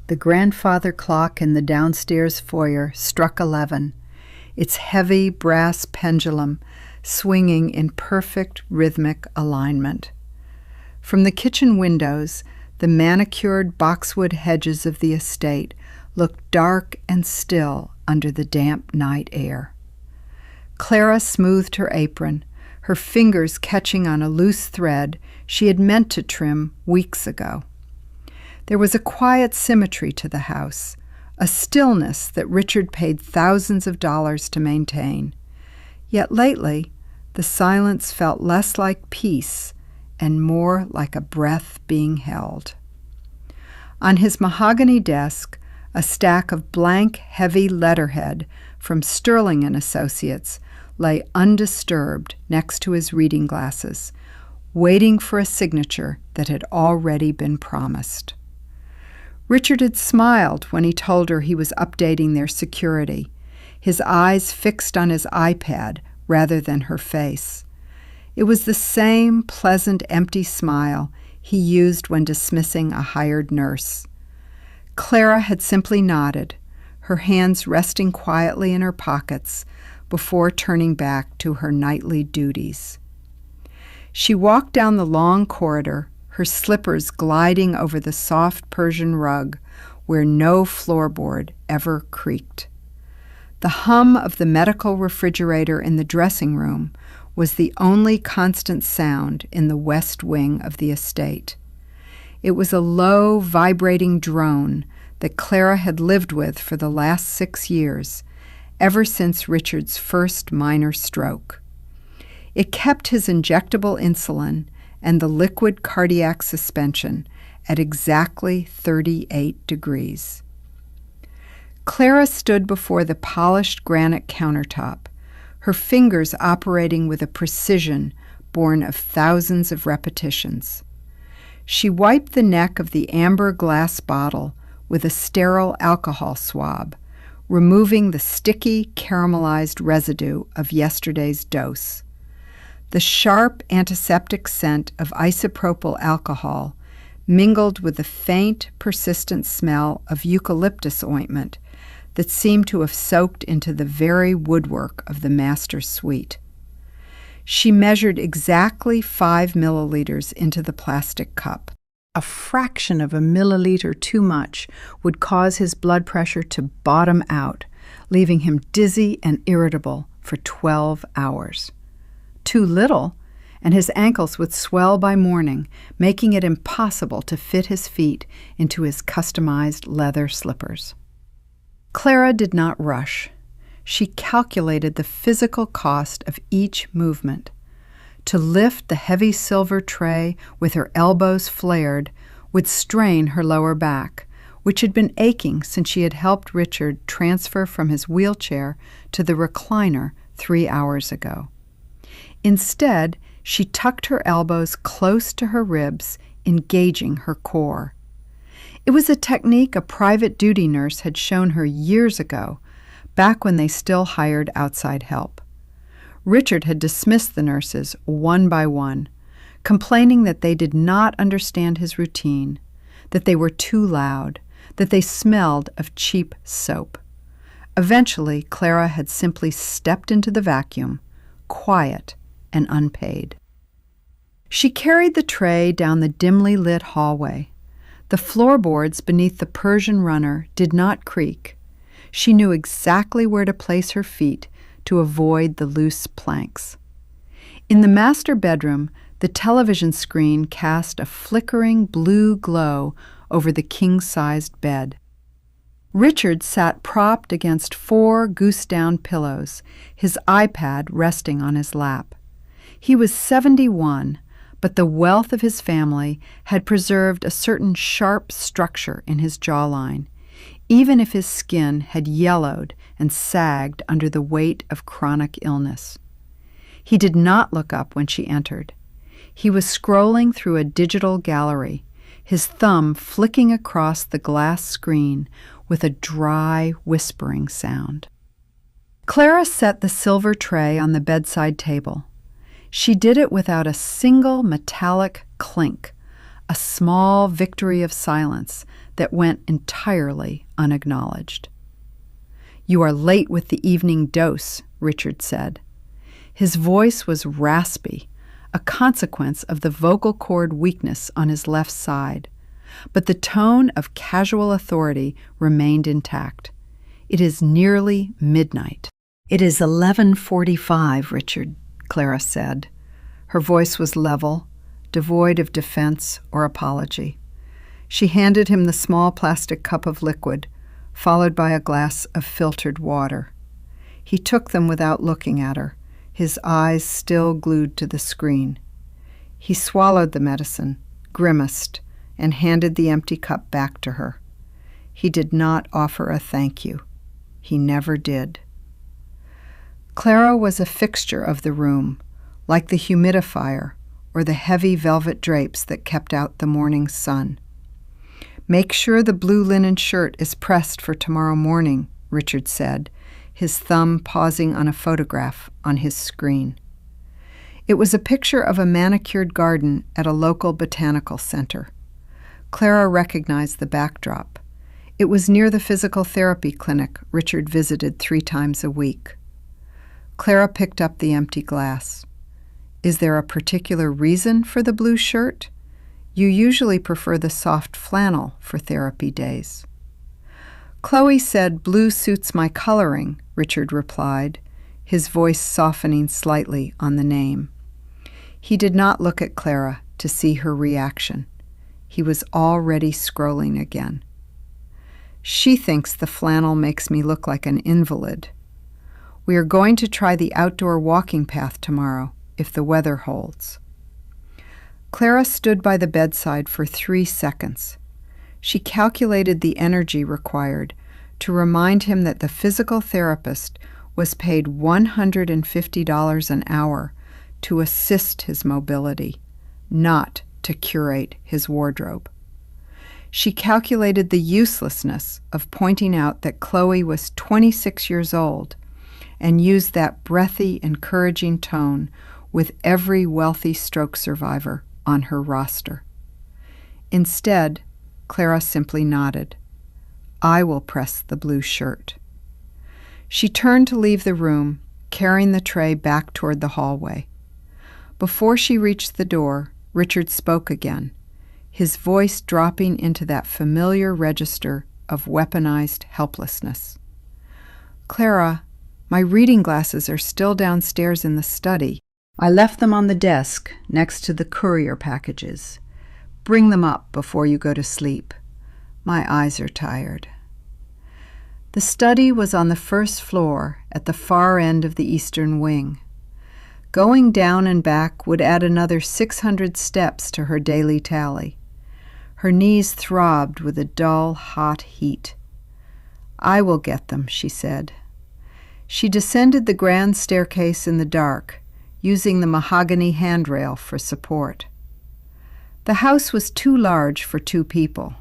The grandfather clock in the downstairs foyer struck 11, its heavy brass pendulum swinging in perfect rhythmic alignment. From the kitchen windows, the manicured boxwood hedges of the estate looked dark and still under the damp night air. Clara smoothed her apron, her fingers catching on a loose thread she had meant to trim weeks ago. There was a quiet symmetry to the house, a stillness that Richard paid thousands of dollars to maintain. Yet lately, the silence felt less like peace and more like a breath being held. On his mahogany desk, a stack of blank, heavy letterhead from Sterling and Associates lay undisturbed next to his reading glasses, waiting for a signature that had already been promised. Richard had smiled when he told her he was updating their security, his eyes fixed on his iPad rather than her face. It was the same pleasant, empty smile he used when dismissing a hired nurse. Clara had simply nodded, her hands resting quietly in her pockets before turning back to her nightly duties. She walked down the long corridor, her slippers gliding over the soft Persian rug where no floorboard ever creaked. The hum of the medical refrigerator in the dressing room was the only constant sound in the west wing of the estate. It was a low, vibrating drone that Clara had lived with for the last 6 years, ever since Richard's first minor stroke. It kept his injectable insulin and the liquid cardiac suspension at exactly 38 degrees. Clara stood before the polished granite countertop, her fingers operating with a precision born of thousands of repetitions. She wiped the neck of the amber glass bottle with a sterile alcohol swab, removing the sticky, caramelized residue of yesterday's dose. The sharp antiseptic scent of isopropyl alcohol mingled with the faint, persistent smell of eucalyptus ointment that seemed to have soaked into the very woodwork of the master suite. She measured exactly 5 milliliters into the plastic cup. A fraction of a milliliter too much would cause his blood pressure to bottom out, leaving him dizzy and irritable for 12 hours. Too little, and his ankles would swell by morning, making it impossible to fit his feet into his customized leather slippers. Clara did not rush. She calculated the physical cost of each movement. To lift the heavy silver tray with her elbows flared would strain her lower back, which had been aching since she had helped Richard transfer from his wheelchair to the recliner 3 hours ago. Instead, she tucked her elbows close to her ribs, engaging her core. It was a technique a private duty nurse had shown her years ago, back when they still hired outside help. Richard had dismissed the nurses one by one, complaining that they did not understand his routine, that they were too loud, that they smelled of cheap soap. Eventually, Clara had simply stepped into the vacuum, quiet and unpaid. She carried the tray down the dimly lit hallway. The floorboards beneath the Persian runner did not creak. She knew exactly where to place her feet to avoid the loose planks. In the master bedroom, the television screen cast a flickering blue glow over the king-sized bed. Richard sat propped against 4 goose-down pillows, his iPad resting on his lap. He was 71, but the wealth of his family had preserved a certain sharp structure in his jawline, even if his skin had yellowed and sagged under the weight of chronic illness. He did not look up when she entered. He was scrolling through a digital gallery, his thumb flicking across the glass screen with a dry, whispering sound. Clara set the silver tray on the bedside table. She did it without a single metallic clink, a small victory of silence that went entirely unacknowledged. "You are late with the evening dose," Richard said. His voice was raspy, a consequence of the vocal cord weakness on his left side, but the tone of casual authority remained intact. "It is nearly midnight." "It is 11:45, Richard," Clara said. Her voice was level, devoid of defense or apology. She handed him the small plastic cup of liquid, followed by a glass of filtered water. He took them without looking at her, his eyes still glued to the screen. He swallowed the medicine, grimaced, and handed the empty cup back to her. He did not offer a thank you. He never did. Clara was a fixture of the room, like the humidifier or the heavy velvet drapes that kept out the morning sun. "Make sure the blue linen shirt is pressed for tomorrow morning," Richard said, his thumb pausing on a photograph on his screen. It was a picture of a manicured garden at a local botanical center. Clara recognized the backdrop. It was near the physical therapy clinic Richard visited 3 times a week. Clara picked up the empty glass. "Is there a particular reason for the blue shirt? You usually prefer the soft flannel for therapy days." "Chloe said blue suits my coloring," Richard replied, his voice softening slightly on the name. He did not look at Clara to see her reaction. He was already scrolling again. "She thinks the flannel makes me look like an invalid. We are going to try the outdoor walking path tomorrow, if the weather holds." Clara stood by the bedside for 3 seconds. She calculated the energy required to remind him that the physical therapist was paid $150 an hour to assist his mobility, not to curate his wardrobe. She calculated the uselessness of pointing out that Chloe was 26 years old and used that breathy, encouraging tone with every wealthy stroke survivor on her roster. Instead, Clara simply nodded. "I will press the blue shirt." She turned to leave the room, carrying the tray back toward the hallway. Before she reached the door, Richard spoke again, his voice dropping into that familiar register of weaponized helplessness. "Clara, my reading glasses are still downstairs in the study. I left them on the desk next to the courier packages. Bring them up before you go to sleep. My eyes are tired." The study was on the first floor at the far end of the eastern wing. Going down and back would add another 600 steps to her daily tally. Her knees throbbed with a dull, hot heat. "I will get them," she said. She descended the grand staircase in the dark, using the mahogany handrail for support. The house was too large for 2 people,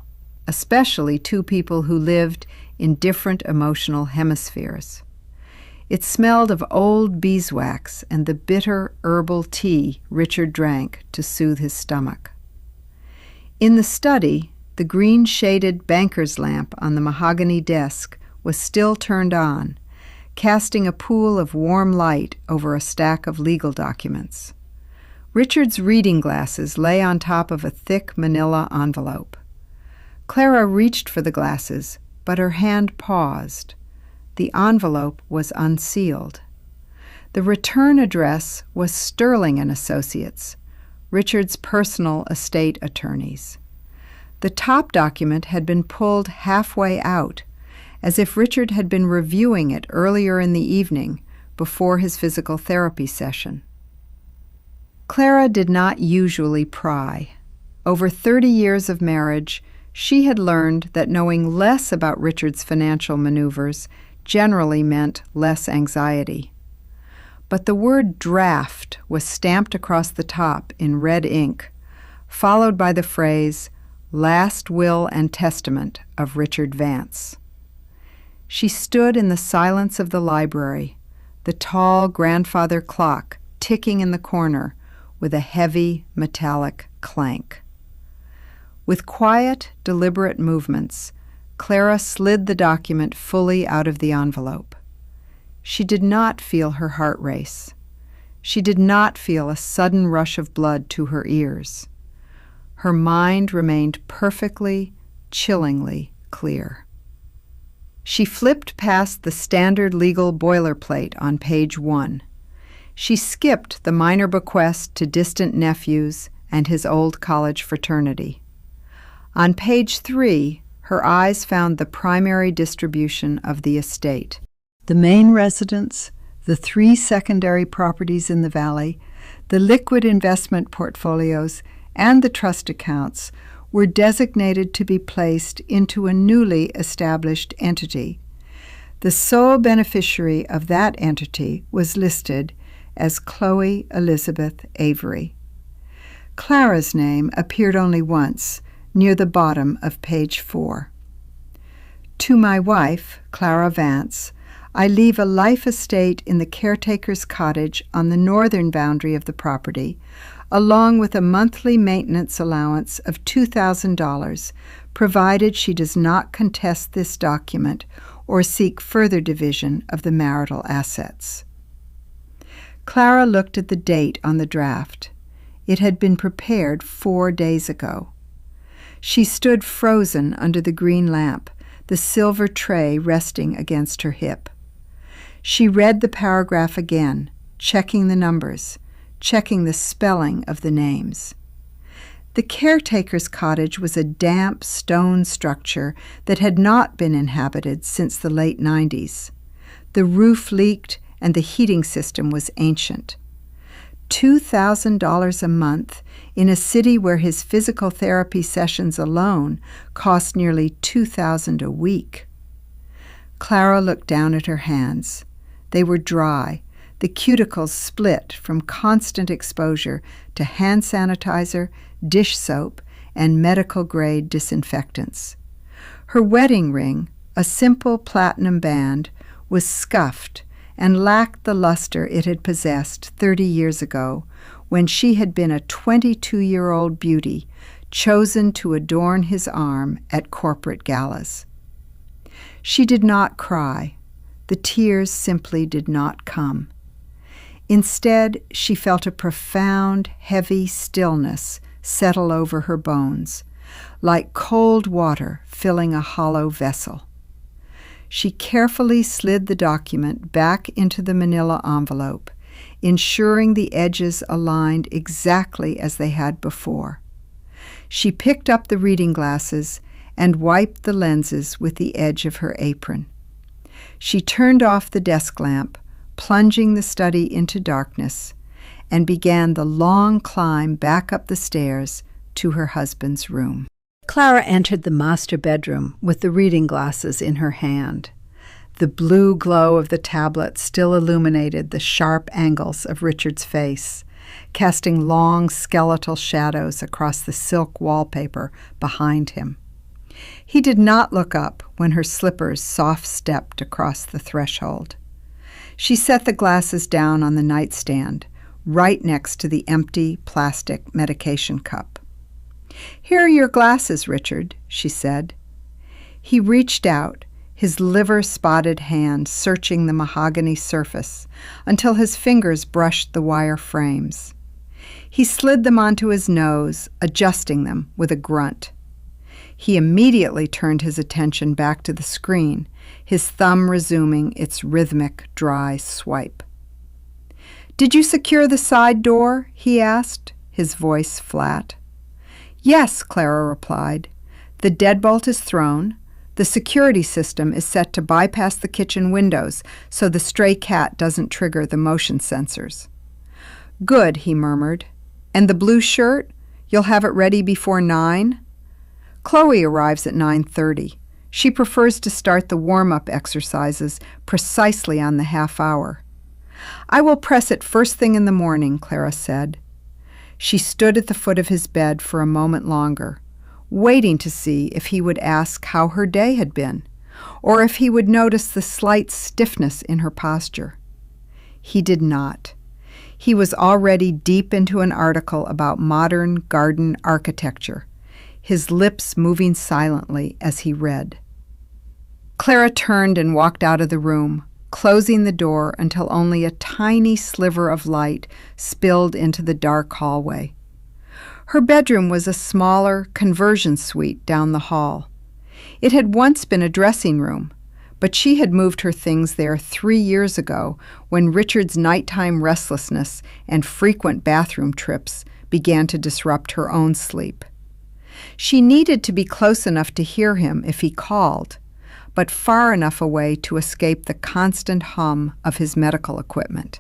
especially 2 people who lived in different emotional hemispheres. It smelled of old beeswax and the bitter herbal tea Richard drank to soothe his stomach. In the study, the green-shaded banker's lamp on the mahogany desk was still turned on, casting a pool of warm light over a stack of legal documents. Richard's reading glasses lay on top of a thick manila envelope. Clara reached for the glasses, but her hand paused. The envelope was unsealed. The return address was Sterling and Associates, Richard's personal estate attorneys. The top document had been pulled halfway out, as if Richard had been reviewing it earlier in the evening before his physical therapy session. Clara did not usually pry. Over 30 years of marriage, she had learned that knowing less about Richard's financial maneuvers generally meant less anxiety. But the word draft was stamped across the top in red ink, followed by the phrase, "Last Will and Testament of Richard Vance." She stood in the silence of the library, the tall grandfather clock ticking in the corner with a heavy metallic clank. With quiet, deliberate movements, Clara slid the document fully out of the envelope. She did not feel her heart race. She did not feel a sudden rush of blood to her ears. Her mind remained perfectly, chillingly clear. She flipped past the standard legal boilerplate on page 1. She skipped the minor bequest to distant nephews and his old college fraternity. On page 3, her eyes found the primary distribution of the estate. The main residence, the 3 secondary properties in the valley, the liquid investment portfolios, and the trust accounts were designated to be placed into a newly established entity. The sole beneficiary of that entity was listed as Chloe Elizabeth Avery. Clara's name appeared only once, near the bottom of page 4. To my wife, Clara Vance, I leave a life estate in the caretaker's cottage on the northern boundary of the property, along with a monthly maintenance allowance of $2,000, provided she does not contest this document or seek further division of the marital assets. Clara looked at the date on the draft. It had been prepared 4 days ago. She stood frozen under the green lamp, the silver tray resting against her hip. She read the paragraph again, checking the numbers, checking the spelling of the names. The caretaker's cottage was a damp stone structure that had not been inhabited since the late 90s. The roof leaked and the heating system was ancient. $2,000 a month in a city where his physical therapy sessions alone cost nearly $2,000 a week. Clara looked down at her hands. They were dry, the cuticles split from constant exposure to hand sanitizer, dish soap, and medical-grade disinfectants. Her wedding ring, a simple platinum band, was scuffed and lacked the luster it had possessed 30 years ago when she had been a 22-year-old beauty chosen to adorn his arm at corporate galas. She did not cry. The tears simply did not come. Instead, she felt a profound, heavy stillness settle over her bones, like cold water filling a hollow vessel. She carefully slid the document back into the manila envelope, ensuring the edges aligned exactly as they had before. She picked up the reading glasses and wiped the lenses with the edge of her apron. She turned off the desk lamp, plunging the study into darkness, and began the long climb back up the stairs to her husband's room. Clara entered the master bedroom with the reading glasses in her hand. The blue glow of the tablet still illuminated the sharp angles of Richard's face, casting long skeletal shadows across the silk wallpaper behind him. He did not look up when her slippers soft-stepped across the threshold. She set the glasses down on the nightstand, right next to the empty plastic medication cup. "Here are your glasses, Richard," she said. He reached out, his liver-spotted hand searching the mahogany surface until his fingers brushed the wire frames. He slid them onto his nose, adjusting them with a grunt. He immediately turned his attention back to the screen, his thumb resuming its rhythmic, dry swipe. "Did you secure the side door?" he asked, his voice flat. "Yes," Clara replied. "The deadbolt is thrown. The security system is set to bypass the kitchen windows so the stray cat doesn't trigger the motion sensors." "Good," he murmured. "And the blue shirt? You'll have it ready before 9? "Chloe arrives at 9:30. She prefers to start the warm-up exercises precisely on the half hour." "I will press it first thing in the morning," Clara said. She stood at the foot of his bed for a moment longer, waiting to see if he would ask how her day had been, or if he would notice the slight stiffness in her posture. He did not. He was already deep into an article about modern garden architecture, his lips moving silently as he read. Clara turned and walked out of the room, closing the door until only a tiny sliver of light spilled into the dark hallway. Her bedroom was a smaller conversion suite down the hall. It had once been a dressing room, but she had moved her things there 3 years ago when Richard's nighttime restlessness and frequent bathroom trips began to disrupt her own sleep. She needed to be close enough to hear him if he called, but far enough away to escape the constant hum of his medical equipment.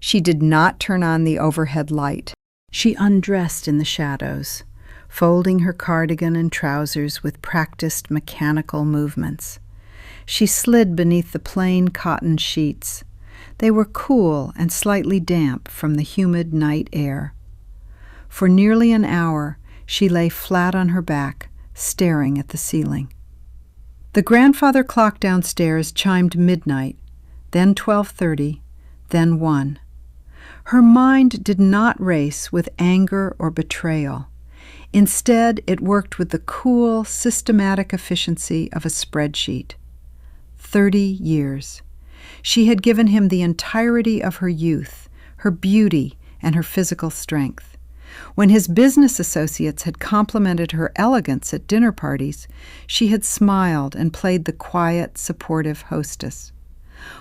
She did not turn on the overhead light. She undressed in the shadows, folding her cardigan and trousers with practiced mechanical movements. She slid beneath the plain cotton sheets. They were cool and slightly damp from the humid night air. For nearly an hour, she lay flat on her back, staring at the ceiling. The grandfather clock downstairs chimed midnight, then 12:30, then 1. Her mind did not race with anger or betrayal. Instead, it worked with the cool, systematic efficiency of a spreadsheet. 30 years. She had given him the entirety of her youth, her beauty, and her physical strength. When his business associates had complimented her elegance at dinner parties, she had smiled and played the quiet, supportive hostess.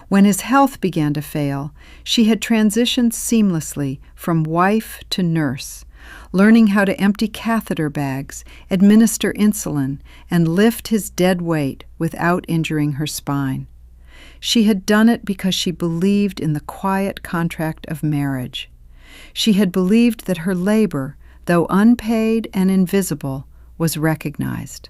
When his health began to fail, she had transitioned seamlessly from wife to nurse, learning how to empty catheter bags, administer insulin, and lift his dead weight without injuring her spine. She had done it because she believed in the quiet contract of marriage. She had believed that her labor, though unpaid and invisible, was recognized.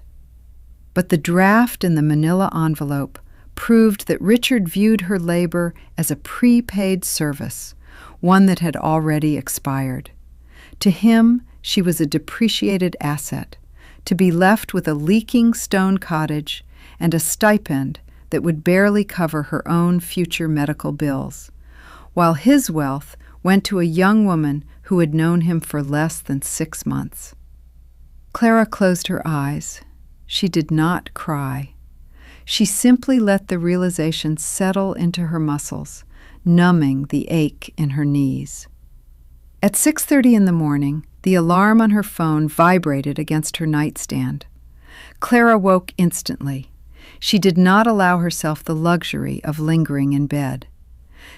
But the draft in the manila envelope proved that Richard viewed her labor as a prepaid service, one that had already expired. To him, she was a depreciated asset, to be left with a leaking stone cottage and a stipend that would barely cover her own future medical bills, while his wealth went to a young woman who had known him for less than 6 months. Clara closed her eyes. She did not cry. She simply let the realization settle into her muscles, numbing the ache in her knees. At 6:30 in the morning, the alarm on her phone vibrated against her nightstand. Clara woke instantly. She did not allow herself the luxury of lingering in bed.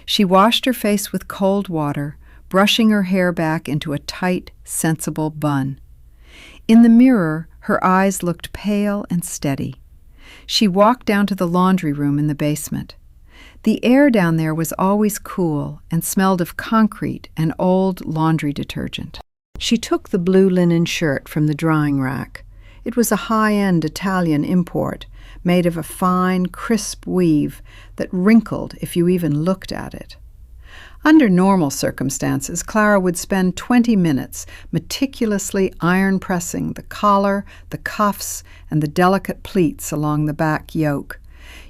She washed her face with cold water, brushing her hair back into a tight, sensible bun. In the mirror, her eyes looked pale and steady. She walked down to the laundry room in the basement. The air down there was always cool and smelled of concrete and old laundry detergent. She took the blue linen shirt from the drying rack. It was a high-end Italian import, made of a fine, crisp weave that wrinkled if you even looked at it. Under normal circumstances, Clara would spend 20 minutes meticulously iron-pressing the collar, the cuffs, and the delicate pleats along the back yoke,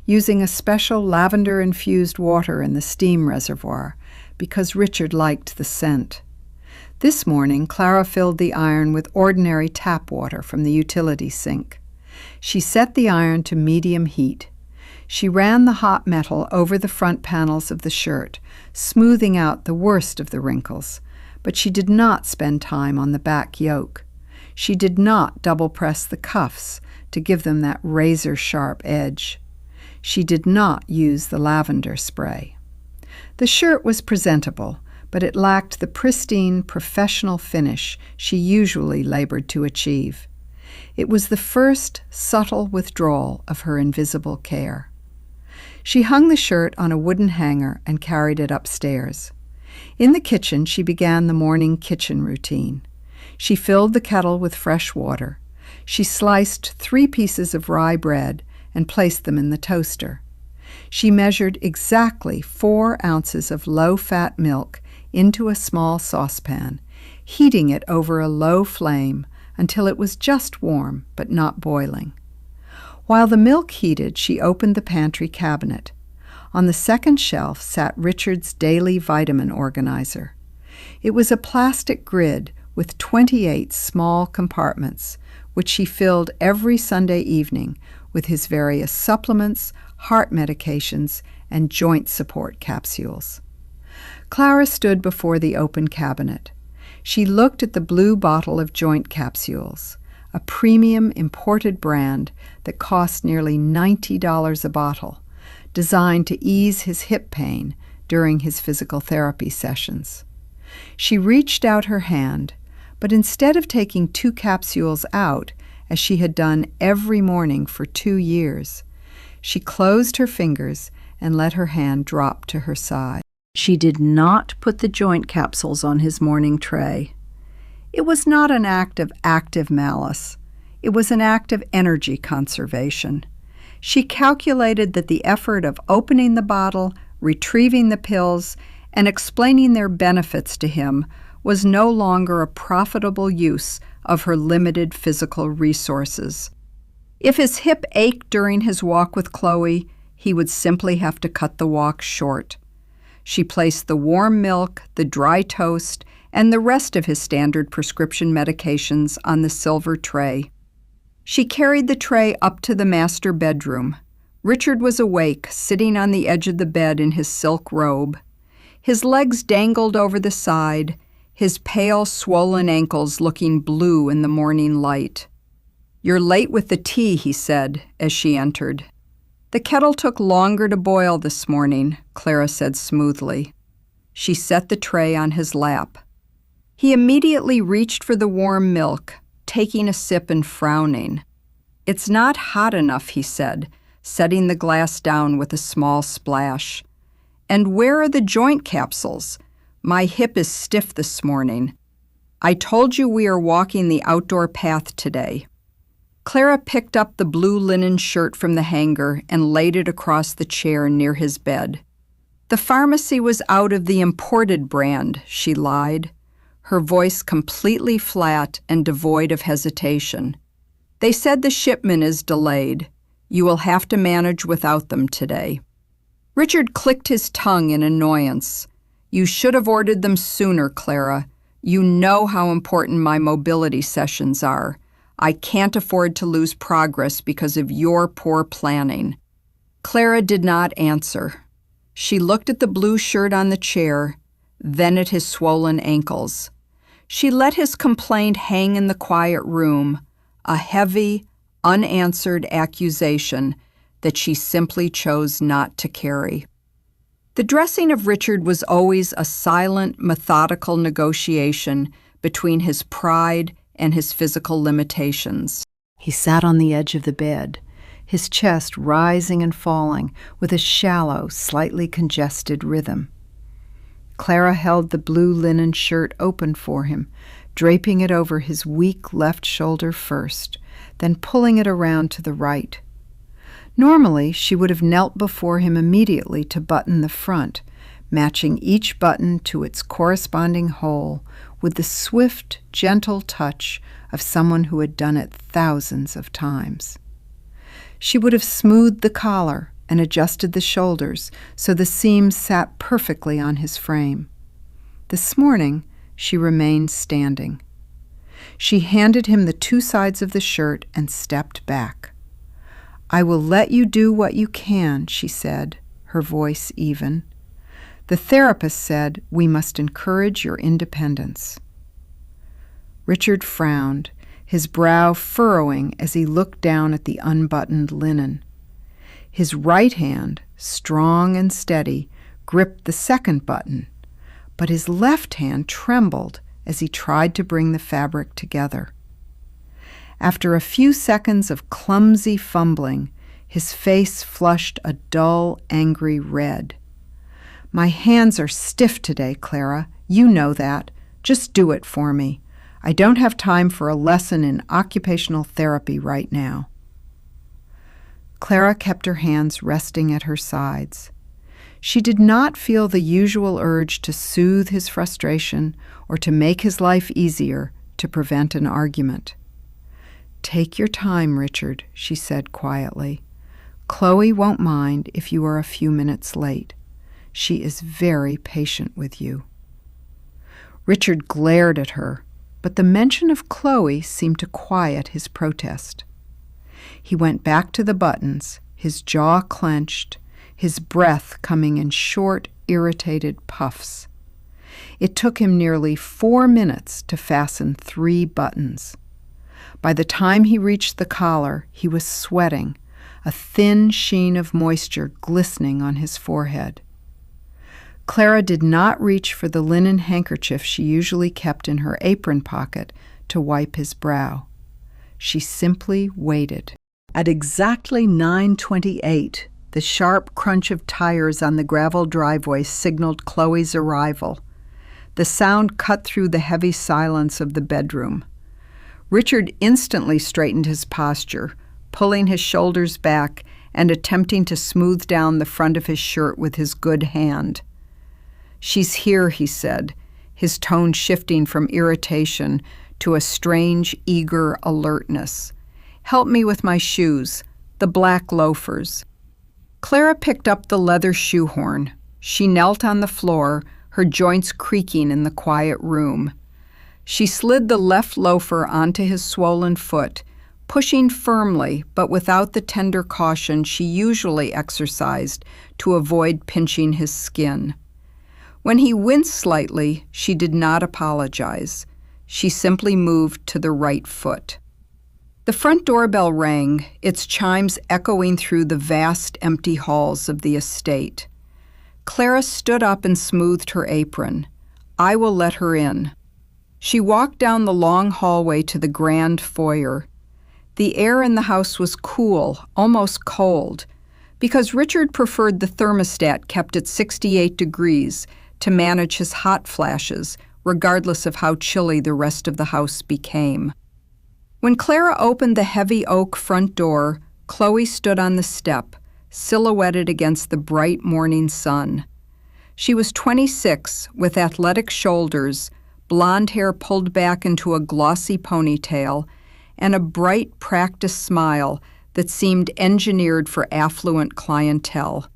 using a special lavender-infused water in the steam reservoir, because Richard liked the scent. This morning, Clara filled the iron with ordinary tap water from the utility sink. She set the iron to medium heat. She ran the hot metal over the front panels of the shirt, smoothing out the worst of the wrinkles, but she did not spend time on the back yoke. She did not double-press the cuffs to give them that razor-sharp edge. She did not use the lavender spray. The shirt was presentable, but it lacked the pristine, professional finish she usually labored to achieve. It was the first subtle withdrawal of her invisible care. She hung the shirt on a wooden hanger and carried it upstairs. In the kitchen, she began the morning kitchen routine. She filled the kettle with fresh water. She sliced 3 pieces of rye bread and placed them in the toaster. She measured exactly 4 ounces of low-fat milk into a small saucepan, heating it over a low flame until it was just warm but not boiling. While the milk heated, she opened the pantry cabinet. On the second shelf sat Richard's daily vitamin organizer. It was a plastic grid with 28 small compartments, which she filled every Sunday evening with his various supplements, heart medications, and joint support capsules. Clara stood before the open cabinet. She looked at the blue bottle of joint capsules, a premium imported brand that cost nearly $90 a bottle, designed to ease his hip pain during his physical therapy sessions. She reached out her hand, but instead of taking 2 capsules out, as she had done every morning for 2 years, she closed her fingers and let her hand drop to her side. She did not put the joint capsules on his morning tray. It was not an act of active malice. It was an act of energy conservation. She calculated that the effort of opening the bottle, retrieving the pills, and explaining their benefits to him was no longer a profitable use of her limited physical resources. If his hip ached during his walk with Chloe, he would simply have to cut the walk short. She placed the warm milk, the dry toast, and the rest of his standard prescription medications on the silver tray. She carried the tray up to the master bedroom. Richard was awake, sitting on the edge of the bed in his silk robe. His legs dangled over the side, his pale, swollen ankles looking blue in the morning light. "You're late with the tea," he said as she entered. "The kettle took longer to boil this morning," Clara said smoothly. She set the tray on his lap. He immediately reached for the warm milk, taking a sip and frowning. "It's not hot enough," he said, setting the glass down with a small splash. "And where are the joint capsules? My hip is stiff this morning. I told you we are walking the outdoor path today." Clara picked up the blue linen shirt from the hanger and laid it across the chair near his bed. "The pharmacy was out of the imported brand," she lied, her voice completely flat and devoid of hesitation. "They said the shipment is delayed. You will have to manage without them today." Richard clicked his tongue in annoyance. "You should have ordered them sooner, Clara. You know how important my mobility sessions are. I can't afford to lose progress because of your poor planning." Clara did not answer. She looked at the blue shirt on the chair, then at his swollen ankles. She let his complaint hang in the quiet room, a heavy, unanswered accusation that she simply chose not to carry. The dressing of Richard was always a silent, methodical negotiation between his pride and his physical limitations. He sat on the edge of the bed, his chest rising and falling with a shallow, slightly congested rhythm. Clara held the blue linen shirt open for him, draping it over his weak left shoulder first, then pulling it around to the right. Normally, she would have knelt before him immediately to button the front, matching each button to its corresponding hole with the swift, gentle touch of someone who had done it thousands of times. She would have smoothed the collar and adjusted the shoulders so the seams sat perfectly on his frame. This morning, she remained standing. She handed him the 2 sides of the shirt and stepped back. "I will let you do what you can," she said, her voice even. "The therapist said we must encourage your independence." Richard frowned, his brow furrowing as he looked down at the unbuttoned linen. His right hand, strong and steady, gripped the second button, but his left hand trembled as he tried to bring the fabric together. After a few seconds of clumsy fumbling, his face flushed a dull, angry red. "My hands are stiff today, Clara. You know that. Just do it for me. I don't have time for a lesson in occupational therapy right now." Clara kept her hands resting at her sides. She did not feel the usual urge to soothe his frustration or to make his life easier to prevent an argument. "Take your time, Richard," she said quietly. "Chloe won't mind if you are a few minutes late. She is very patient with you." Richard glared at her, but the mention of Chloe seemed to quiet his protest. He went back to the buttons, his jaw clenched, his breath coming in short, irritated puffs. It took him nearly 4 minutes to fasten 3 buttons. By the time he reached the collar, he was sweating, a thin sheen of moisture glistening on his forehead. Clara did not reach for the linen handkerchief she usually kept in her apron pocket to wipe his brow. She simply waited. At exactly 9:28, the sharp crunch of tires on the gravel driveway signaled Chloe's arrival. The sound cut through the heavy silence of the bedroom. Richard instantly straightened his posture, pulling his shoulders back and attempting to smooth down the front of his shirt with his good hand. "She's here," he said, his tone shifting from irritation to a strange, eager alertness. "Help me with my shoes, the black loafers." Clara picked up the leather shoehorn. She knelt on the floor, her joints creaking in the quiet room. She slid the left loafer onto his swollen foot, pushing firmly but without the tender caution she usually exercised to avoid pinching his skin. When he winced slightly, she did not apologize. She simply moved to the right foot. The front doorbell rang, its chimes echoing through the vast, empty halls of the estate. Clara stood up and smoothed her apron. "I will let her in." She walked down the long hallway to the grand foyer. The air in the house was cool, almost cold, because Richard preferred the thermostat kept at 68 degrees to manage his hot flashes, regardless of how chilly the rest of the house became. When Clara opened the heavy oak front door, Chloe stood on the step, silhouetted against the bright morning sun. She was 26, with athletic shoulders, blonde hair pulled back into a glossy ponytail, and a bright, practiced smile that seemed engineered for affluent clientele.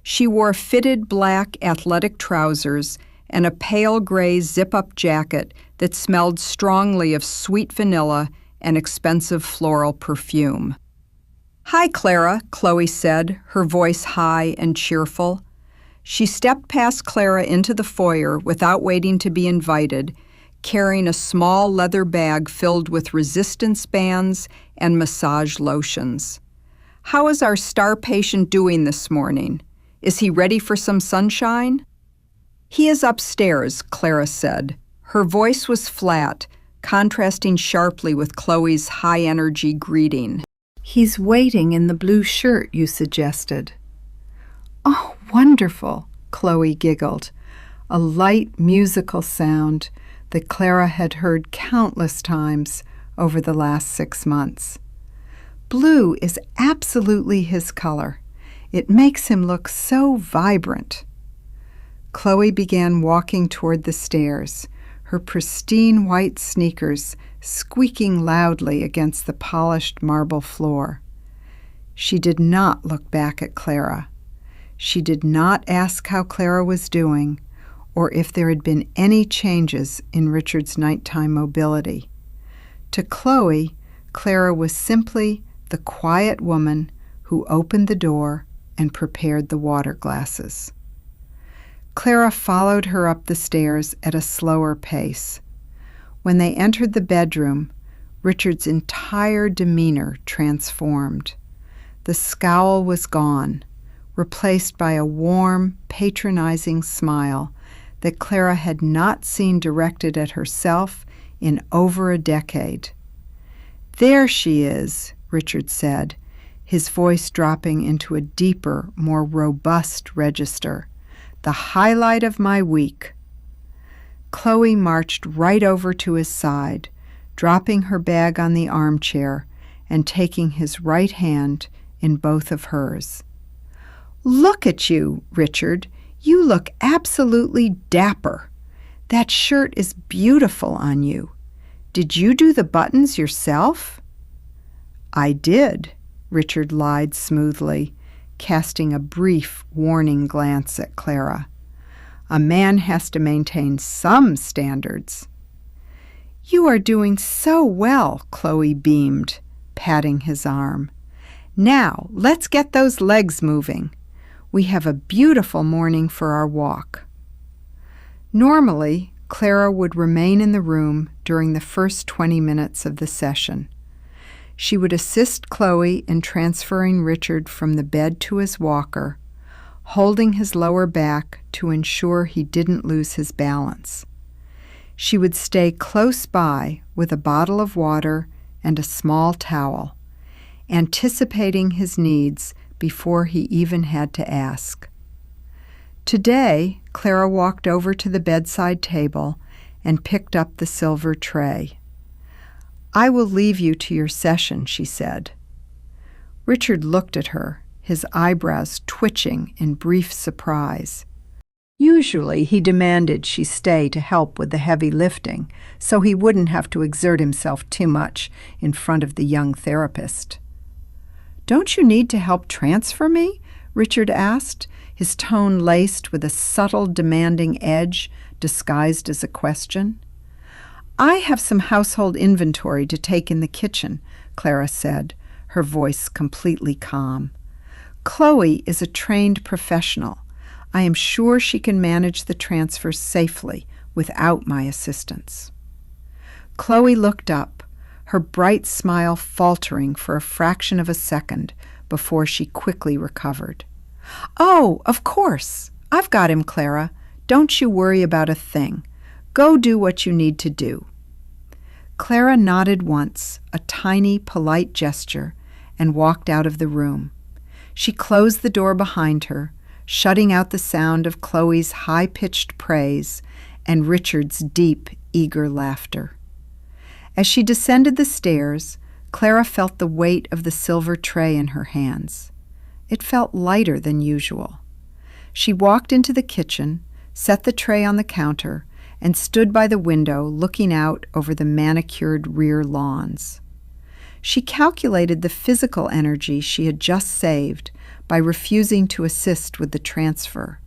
She wore fitted black athletic trousers and a pale gray zip-up jacket that smelled strongly of sweet vanilla and expensive floral perfume. "Hi, Clara," Chloe said, her voice high and cheerful. She stepped past Clara into the foyer without waiting to be invited, carrying a small leather bag filled with resistance bands and massage lotions. "How is our star patient doing this morning? Is he ready for some sunshine?" "He is upstairs," Clara said. Her voice was flat, contrasting sharply with Chloe's high-energy greeting. "He's waiting in the blue shirt you suggested." "Oh, wonderful," Chloe giggled, a light musical sound that Clara had heard countless times over the last 6 months. "Blue is absolutely his color. It makes him look so vibrant." Chloe began walking toward the stairs, her pristine white sneakers squeaking loudly against the polished marble floor. She did not look back at Clara. She did not ask how Clara was doing or if there had been any changes in Richard's nighttime mobility. To Chloe, Clara was simply the quiet woman who opened the door and prepared the water glasses. Clara followed her up the stairs at a slower pace. When they entered the bedroom, Richard's entire demeanor transformed. The scowl was gone, replaced by a warm, patronizing smile that Clara had not seen directed at herself in over a decade. "There she is," Richard said, his voice dropping into a deeper, more robust register. "The highlight of my week." Chloe marched right over to his side, dropping her bag on the armchair and taking his right hand in both of hers. "Look at you, Richard. You look absolutely dapper. That shirt is beautiful on you. Did you do the buttons yourself?" "I did," Richard lied smoothly, casting a brief, warning glance at Clara. "A man has to maintain some standards." "You are doing so well," Chloe beamed, patting his arm. "Now, let's get those legs moving. We have a beautiful morning for our walk." Normally, Clara would remain in the room during the first 20 minutes of the session. She would assist Chloe in transferring Richard from the bed to his walker, holding his lower back to ensure he didn't lose his balance. She would stay close by with a bottle of water and a small towel, anticipating his needs before he even had to ask. Today, Clara walked over to the bedside table and picked up the silver tray. "I will leave you to your session," she said. Richard looked at her, his eyebrows twitching in brief surprise. Usually he demanded she stay to help with the heavy lifting, so he wouldn't have to exert himself too much in front of the young therapist. "Don't you need to help transfer me?" Richard asked, his tone laced with a subtle, demanding edge disguised as a question. "I have some household inventory to take in the kitchen," Clara said, her voice completely calm. "Chloe is a trained professional. I am sure she can manage the transfer safely without my assistance." Chloe looked up, her bright smile faltering for a fraction of a second before she quickly recovered. "Oh, of course. I've got him, Clara. Don't you worry about a thing. Go do what you need to do." Clara nodded once, a tiny, polite gesture, and walked out of the room. She closed the door behind her, shutting out the sound of Chloe's high-pitched praise and Richard's deep, eager laughter. As she descended the stairs, Clara felt the weight of the silver tray in her hands. It felt lighter than usual. She walked into the kitchen, set the tray on the counter, and stood by the window looking out over the manicured rear lawns. She calculated the physical energy she had just saved by refusing to assist with the transfer.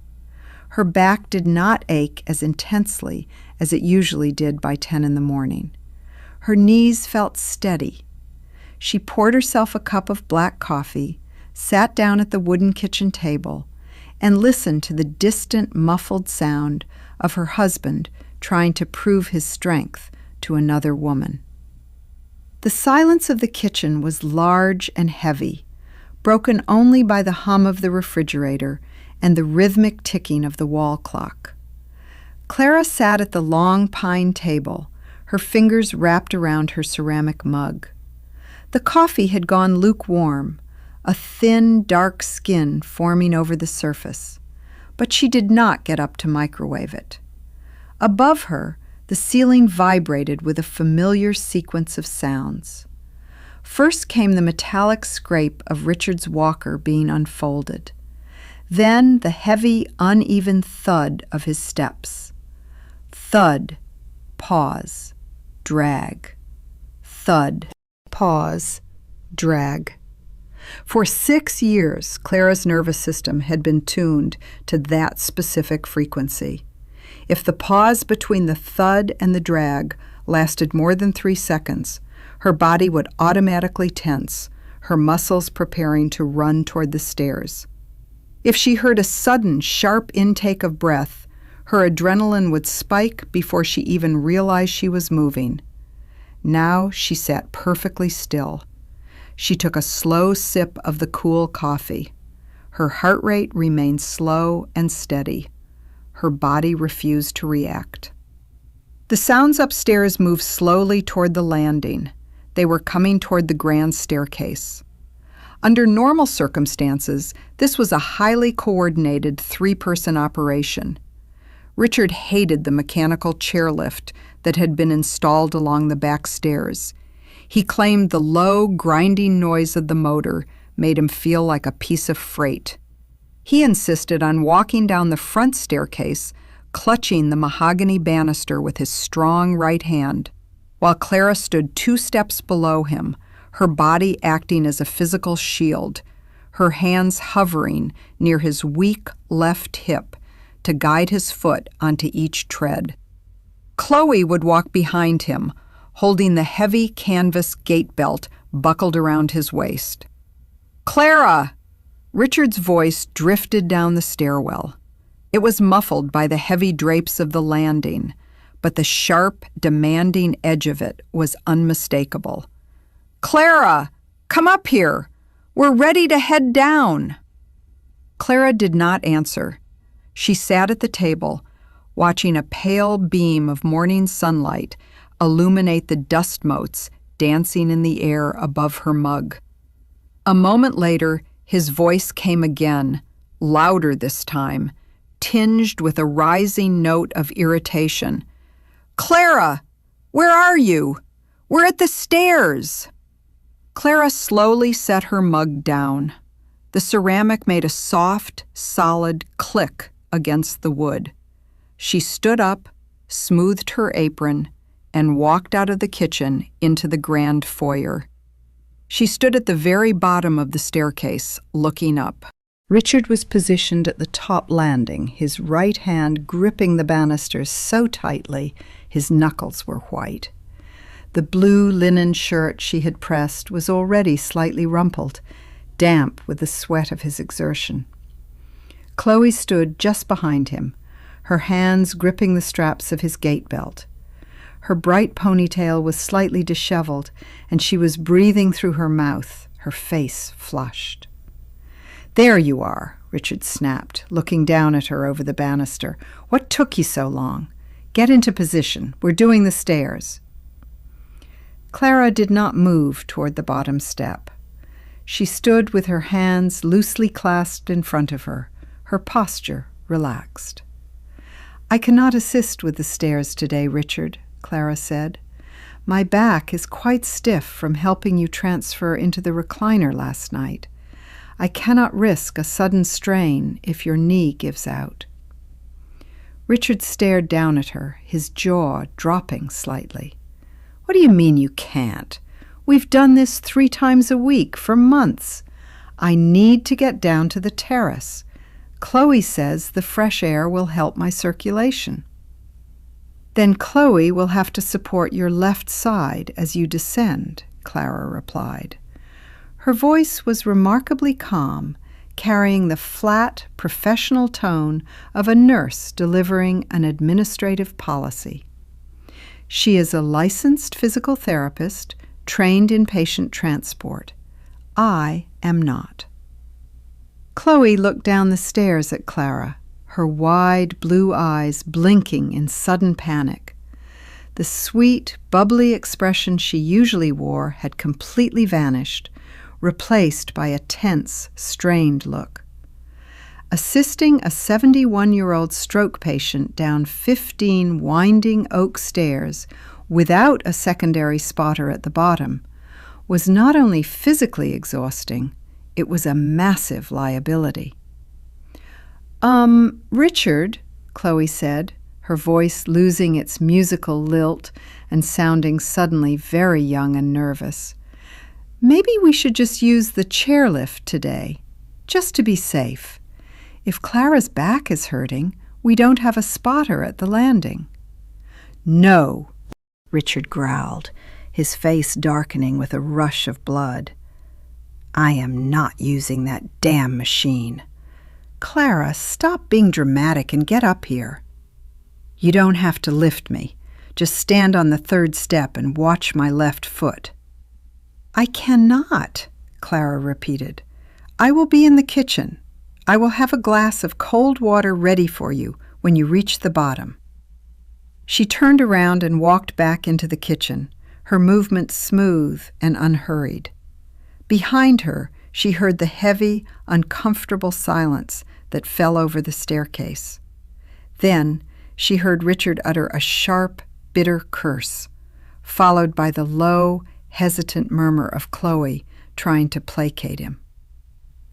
Her back did not ache as intensely as it usually did by 10 in the morning. Her knees felt steady. She poured herself a cup of black coffee, sat down at the wooden kitchen table, and listened to the distant, muffled sound of her husband trying to prove his strength to another woman. The silence of the kitchen was large and heavy, broken only by the hum of the refrigerator and the rhythmic ticking of the wall clock. Clara sat at the long pine table, her fingers wrapped around her ceramic mug. The coffee had gone lukewarm, a thin, dark skin forming over the surface, but she did not get up to microwave it. Above her, the ceiling vibrated with a familiar sequence of sounds. First came the metallic scrape of Richard's walker being unfolded. Then the heavy, uneven thud of his steps. Thud, pause, drag. Thud, pause, drag. For 6 years, Clara's nervous system had been tuned to that specific frequency. If the pause between the thud and the drag lasted more than 3 seconds, her body would automatically tense, her muscles preparing to run toward the stairs. If she heard a sudden, sharp intake of breath, her adrenaline would spike before she even realized she was moving. Now she sat perfectly still. She took a slow sip of the cool coffee. Her heart rate remained slow and steady. Her body refused to react. The sounds upstairs moved slowly toward the landing. They were coming toward the grand staircase. Under normal circumstances, this was a highly coordinated 3-person operation. Richard hated the mechanical chairlift that had been installed along the back stairs. He claimed the low, grinding noise of the motor made him feel like a piece of freight. He insisted on walking down the front staircase, clutching the mahogany banister with his strong right hand, while Clara stood 2 steps below him, her body acting as a physical shield, her hands hovering near his weak left hip to guide his foot onto each tread. Chloe would walk behind him, holding the heavy canvas gait belt buckled around his waist. "Clara!" Richard's voice drifted down the stairwell. It was muffled by the heavy drapes of the landing, but the sharp, demanding edge of it was unmistakable. "Clara, come up here! We're ready to head down!" Clara did not answer. She sat at the table, watching a pale beam of morning sunlight illuminate the dust motes dancing in the air above her mug. A moment later, his voice came again, louder this time, tinged with a rising note of irritation. "Clara, where are you? We're at the stairs!" Clara slowly set her mug down. The ceramic made a soft, solid click against the wood. She stood up, smoothed her apron, and walked out of the kitchen into the grand foyer. She stood at the very bottom of the staircase, looking up. Richard was positioned at the top landing, his right hand gripping the banisters so tightly his knuckles were white. The blue linen shirt she had pressed was already slightly rumpled, damp with the sweat of his exertion. Chloe stood just behind him, her hands gripping the straps of his gait belt. Her bright ponytail was slightly disheveled, and she was breathing through her mouth, her face flushed. "There you are," Richard snapped, looking down at her over the banister. "What took you so long? Get into position. We're doing the stairs." Clara did not move toward the bottom step. She stood with her hands loosely clasped in front of her, her posture relaxed. "I cannot assist with the stairs today, Richard," Clara said. "My back is quite stiff from helping you transfer into the recliner last night. I cannot risk a sudden strain if your knee gives out." Richard stared down at her, his jaw dropping slightly. "What do you mean you can't? We've done this 3 times a week for months. I need to get down to the terrace. Chloe says the fresh air will help my circulation." "Then Chloe will have to support your left side as you descend," Clara replied. Her voice was remarkably calm, carrying the flat, professional tone of a nurse delivering an administrative policy. "She is a licensed physical therapist, trained in patient transport. I am not." Chloe looked down the stairs at Clara, her wide blue eyes blinking in sudden panic. The sweet, bubbly expression she usually wore had completely vanished, replaced by a tense, strained look. Assisting a 71-year-old stroke patient down 15 winding oak stairs without a secondary spotter at the bottom was not only physically exhausting, it was a massive liability. Richard," Chloe said, her voice losing its musical lilt and sounding suddenly very young and nervous. "Maybe we should just use the chairlift today, just to be safe. If Clara's back is hurting, we don't have a spotter at the landing." "No," Richard growled, his face darkening with a rush of blood. "I am not using that damn machine." "Clara, stop being dramatic and get up here." "You don't have to lift me. Just stand on the 3rd step and watch my left foot." "I cannot," Clara repeated. "I will be in the kitchen. I will have a glass of cold water ready for you when you reach the bottom." She turned around and walked back into the kitchen, her movements smooth and unhurried. Behind her, she heard the heavy, uncomfortable silence that fell over the staircase. Then she heard Richard utter a sharp, bitter curse, followed by the low, hesitant murmur of Chloe trying to placate him.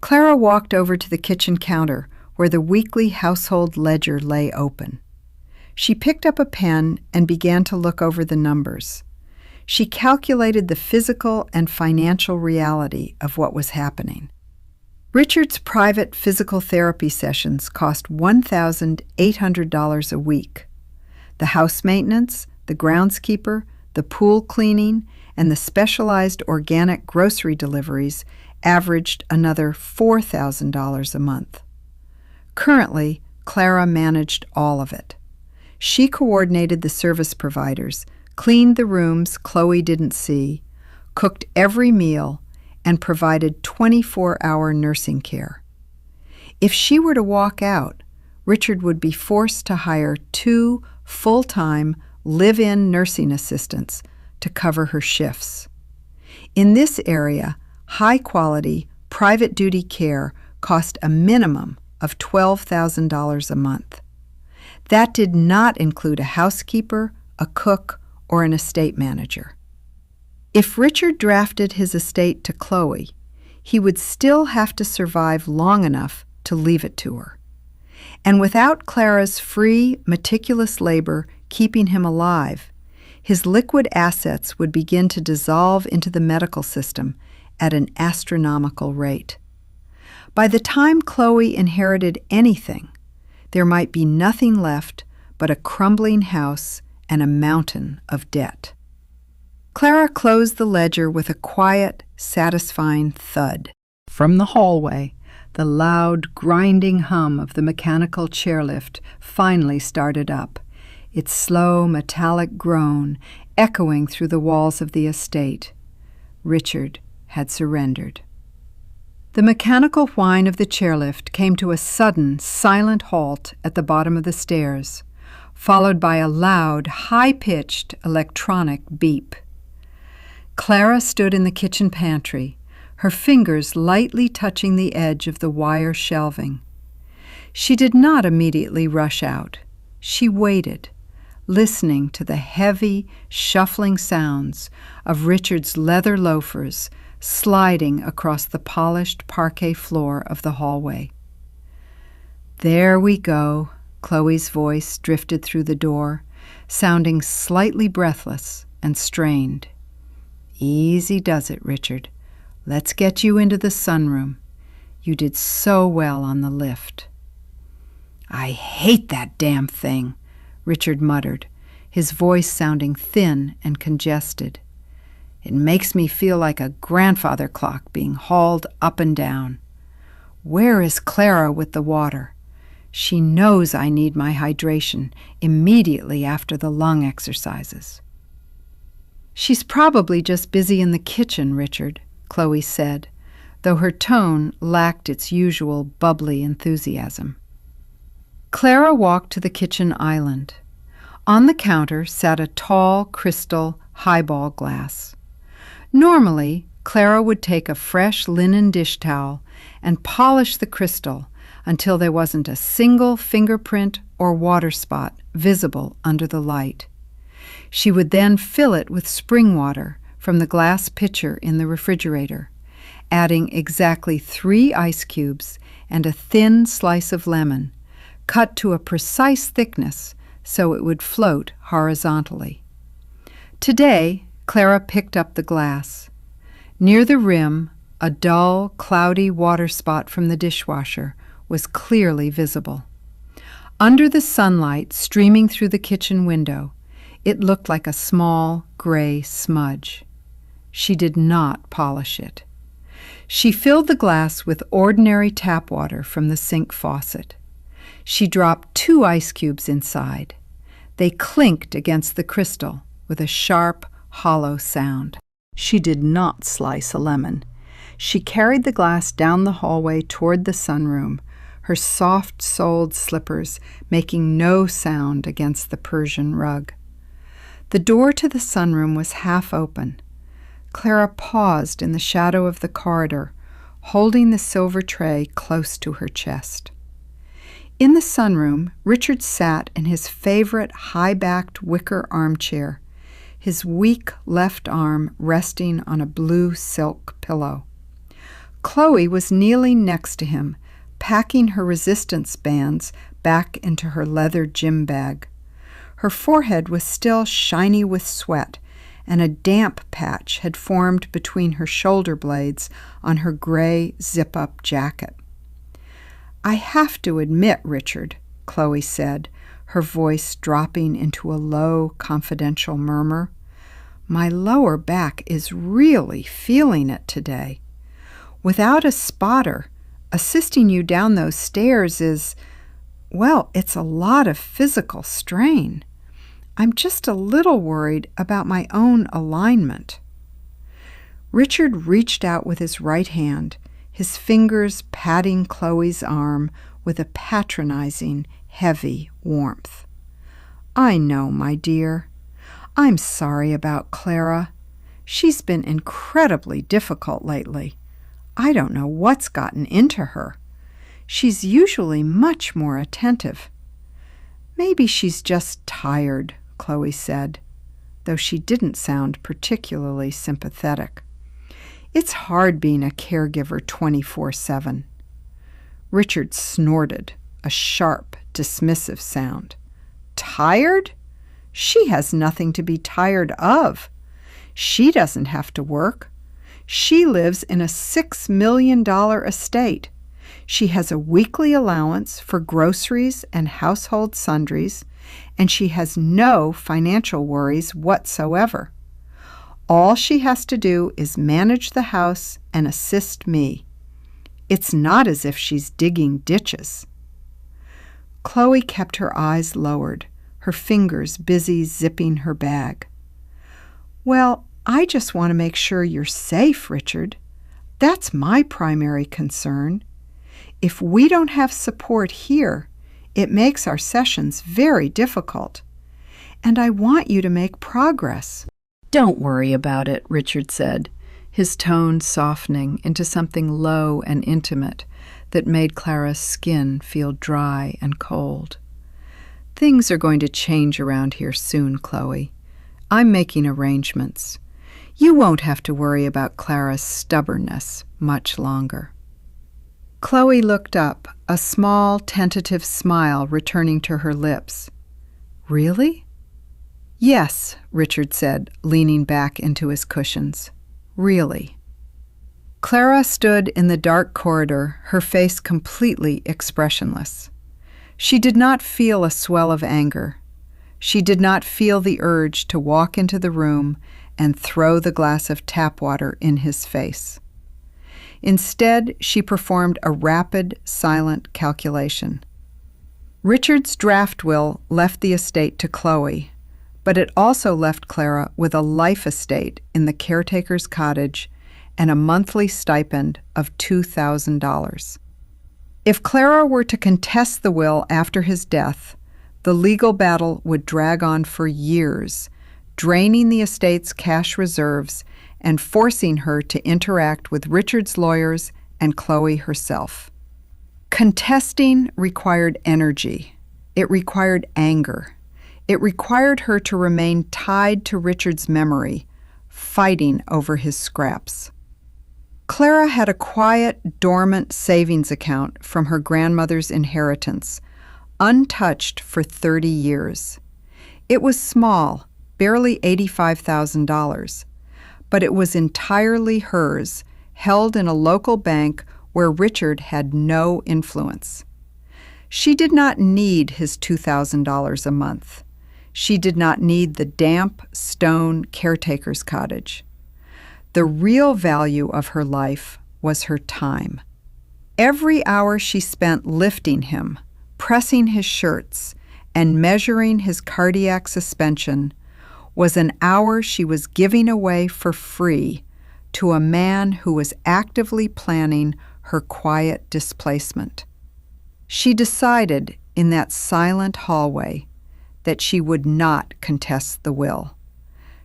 Clara walked over to the kitchen counter where the weekly household ledger lay open. She picked up a pen and began to look over the numbers. She calculated the physical and financial reality of what was happening. Richard's private physical therapy sessions cost $1,800 a week. The house maintenance, the groundskeeper, the pool cleaning, and the specialized organic grocery deliveries averaged another $4,000 a month. Currently, Clara managed all of it. She coordinated the service providers, cleaned the rooms Chloe didn't see, cooked every meal, and provided 24-hour nursing care. If she were to walk out, Richard would be forced to hire 2 full-time live-in nursing assistants to cover her shifts. In this area, high-quality, private duty care cost a minimum of $12,000 a month. That did not include a housekeeper, a cook, or an estate manager. If Richard drafted his estate to Chloe, he would still have to survive long enough to leave it to her. And without Clara's free, meticulous labor keeping him alive, his liquid assets would begin to dissolve into the medical system at an astronomical rate. By the time Chloe inherited anything, there might be nothing left but a crumbling house and a mountain of debt. Clara closed the ledger with a quiet, satisfying thud. From the hallway, the loud, grinding hum of the mechanical chairlift finally started up, its slow, metallic groan echoing through the walls of the estate. Richard had surrendered. The mechanical whine of the chairlift came to a sudden, silent halt at the bottom of the stairs, followed by a loud, high-pitched electronic beep. Clara stood in the kitchen pantry, her fingers lightly touching the edge of the wire shelving. She did not immediately rush out. She waited, listening to the heavy, shuffling sounds of Richard's leather loafers sliding across the polished parquet floor of the hallway. "There we go," Chloe's voice drifted through the door, sounding slightly breathless and strained. "Easy does it, Richard. Let's get you into the sunroom. You did so well on the lift." "I hate that damn thing," Richard muttered, his voice sounding thin and congested. "It makes me feel like a grandfather clock being hauled up and down. Where is Clara with the water? She knows I need my hydration immediately after the lung exercises." "She's probably just busy in the kitchen, Richard," Chloe said, though her tone lacked its usual bubbly enthusiasm. Clara walked to the kitchen island. On the counter sat a tall, crystal highball glass. Normally, Clara would take a fresh linen dish towel and polish the crystal until there wasn't a single fingerprint or water spot visible under the light. She would then fill it with spring water from the glass pitcher in the refrigerator, adding exactly 3 ice cubes and a thin slice of lemon, cut to a precise thickness so it would float horizontally. Today, Clara picked up the glass. Near the rim, a dull, cloudy water spot from the dishwasher was clearly visible. Under the sunlight streaming through the kitchen window, it looked like a small, gray smudge. She did not polish it. She filled the glass with ordinary tap water from the sink faucet. She dropped 2 ice cubes inside. They clinked against the crystal with a sharp, hollow sound. She did not slice a lemon. She carried the glass down the hallway toward the sunroom, her soft-soled slippers making no sound against the Persian rug. The door to the sunroom was half open. Clara paused in the shadow of the corridor, holding the silver tray close to her chest. In the sunroom, Richard sat in his favorite high-backed wicker armchair, his weak left arm resting on a blue silk pillow. Chloe was kneeling next to him, packing her resistance bands back into her leather gym bag. Her forehead was still shiny with sweat, and a damp patch had formed between her shoulder blades on her gray zip-up jacket. "I have to admit, Richard," Chloe said, her voice dropping into a low, confidential murmur, My lower back is really feeling it today. Without a spotter, assisting you down those stairs is, well, it's a lot of physical strain. I'm just a little worried about my own alignment." Richard reached out with his right hand, his fingers patting Chloe's arm with a patronizing, heavy warmth. "I know, my dear. I'm sorry about Clara. She's been incredibly difficult lately. I don't know what's gotten into her. She's usually much more attentive." "Maybe she's just tired," Chloe said, though she didn't sound particularly sympathetic. "It's hard being a caregiver 24/7. Richard snorted, a sharp, dismissive sound. "Tired? She has nothing to be tired of. She doesn't have to work. She lives in a $6 million estate. She has a weekly allowance for groceries and household sundries, and she has no financial worries whatsoever. All she has to do is manage the house and assist me. It's not as if she's digging ditches." Chloe kept her eyes lowered, her fingers busy zipping her bag. "Well, I just want to make sure you're safe, Richard. That's my primary concern. If we don't have support here, it makes our sessions very difficult. And I want you to make progress." "Don't worry about it," Richard said, his tone softening into something low and intimate that made Clara's skin feel dry and cold. "Things are going to change around here soon, Chloe. I'm making arrangements. You won't have to worry about Clara's stubbornness much longer." Chloe looked up, a small, tentative smile returning to her lips. "Really?" "Yes," Richard said, leaning back into his cushions. "Really." Clara stood in the dark corridor, her face completely expressionless. She did not feel a swell of anger. She did not feel the urge to walk into the room and throw the glass of tap water in his face. Instead, she performed a rapid, silent calculation. Richard's draft will left the estate to Chloe, but it also left Clara with a life estate in the caretaker's cottage and a monthly stipend of $2,000. If Clara were to contest the will after his death, the legal battle would drag on for years, draining the estate's cash reserves and forcing her to interact with Richard's lawyers and Chloe herself. Contesting required energy. It required anger. It required her to remain tied to Richard's memory, fighting over his scraps. Clara had a quiet, dormant savings account from her grandmother's inheritance, untouched for 30 years. It was small, barely $85,000, but it was entirely hers, held in a local bank where Richard had no influence. She did not need his $2,000 a month. She did not need the damp, stone caretaker's cottage. The real value of her life was her time. Every hour she spent lifting him, pressing his shirts, and measuring his cardiac suspension was an hour she was giving away for free to a man who was actively planning her quiet displacement. She decided in that silent hallway that she would not contest the will.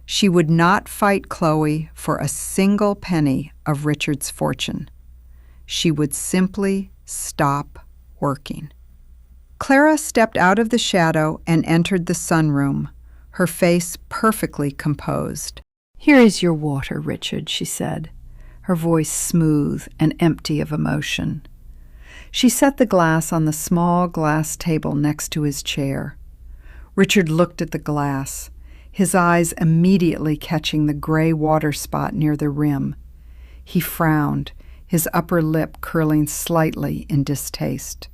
She would not fight Chloe for a single penny of Richard's fortune. She would simply stop working. Clara stepped out of the shadow and entered the sunroom, her face perfectly composed. "Here is your water, Richard," she said, her voice smooth and empty of emotion. She set the glass on the small glass table next to his chair. Richard looked at the glass, his eyes immediately catching the gray water spot near the rim. He frowned, his upper lip curling slightly in distaste.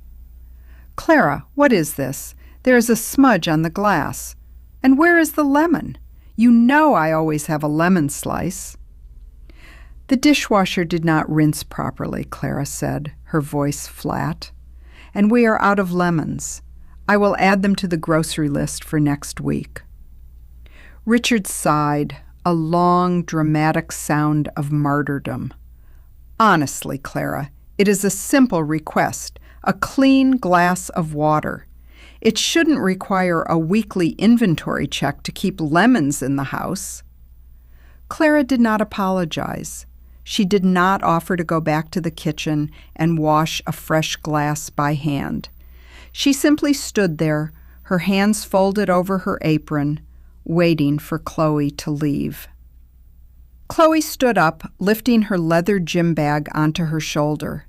"Clara, what is this? There is a smudge on the glass. And where is the lemon? You know I always have a lemon slice." "The dishwasher did not rinse properly," Clara said, her voice flat. "And we are out of lemons. I will add them to the grocery list for next week." Richard sighed, a long, dramatic sound of martyrdom. "Honestly, Clara, it is a simple request, a clean glass of water. It shouldn't require a weekly inventory check to keep lemons in the house." Clara did not apologize. She did not offer to go back to the kitchen and wash a fresh glass by hand. She simply stood there, her hands folded over her apron, waiting for Chloe to leave. Chloe stood up, lifting her leather gym bag onto her shoulder.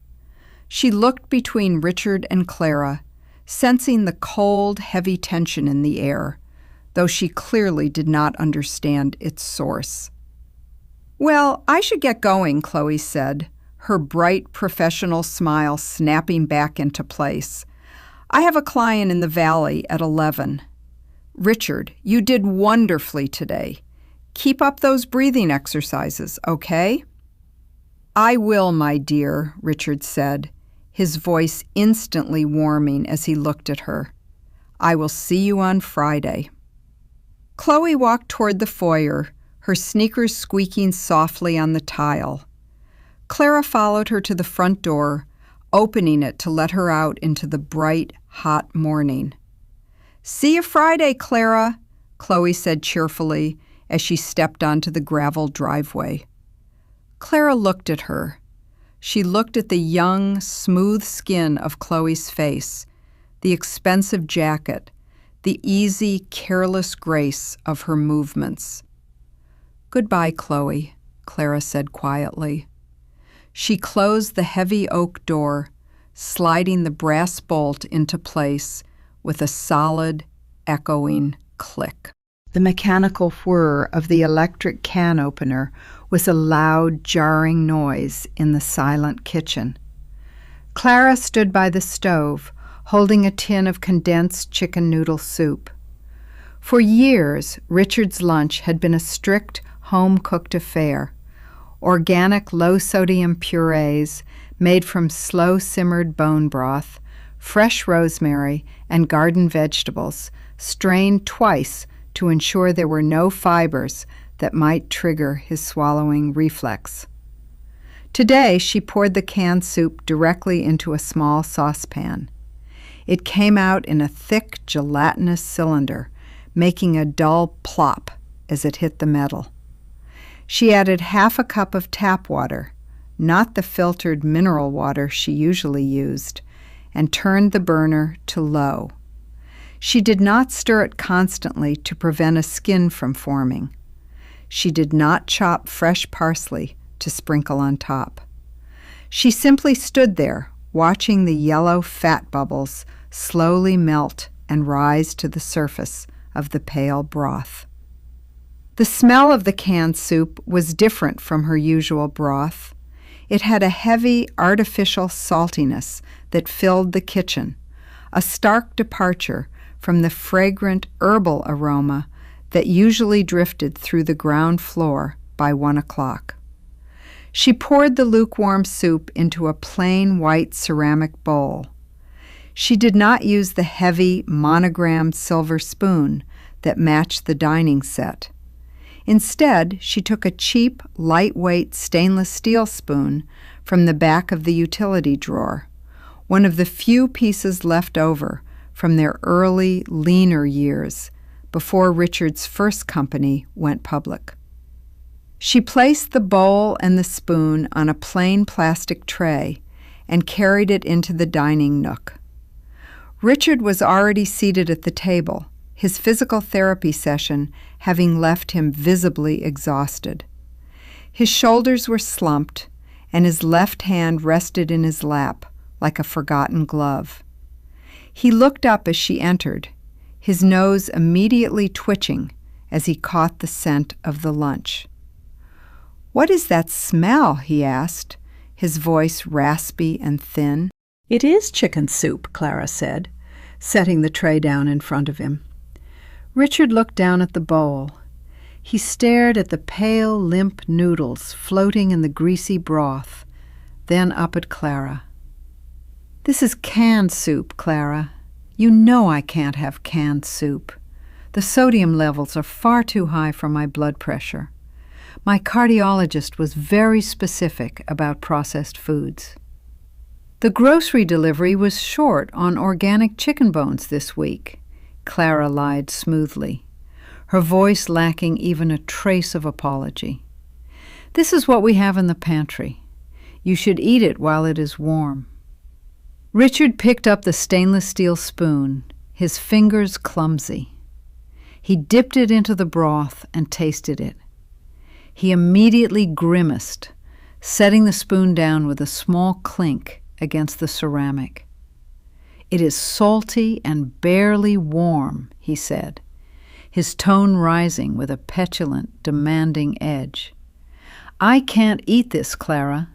She looked between Richard and Clara, sensing the cold, heavy tension in the air, though she clearly did not understand its source. "Well, I should get going," Chloe said, her bright professional smile snapping back into place. "I have a client in the valley at 11. Richard, you did wonderfully today. Keep up those breathing exercises, okay?" "I will, my dear," Richard said, his voice instantly warming as he looked at her. "I will see you on Friday." Chloe walked toward the foyer, her sneakers squeaking softly on the tile. Clara followed her to the front door, opening it to let her out into the bright, hot morning. "See you Friday, Clara," Chloe said cheerfully as she stepped onto the gravel driveway. Clara looked at her. She looked at the young, smooth skin of Chloe's face, the expensive jacket, the easy, careless grace of her movements. "Goodbye, Chloe," Clara said quietly. She closed the heavy oak door, sliding the brass bolt into place with a solid, echoing click. The mechanical whir of the electric can opener was a loud, jarring noise in the silent kitchen. Clara stood by the stove, holding a tin of condensed chicken noodle soup. For years, Richard's lunch had been a strict, home-cooked affair. Organic, low-sodium purees made from slow-simmered bone broth, fresh rosemary, and garden vegetables, strained twice to ensure there were no fibers that might trigger his swallowing reflex. Today, she poured the canned soup directly into a small saucepan. It came out in a thick, gelatinous cylinder, making a dull plop as it hit the metal. She added half a cup of tap water, not the filtered mineral water she usually used, and turned the burner to low. She did not stir it constantly to prevent a skin from forming. She did not chop fresh parsley to sprinkle on top. She simply stood there, watching the yellow fat bubbles slowly melt and rise to the surface of the pale broth. The smell of the canned soup was different from her usual broth. It had a heavy, artificial saltiness that filled the kitchen, a stark departure from the fragrant herbal aroma that usually drifted through the ground floor by 1 o'clock. She poured the lukewarm soup into a plain white ceramic bowl. She did not use the heavy, monogrammed silver spoon that matched the dining set. Instead, she took a cheap, lightweight stainless steel spoon from the back of the utility drawer, one of the few pieces left over from their early, leaner years before Richard's first company went public. She placed the bowl and the spoon on a plain plastic tray and carried it into the dining nook. Richard was already seated at the table, his physical therapy session having left him visibly exhausted. His shoulders were slumped, and his left hand rested in his lap like a forgotten glove. He looked up as she entered, his nose immediately twitching as he caught the scent of the lunch. "What is that smell?" he asked, his voice raspy and thin. "It is chicken soup," Clara said, setting the tray down in front of him. Richard looked down at the bowl. He stared at the pale, limp noodles floating in the greasy broth, then up at Clara. "This is canned soup, Clara. You know I can't have canned soup. The sodium levels are far too high for my blood pressure. My cardiologist was very specific about processed foods." "The grocery delivery was short on organic chicken bones this week," Clara lied smoothly, her voice lacking even a trace of apology. "This is what we have in the pantry. You should eat it while it is warm." Richard picked up the stainless steel spoon, his fingers clumsy. He dipped it into the broth and tasted it. He immediately grimaced, setting the spoon down with a small clink against the ceramic. "It is salty and barely warm," he said, his tone rising with a petulant, demanding edge. "I can't eat this, Clara.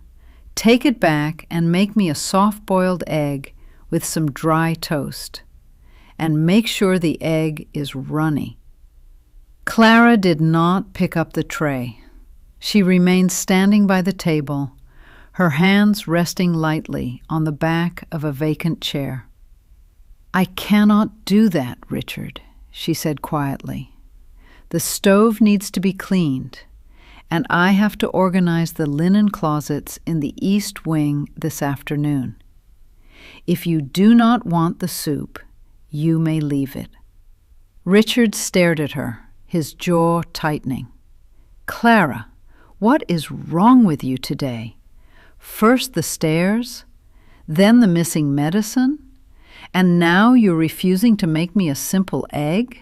Take it back and make me a soft-boiled egg with some dry toast. And make sure the egg is runny." Clara did not pick up the tray. She remained standing by the table, her hands resting lightly on the back of a vacant chair. "I cannot do that, Richard," she said quietly. "The stove needs to be cleaned, and I have to organize the linen closets in the east wing this afternoon. If you do not want the soup, you may leave it." Richard stared at her, his jaw tightening. "Clara, what is wrong with you today? First the stairs, then the missing medicine, and now you're refusing to make me a simple egg?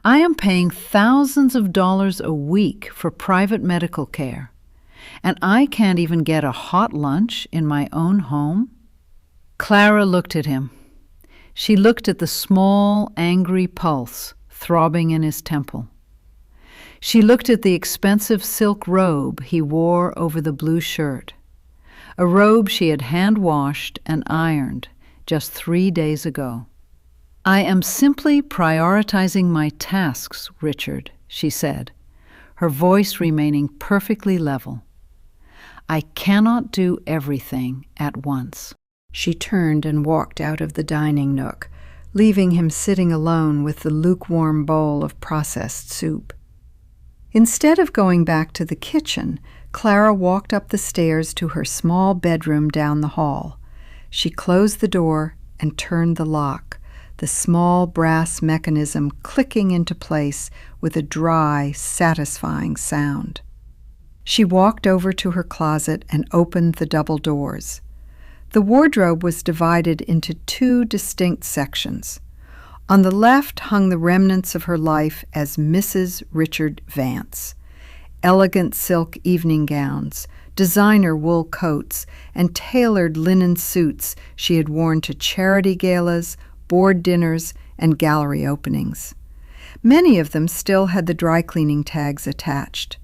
I am paying thousands of dollars a week for private medical care, and I can't even get a hot lunch in my own home?" Clara looked at him. She looked at the small, angry pulse throbbing in his temple. She looked at the expensive silk robe he wore over the blue shirt, a robe she had hand-washed and ironed just 3 days ago. "I am simply prioritizing my tasks, Richard," she said, her voice remaining perfectly level. "I cannot do everything at once." She turned and walked out of the dining nook, leaving him sitting alone with the lukewarm bowl of processed soup. Instead of going back to the kitchen, Clara walked up the stairs to her small bedroom down the hall. She closed the door and turned the lock, the small brass mechanism clicking into place with a dry, satisfying sound. She walked over to her closet and opened the double doors. The wardrobe was divided into 2 distinct sections. On the left hung the remnants of her life as Mrs. Richard Vance. Elegant silk evening gowns, designer wool coats, and tailored linen suits she had worn to charity galas, board dinners, and gallery openings. Many of them still had the dry cleaning tags attached.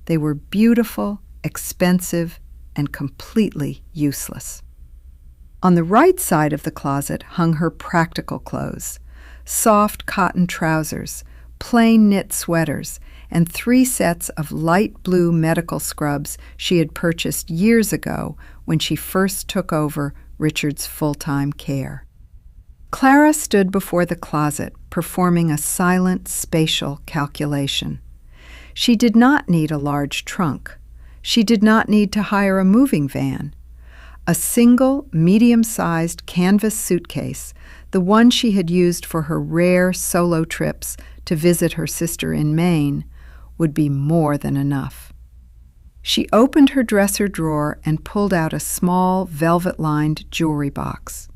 They were beautiful, expensive, and completely useless. On the right side of the closet hung her practical clothes: soft cotton trousers, plain knit sweaters, and 3 sets of light blue medical scrubs she had purchased years ago when she first took over Richard's full-time care. Clara stood before the closet, performing a silent, spatial calculation. She did not need a large trunk. She did not need to hire a moving van. A single, medium-sized canvas suitcase, the one she had used for her rare solo trips to visit her sister in Maine, would be more than enough. She opened her dresser drawer and pulled out a small, velvet-lined jewelry box.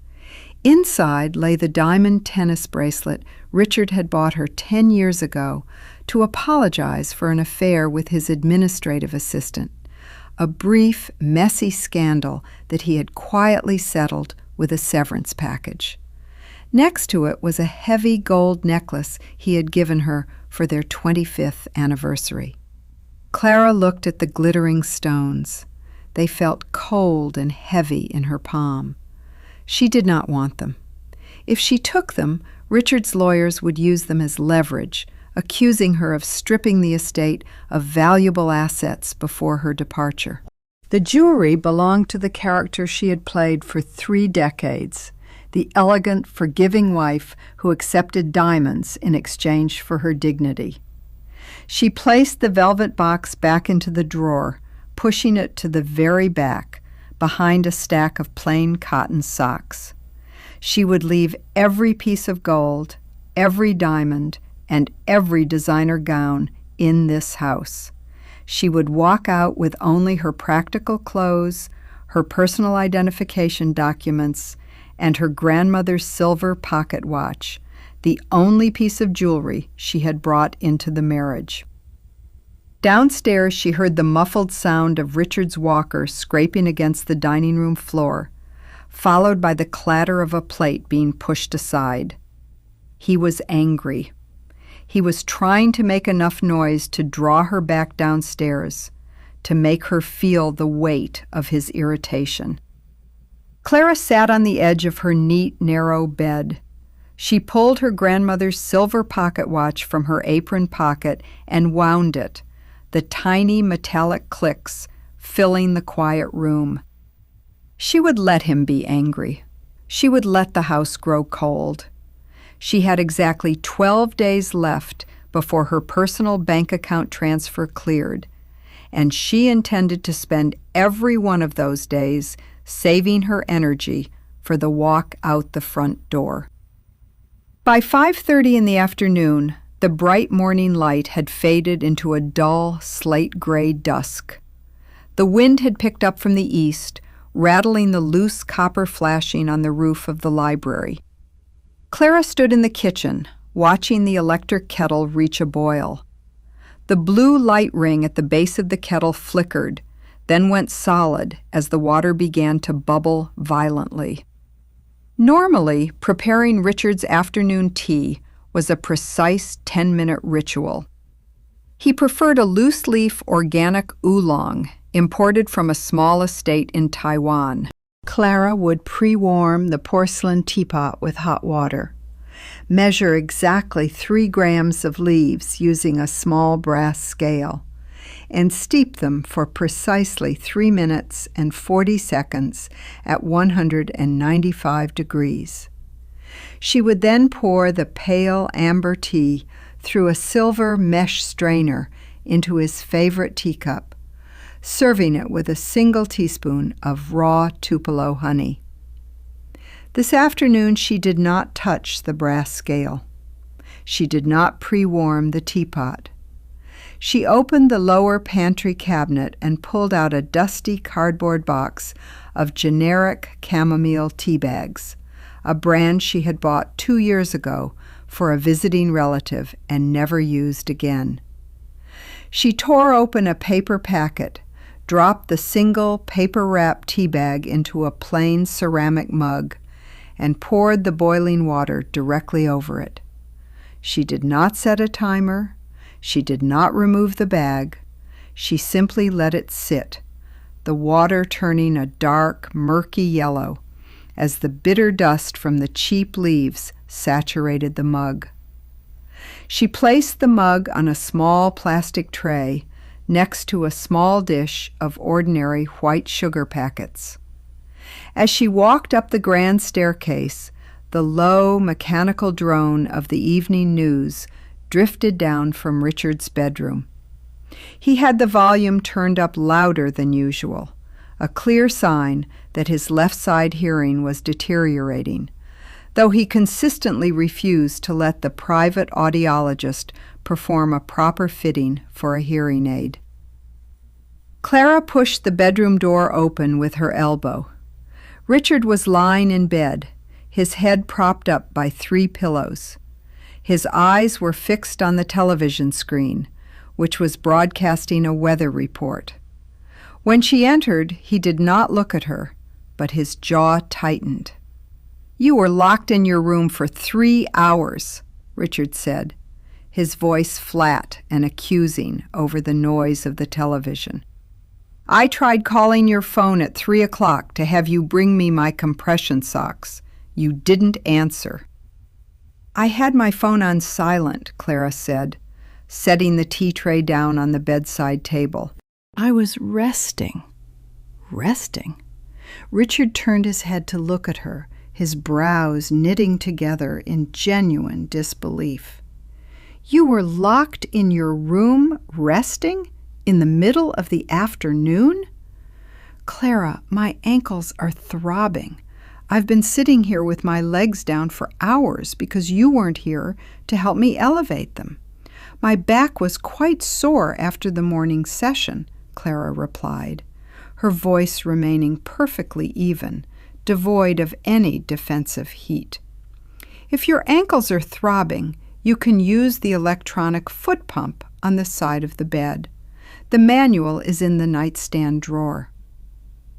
Inside lay the diamond tennis bracelet Richard had bought her 10 years ago to apologize for an affair with his administrative assistant, a brief, messy scandal that he had quietly settled with a severance package. Next to it was a heavy gold necklace he had given her for their 25th anniversary. Clara looked at the glittering stones. They felt cold and heavy in her palm. She did not want them. If she took them, Richard's lawyers would use them as leverage, accusing her of stripping the estate of valuable assets before her departure. The jewelry belonged to the character she had played for 3 decades, the elegant, forgiving wife who accepted diamonds in exchange for her dignity. She placed the velvet box back into the drawer, pushing it to the very back, behind a stack of plain cotton socks. She would leave every piece of gold, every diamond, and every designer gown in this house. She would walk out with only her practical clothes, her personal identification documents, and her grandmother's silver pocket watch, the only piece of jewelry she had brought into the marriage. Downstairs, she heard the muffled sound of Richard's walker scraping against the dining room floor, followed by the clatter of a plate being pushed aside. He was angry. He was trying to make enough noise to draw her back downstairs, to make her feel the weight of his irritation. Clara sat on the edge of her neat, narrow bed. She pulled her grandmother's silver pocket watch from her apron pocket and wound it, the tiny metallic clicks filling the quiet room. She would let him be angry. She would let the house grow cold. She had exactly 12 days left before her personal bank account transfer cleared, and she intended to spend every one of those days saving her energy for the walk out the front door. By 5:30 in the afternoon, the bright morning light had faded into a dull, slate-gray dusk. The wind had picked up from the east, rattling the loose copper flashing on the roof of the library. Clara stood in the kitchen, watching the electric kettle reach a boil. The blue light ring at the base of the kettle flickered, then went solid as the water began to bubble violently. Normally, preparing Richard's afternoon tea was a precise 10-minute ritual. He preferred a loose-leaf organic oolong imported from a small estate in Taiwan. Clara would pre-warm the porcelain teapot with hot water, measure exactly 3 grams of leaves using a small brass scale, and steep them for precisely 3 minutes and 40 seconds at 195 degrees. She would then pour the pale amber tea through a silver mesh strainer into his favorite teacup, serving it with a single teaspoon of raw Tupelo honey. This afternoon she did not touch the brass scale. She did not pre-warm the teapot. She opened the lower pantry cabinet and pulled out a dusty cardboard box of generic chamomile tea bags, a brand she had bought 2 years ago for a visiting relative and never used again. She tore open a paper packet, dropped the single paper-wrapped tea bag into a plain ceramic mug, and poured the boiling water directly over it. She did not set a timer. She did not remove the bag. She simply let it sit, the water turning a dark, murky yellow as the bitter dust from the cheap leaves saturated the mug. She placed the mug on a small plastic tray next to a small dish of ordinary white sugar packets. As she walked up the grand staircase, the low, mechanical drone of the evening news drifted down from Richard's bedroom. He had the volume turned up louder than usual, a clear sign that his left side hearing was deteriorating, though he consistently refused to let the private audiologist perform a proper fitting for a hearing aid. Clara pushed the bedroom door open with her elbow. Richard was lying in bed, his head propped up by 3 pillows. His eyes were fixed on the television screen, which was broadcasting a weather report. When she entered, he did not look at her, but his jaw tightened. "You were locked in your room for 3 hours, Richard said, his voice flat and accusing over the noise of the television. "I tried calling your phone at 3 o'clock to have you bring me my compression socks. You didn't answer." "I had my phone on silent," Clara said, setting the tea tray down on the bedside table. I was resting. Resting? Richard turned his head to look at her, his brows knitting together in genuine disbelief. You were locked in your room, resting, in the middle of the afternoon? Clara, my ankles are throbbing. I've been sitting here with my legs down for hours because you weren't here to help me elevate them. My back was quite sore after the morning session, Clara replied, her voice remaining perfectly even, devoid of any defensive heat. If your ankles are throbbing, you can use the electronic foot pump on the side of the bed. The manual is in the nightstand drawer.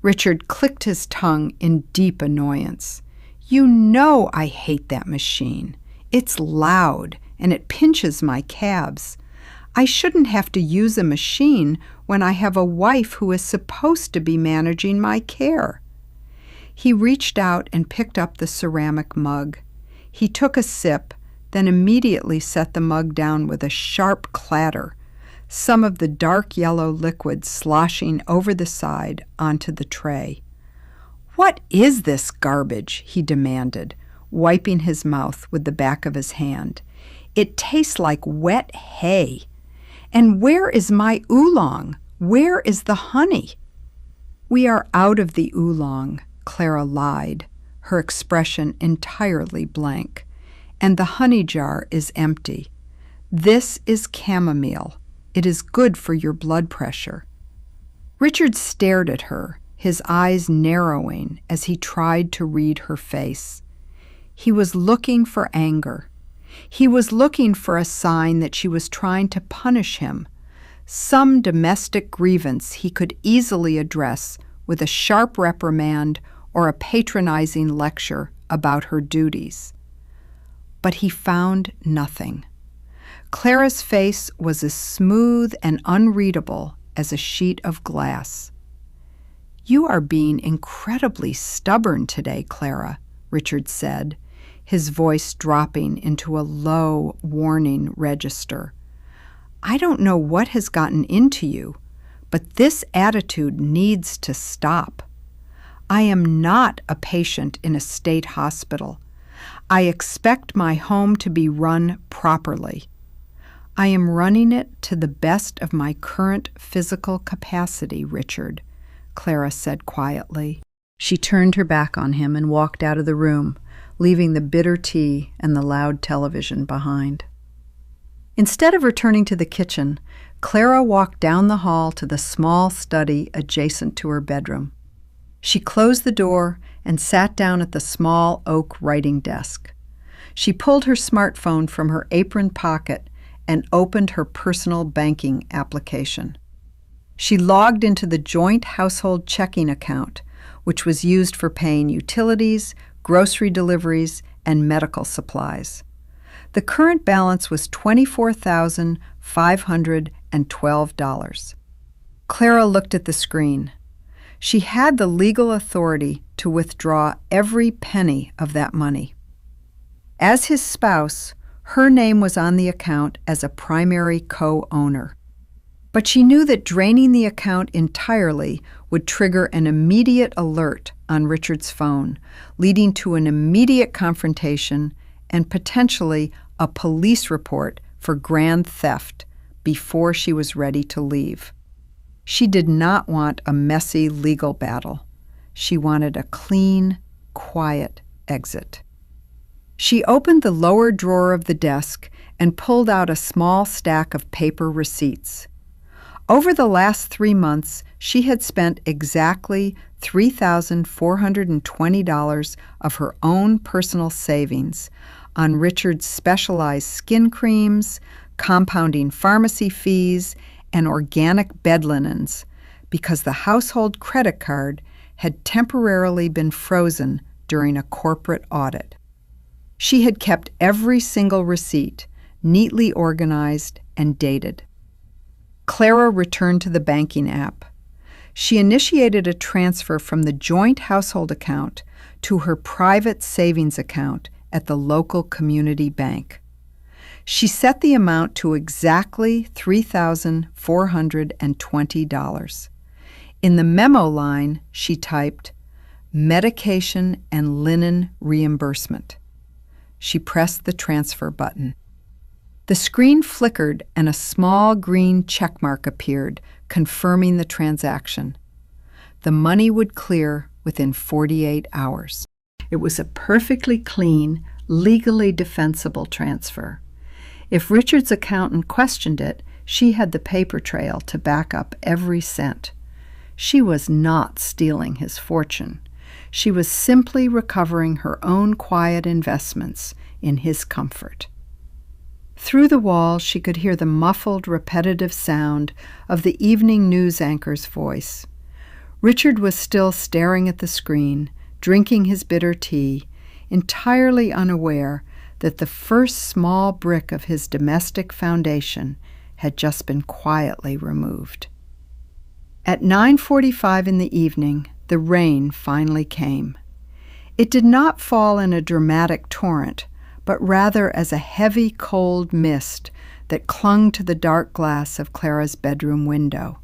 Richard clicked his tongue in deep annoyance. You know I hate that machine. It's loud, and it pinches my calves. I shouldn't have to use a machine when I have a wife who is supposed to be managing my care. He reached out and picked up the ceramic mug. He took a sip, then immediately set the mug down with a sharp clatter, some of the dark yellow liquid sloshing over the side onto the tray. What is this garbage? He demanded, wiping his mouth with the back of his hand. It tastes like wet hay. And where is my oolong? Where is the honey? We are out of the oolong, Clara lied, her expression entirely blank. And the honey jar is empty. This is chamomile. It is good for your blood pressure. Richard stared at her, his eyes narrowing as he tried to read her face. He was looking for anger. He was looking for a sign that she was trying to punish him, some domestic grievance he could easily address with a sharp reprimand or a patronizing lecture about her duties. But he found nothing. Clara's face was as smooth and unreadable as a sheet of glass. You are being incredibly stubborn today, Clara, Richard said, his voice dropping into a low, warning register. I don't know what has gotten into you, but this attitude needs to stop. I am not a patient in a state hospital. I expect my home to be run properly. I am running it to the best of my current physical capacity, Richard, Clara said quietly. She turned her back on him and walked out of the room, leaving the bitter tea and the loud television behind. Instead of returning to the kitchen, Clara walked down the hall to the small study adjacent to her bedroom. She closed the door and sat down at the small oak writing desk. She pulled her smartphone from her apron pocket and opened her personal banking application. She logged into the joint household checking account, which was used for paying utilities, grocery deliveries, and medical supplies. The current balance was $24,512. Clara looked at the screen. She had the legal authority to withdraw every penny of that money. As his spouse, her name was on the account as a primary co-owner. But she knew that draining the account entirely would trigger an immediate alert on Richard's phone, leading to an immediate confrontation and potentially a police report for grand theft before she was ready to leave. She did not want a messy legal battle. She wanted a clean, quiet exit. She opened the lower drawer of the desk and pulled out a small stack of paper receipts. Over the last 3 months, she had spent exactly $3,420 of her own personal savings on Richard's specialized skin creams, compounding pharmacy fees, and organic bed linens because the household credit card had temporarily been frozen during a corporate audit. She had kept every single receipt, neatly organized and dated. Clara returned to the banking app. She initiated a transfer from the joint household account to her private savings account at the local community bank. She set the amount to exactly $3,420. In the memo line, she typed, "Medication and linen reimbursement." She pressed the transfer button. The screen flickered and a small green checkmark appeared, confirming the transaction. The money would clear within 48 hours. It was a perfectly clean, legally defensible transfer. If Richard's accountant questioned it, she had the paper trail to back up every cent. She was not stealing his fortune. She was simply recovering her own quiet investments in his comfort. Through the wall, she could hear the muffled, repetitive sound of the evening news anchor's voice. Richard was still staring at the screen, drinking his bitter tea, entirely unaware that the first small brick of his domestic foundation had just been quietly removed. At 9:45 in the evening, the rain finally came. It did not fall in a dramatic torrent, but rather as a heavy, cold mist that clung to the dark glass of Clara's bedroom window.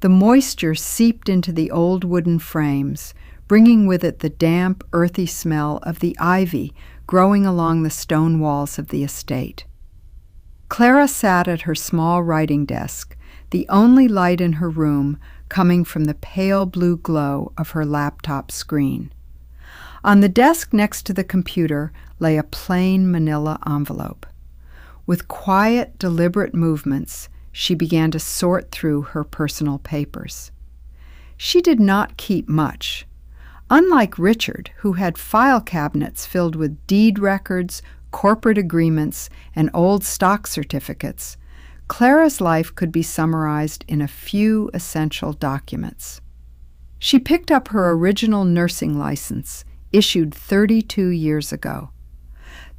The moisture seeped into the old wooden frames, bringing with it the damp, earthy smell of the ivy growing along the stone walls of the estate. Clara sat at her small writing desk, the only light in her room coming from the pale blue glow of her laptop screen. On the desk next to the computer lay a plain manila envelope. With quiet, deliberate movements, she began to sort through her personal papers. She did not keep much. Unlike Richard, who had file cabinets filled with deed records, corporate agreements, and old stock certificates, Clara's life could be summarized in a few essential documents. She picked up her original nursing license, issued 32 years ago.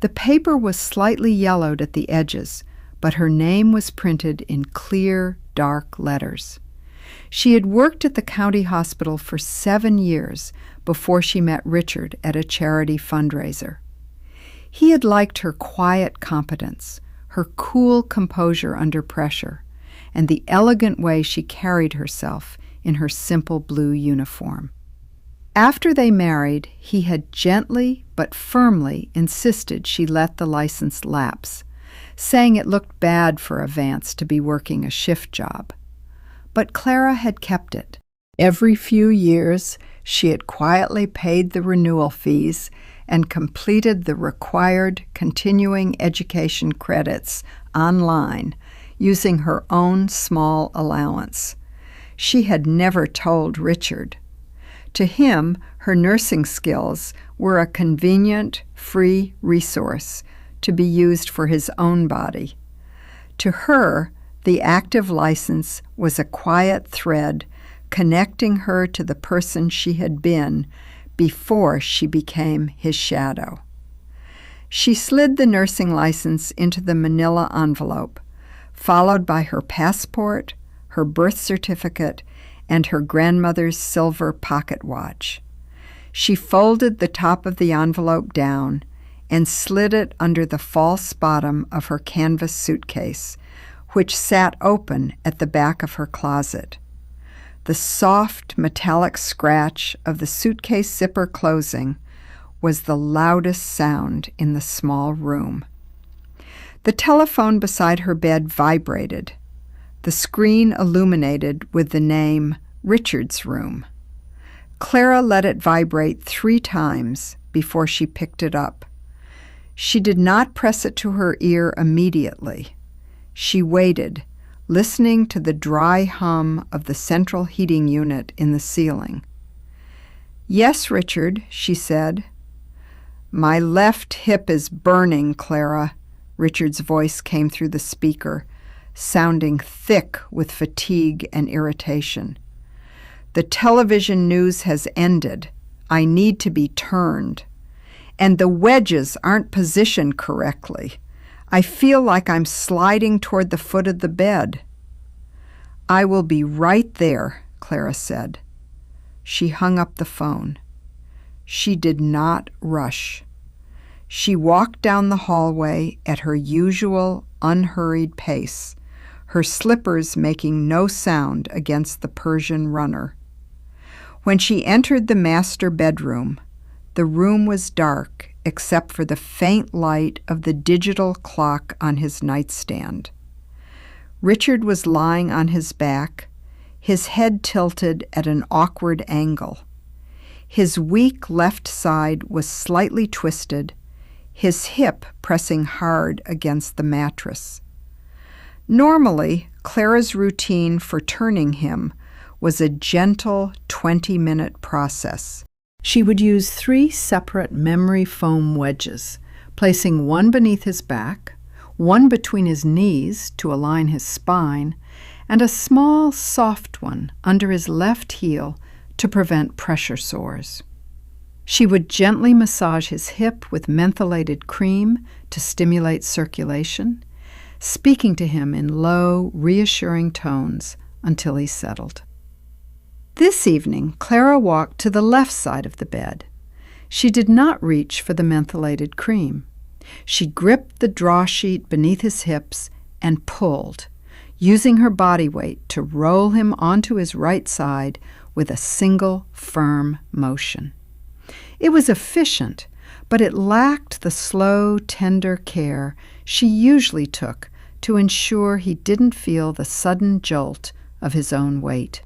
The paper was slightly yellowed at the edges, but her name was printed in clear, dark letters. She had worked at the county hospital for 7 years before she met Richard at a charity fundraiser. He had liked her quiet competence, her cool composure under pressure, and the elegant way she carried herself in her simple blue uniform. After they married, he had gently but firmly insisted she let the license lapse, saying it looked bad for a Vance to be working a shift job. But Clara had kept it. Every few years, she had quietly paid the renewal fees and completed the required continuing education credits online using her own small allowance. She had never told Richard. To him, her nursing skills were a convenient, free resource to be used for his own body. To her, the active license was a quiet thread connecting her to the person she had been before she became his shadow. She slid the nursing license into the manila envelope, followed by her passport, her birth certificate, and her grandmother's silver pocket watch. She folded the top of the envelope down and slid it under the false bottom of her canvas suitcase, which sat open at the back of her closet. The soft, metallic scratch of the suitcase zipper closing was the loudest sound in the small room. The telephone beside her bed vibrated, the screen illuminated with the name Richard's Room. Clara let it vibrate 3 times before she picked it up. She did not press it to her ear immediately. She waited, listening to the dry hum of the central heating unit in the ceiling. "Yes, Richard," she said. "My left hip is burning, Clara," Richard's voice came through the speaker, sounding thick with fatigue and irritation. "The television news has ended. I need to be turned. And the wedges aren't positioned correctly. I feel like I'm sliding toward the foot of the bed." "I will be right there," Clara said. She hung up the phone. She did not rush. She walked down the hallway at her usual unhurried pace, her slippers making no sound against the Persian runner. When she entered the master bedroom, the room was dark except for the faint light of the digital clock on his nightstand. Richard was lying on his back, his head tilted at an awkward angle. His weak left side was slightly twisted, his hip pressing hard against the mattress. Normally, Clara's routine for turning him was a gentle 20-minute process. She would use 3 separate memory foam wedges, placing one beneath his back, one between his knees to align his spine, and a small, soft one under his left heel to prevent pressure sores. She would gently massage his hip with mentholated cream to stimulate circulation, speaking to him in low, reassuring tones until he settled. This evening, Clara walked to the left side of the bed. She did not reach for the mentholated cream. She gripped the draw sheet beneath his hips and pulled, using her body weight to roll him onto his right side with a single, firm motion. It was efficient, but it lacked the slow, tender care she usually took to ensure he didn't feel the sudden jolt of his own weight.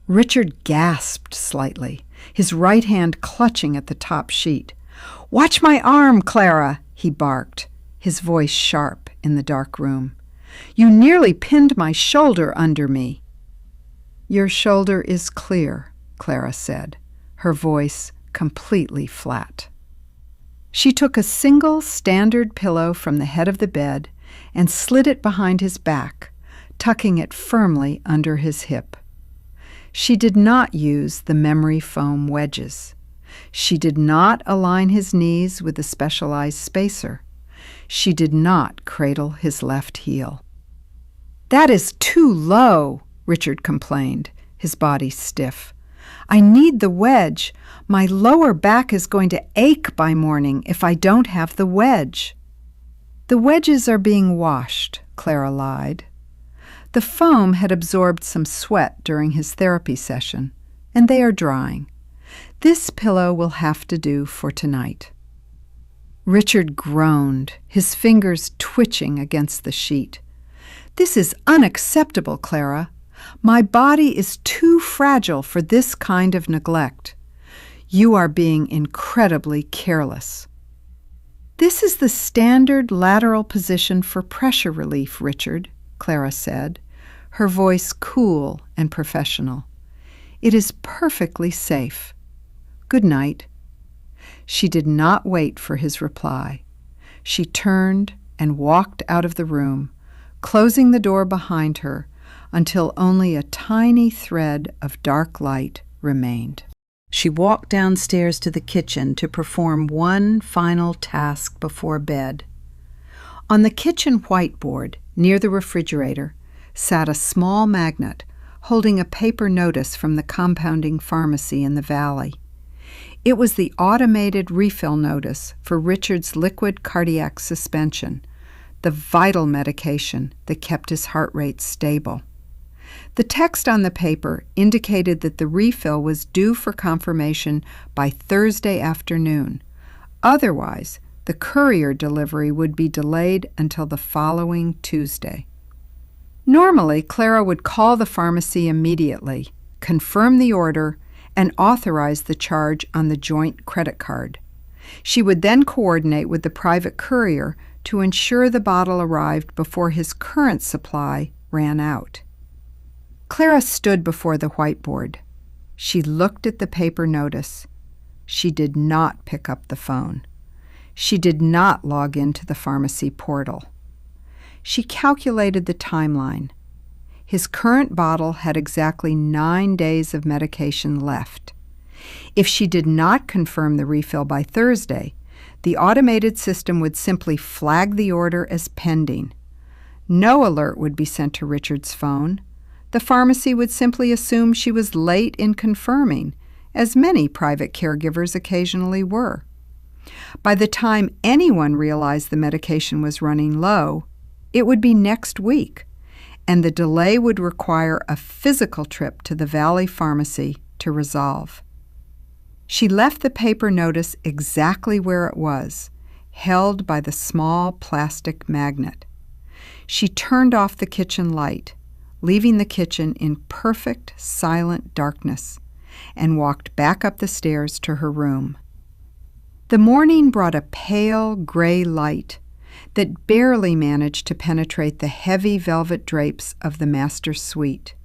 Richard gasped slightly, his right hand clutching at the top sheet. "Watch my arm, Clara," he barked, his voice sharp in the dark room. "You nearly pinned my shoulder under me." "Your shoulder is clear," Clara said, her voice completely flat. She took a single standard pillow from the head of the bed and slid it behind his back, tucking it firmly under his hip. She did not use the memory foam wedges. She did not align his knees with a specialized spacer. She did not cradle his left heel. "That is too low," Richard complained, his body stiff. "I need the wedge. My lower back is going to ache by morning if I don't have the wedge." "The wedges are being washed," Clara lied. The foam had absorbed some sweat during his therapy session, and they are drying. This pillow will have to do for tonight. Richard groaned, his fingers twitching against the sheet. "This is unacceptable, Clara. My body is too fragile for this kind of neglect. You are being incredibly careless." "This is the standard lateral position for pressure relief, Richard," Clara said, her voice cool and professional. "It is perfectly safe. Good night." She did not wait for his reply. She turned and walked out of the room, closing the door behind her until only a tiny thread of dark light remained. She walked downstairs to the kitchen to perform one final task before bed. On the kitchen whiteboard, near the refrigerator, sat a small magnet holding a paper notice from the compounding pharmacy in the valley. It was the automated refill notice for Richard's liquid cardiac suspension, the vital medication that kept his heart rate stable. The text on the paper indicated that the refill was due for confirmation by Thursday afternoon. Otherwise, the courier delivery would be delayed until the following Tuesday. Normally, Clara would call the pharmacy immediately, confirm the order, and authorize the charge on the joint credit card. She would then coordinate with the private courier to ensure the bottle arrived before his current supply ran out. Clara stood before the whiteboard. She looked at the paper notice. She did not pick up the phone. She did not log into the pharmacy portal. She calculated the timeline. His current bottle had exactly 9 days of medication left. If she did not confirm the refill by Thursday, the automated system would simply flag the order as pending. No alert would be sent to Richard's phone. The pharmacy would simply assume she was late in confirming, as many private caregivers occasionally were. By the time anyone realized the medication was running low, it would be next week, and the delay would require a physical trip to the Valley Pharmacy to resolve. She left the paper notice exactly where it was, held by the small plastic magnet. She turned off the kitchen light, leaving the kitchen in perfect, silent darkness, and walked back up the stairs to her room. The morning brought a pale gray light that barely managed to penetrate the heavy velvet drapes of the master's suite.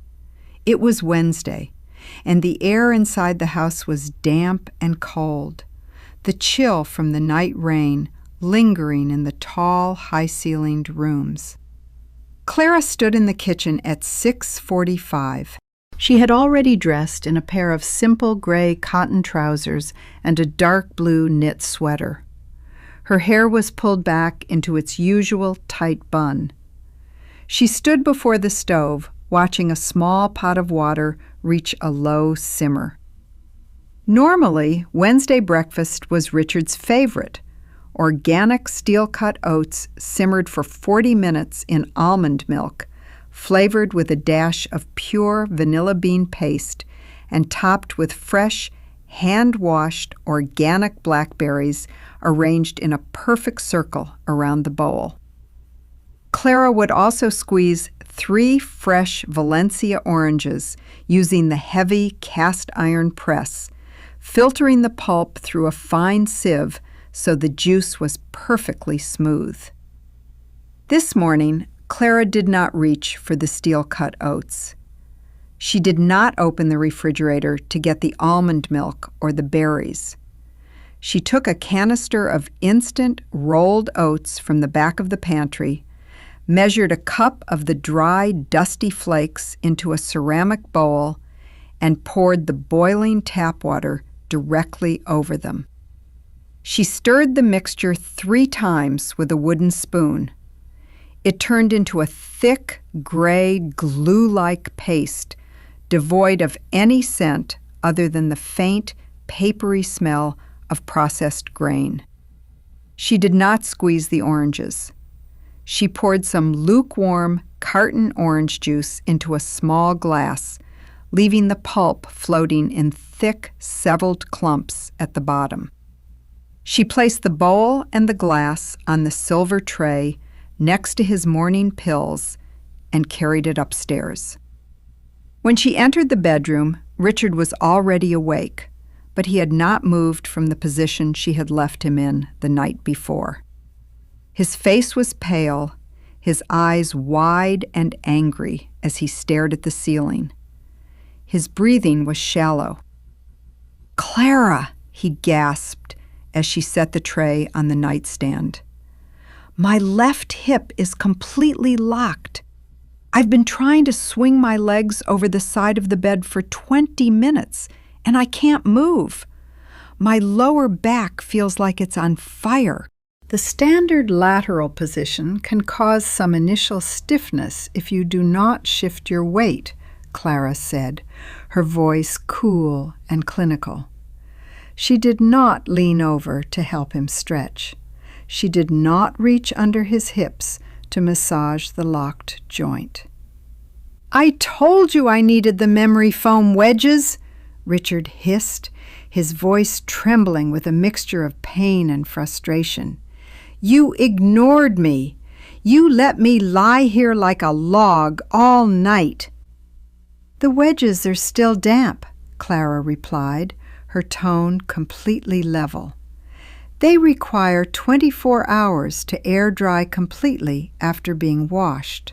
It was Wednesday, and the air inside the house was damp and cold, the chill from the night rain lingering in the tall, high-ceilinged rooms. Clara stood in the kitchen at 6:45. She had already dressed in a pair of simple gray cotton trousers and a dark blue knit sweater. Her hair was pulled back into its usual tight bun. She stood before the stove, watching a small pot of water reach a low simmer. Normally, Wednesday breakfast was Richard's favorite: organic steel-cut oats simmered for 40 minutes in almond milk, flavored with a dash of pure vanilla bean paste and topped with fresh, hand-washed organic blackberries arranged in a perfect circle around the bowl. Clara would also squeeze 3 fresh Valencia oranges using the heavy cast-iron press, filtering the pulp through a fine sieve so the juice was perfectly smooth. This morning, Clara did not reach for the steel-cut oats. She did not open the refrigerator to get the almond milk or the berries. She took a canister of instant rolled oats from the back of the pantry, measured a cup of the dry, dusty flakes into a ceramic bowl, and poured the boiling tap water directly over them. She stirred the mixture 3 times with a wooden spoon. It turned into a thick, gray, glue-like paste, devoid of any scent other than the faint, papery smell of processed grain. She did not squeeze the oranges. She poured some lukewarm carton orange juice into a small glass, leaving the pulp floating in thick, severed clumps at the bottom. She placed the bowl and the glass on the silver tray next to his morning pills and carried it upstairs. When she entered the bedroom, Richard was already awake, but he had not moved from the position she had left him in the night before. His face was pale, his eyes wide and angry as he stared at the ceiling. His breathing was shallow. "Clara," he gasped as she set the tray on the nightstand. "My left hip is completely locked. I've been trying to swing my legs over the side of the bed for 20 minutes, and I can't move. My lower back feels like it's on fire." The standard lateral position can cause some initial stiffness if you do not shift your weight, Clara said, her voice cool and clinical. She did not lean over to help him stretch. She did not reach under his hips to massage the locked joint. "I told you I needed the memory foam wedges," Richard hissed, his voice trembling with a mixture of pain and frustration. "You ignored me. You let me lie here like a log all night." "The wedges are still damp," Clara replied, her tone completely level. "They require 24 hours to air dry completely after being washed."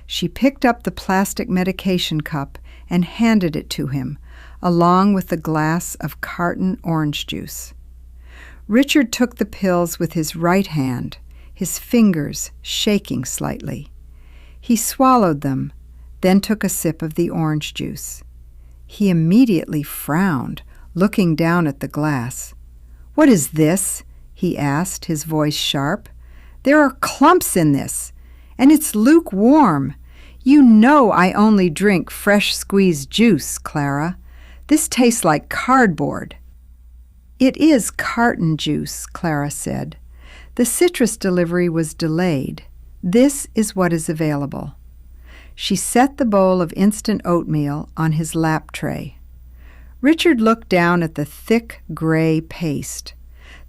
She picked up the plastic medication cup and handed it to him, along with the glass of carton orange juice. Richard took the pills with his right hand, his fingers shaking slightly. He swallowed them, then took a sip of the orange juice. He immediately frowned, looking down at the glass. "What is this?" he asked, his voice sharp. "There are clumps in this, and it's lukewarm. You know I only drink fresh squeezed juice, Clara. This tastes like cardboard." "It is carton juice," Clara said. "The citrus delivery was delayed. This is what is available." She set the bowl of instant oatmeal on his lap tray. Richard looked down at the thick gray paste.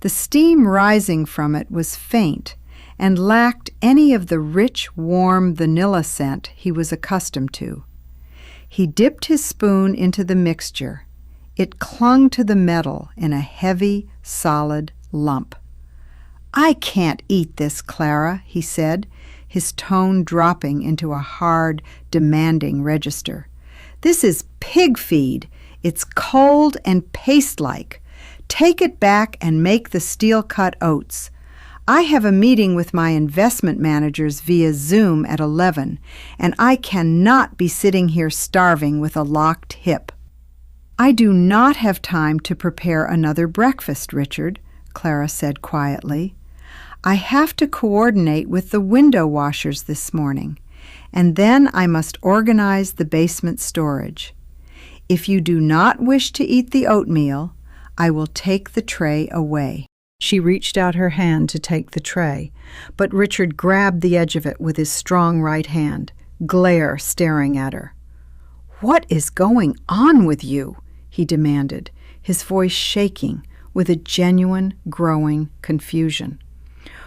The steam rising from it was faint and lacked any of the rich, warm vanilla scent he was accustomed to. He dipped his spoon into the mixture. It clung to the metal in a heavy, solid lump. "I can't eat this, Clara," he said, his tone dropping into a hard, demanding register. "This is pig feed. It's cold and paste-like. Take it back and make the steel-cut oats. I have a meeting with my investment managers via Zoom at 11, and I cannot be sitting here starving with a locked hip." "I do not have time to prepare another breakfast, Richard," Clara said quietly. "I have to coordinate with the window washers this morning, and then I must organize the basement storage. If you do not wish to eat the oatmeal, I will take the tray away." She reached out her hand to take the tray, but Richard grabbed the edge of it with his strong right hand, glare staring at her. "What is going on with you?" he demanded, his voice shaking with a genuine, growing confusion.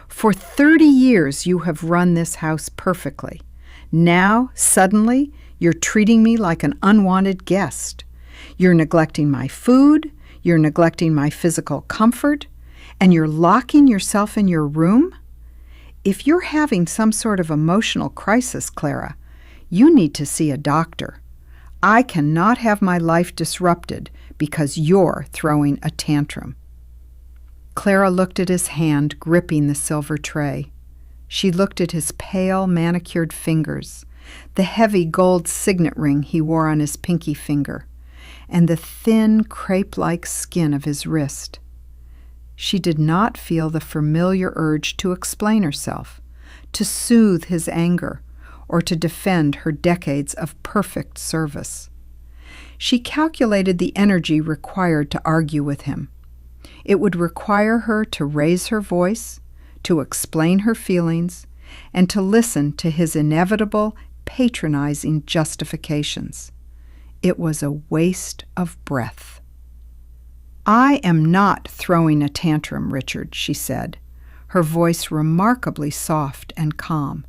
"For 30 years you have run this house perfectly. Now, suddenly, you're treating me like an unwanted guest. You're neglecting my food, you're neglecting my physical comfort, and you're locking yourself in your room? If you're having some sort of emotional crisis, Clara, you need to see a doctor. I cannot have my life disrupted because you're throwing a tantrum." Clara looked at his hand gripping the silver tray. She looked at his pale, manicured fingers, the heavy gold signet ring he wore on his pinky finger, and the thin, crepe-like skin of his wrist. She did not feel the familiar urge to explain herself, to soothe his anger, or to defend her decades of perfect service. She calculated the energy required to argue with him. It would require her to raise her voice, to explain her feelings, and to listen to his inevitable, patronizing justifications. It was a waste of breath. "I am not throwing a tantrum, Richard," she said, her voice remarkably soft and calm.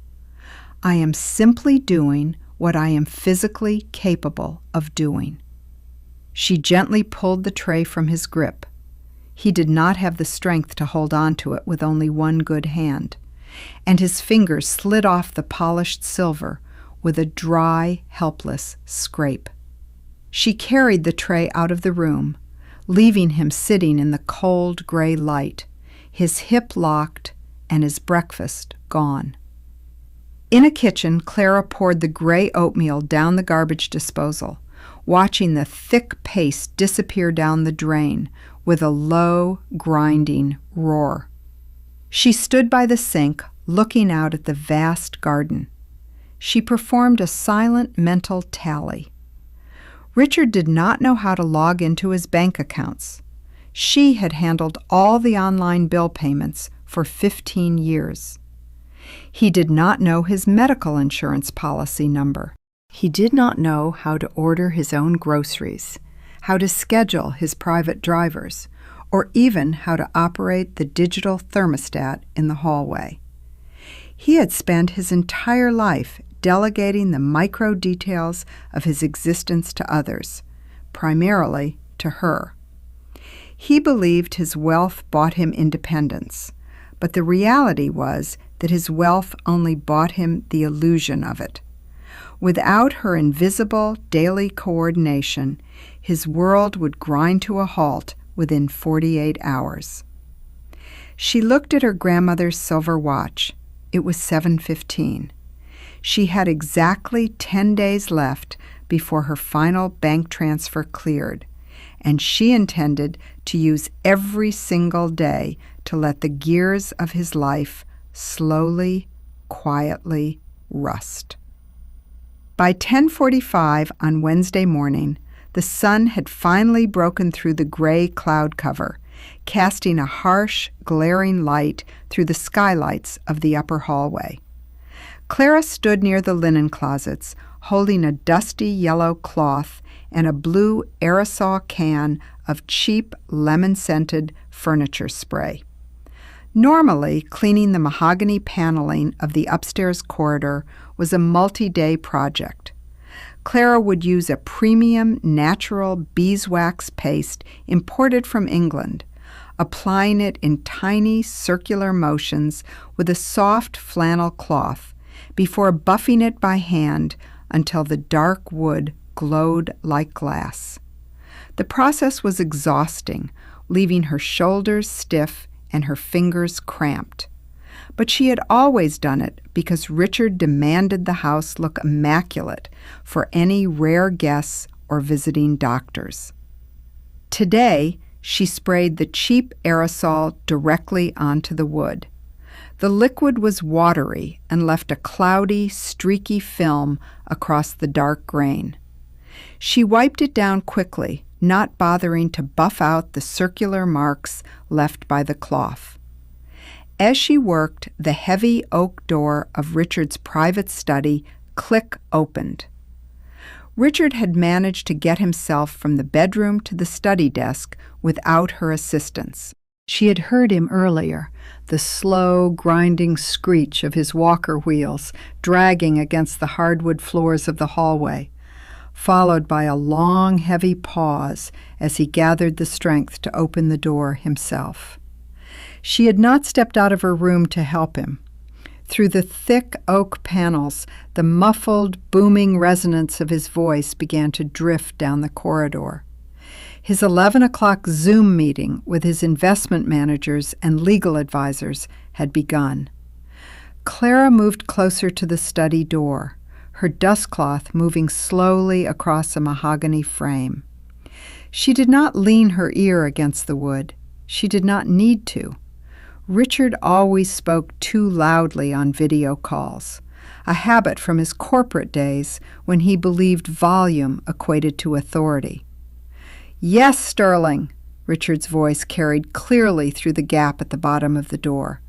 "I am simply doing what I am physically capable of doing." She gently pulled the tray from his grip. He did not have the strength to hold on to it with only one good hand, and his fingers slid off the polished silver with a dry, helpless scrape. She carried the tray out of the room, leaving him sitting in the cold gray light, his hip locked and his breakfast gone. In a kitchen, Clara poured the gray oatmeal down the garbage disposal, watching the thick paste disappear down the drain with a low, grinding roar. She stood by the sink, looking out at the vast garden. She performed a silent mental tally. Richard did not know how to log into his bank accounts. She had handled all the online bill payments for 15 years. He did not know his medical insurance policy number. He did not know how to order his own groceries, how to schedule his private drivers, or even how to operate the digital thermostat in the hallway. He had spent his entire life delegating the micro details of his existence to others, primarily to her. He believed his wealth bought him independence, but the reality was that his wealth only bought him the illusion of it. Without her invisible daily coordination, his world would grind to a halt within 48 hours. She looked at her grandmother's silver watch. It was 7:15. She had exactly 10 days left before her final bank transfer cleared, and she intended to use every single day to let the gears of his life slowly, quietly rust. By 10:45 on Wednesday morning, the sun had finally broken through the gray cloud cover, casting a harsh, glaring light through the skylights of the upper hallway. Clara stood near the linen closets, holding a dusty yellow cloth and a blue aerosol can of cheap lemon-scented furniture spray. Normally, cleaning the mahogany paneling of the upstairs corridor was a multi-day project. Clara would use a premium natural beeswax paste imported from England, applying it in tiny circular motions with a soft flannel cloth before buffing it by hand until the dark wood glowed like glass. The process was exhausting, leaving her shoulders stiff and her fingers cramped. But she had always done it because Richard demanded the house look immaculate for any rare guests or visiting doctors. Today, she sprayed the cheap aerosol directly onto the wood. The liquid was watery and left a cloudy, streaky film across the dark grain. She wiped it down quickly, not bothering to buff out the circular marks left by the cloth. As she worked, the heavy oak door of Richard's private study opened. Richard had managed to get himself from the bedroom to the study desk without her assistance. She had heard him earlier, the slow, grinding screech of his walker wheels dragging against the hardwood floors of the hallway, followed by a long, heavy pause as he gathered the strength to open the door himself. She had not stepped out of her room to help him. Through the thick oak panels, the muffled, booming resonance of his voice began to drift down the corridor. His 11 o'clock Zoom meeting with his investment managers and legal advisors had begun. Clara moved closer to the study door, her dustcloth moving slowly across a mahogany frame. She did not lean her ear against the wood. She did not need to. Richard always spoke too loudly on video calls, a habit from his corporate days when he believed volume equated to authority. "Yes, Sterling," Richard's voice carried clearly through the gap at the bottom of the door.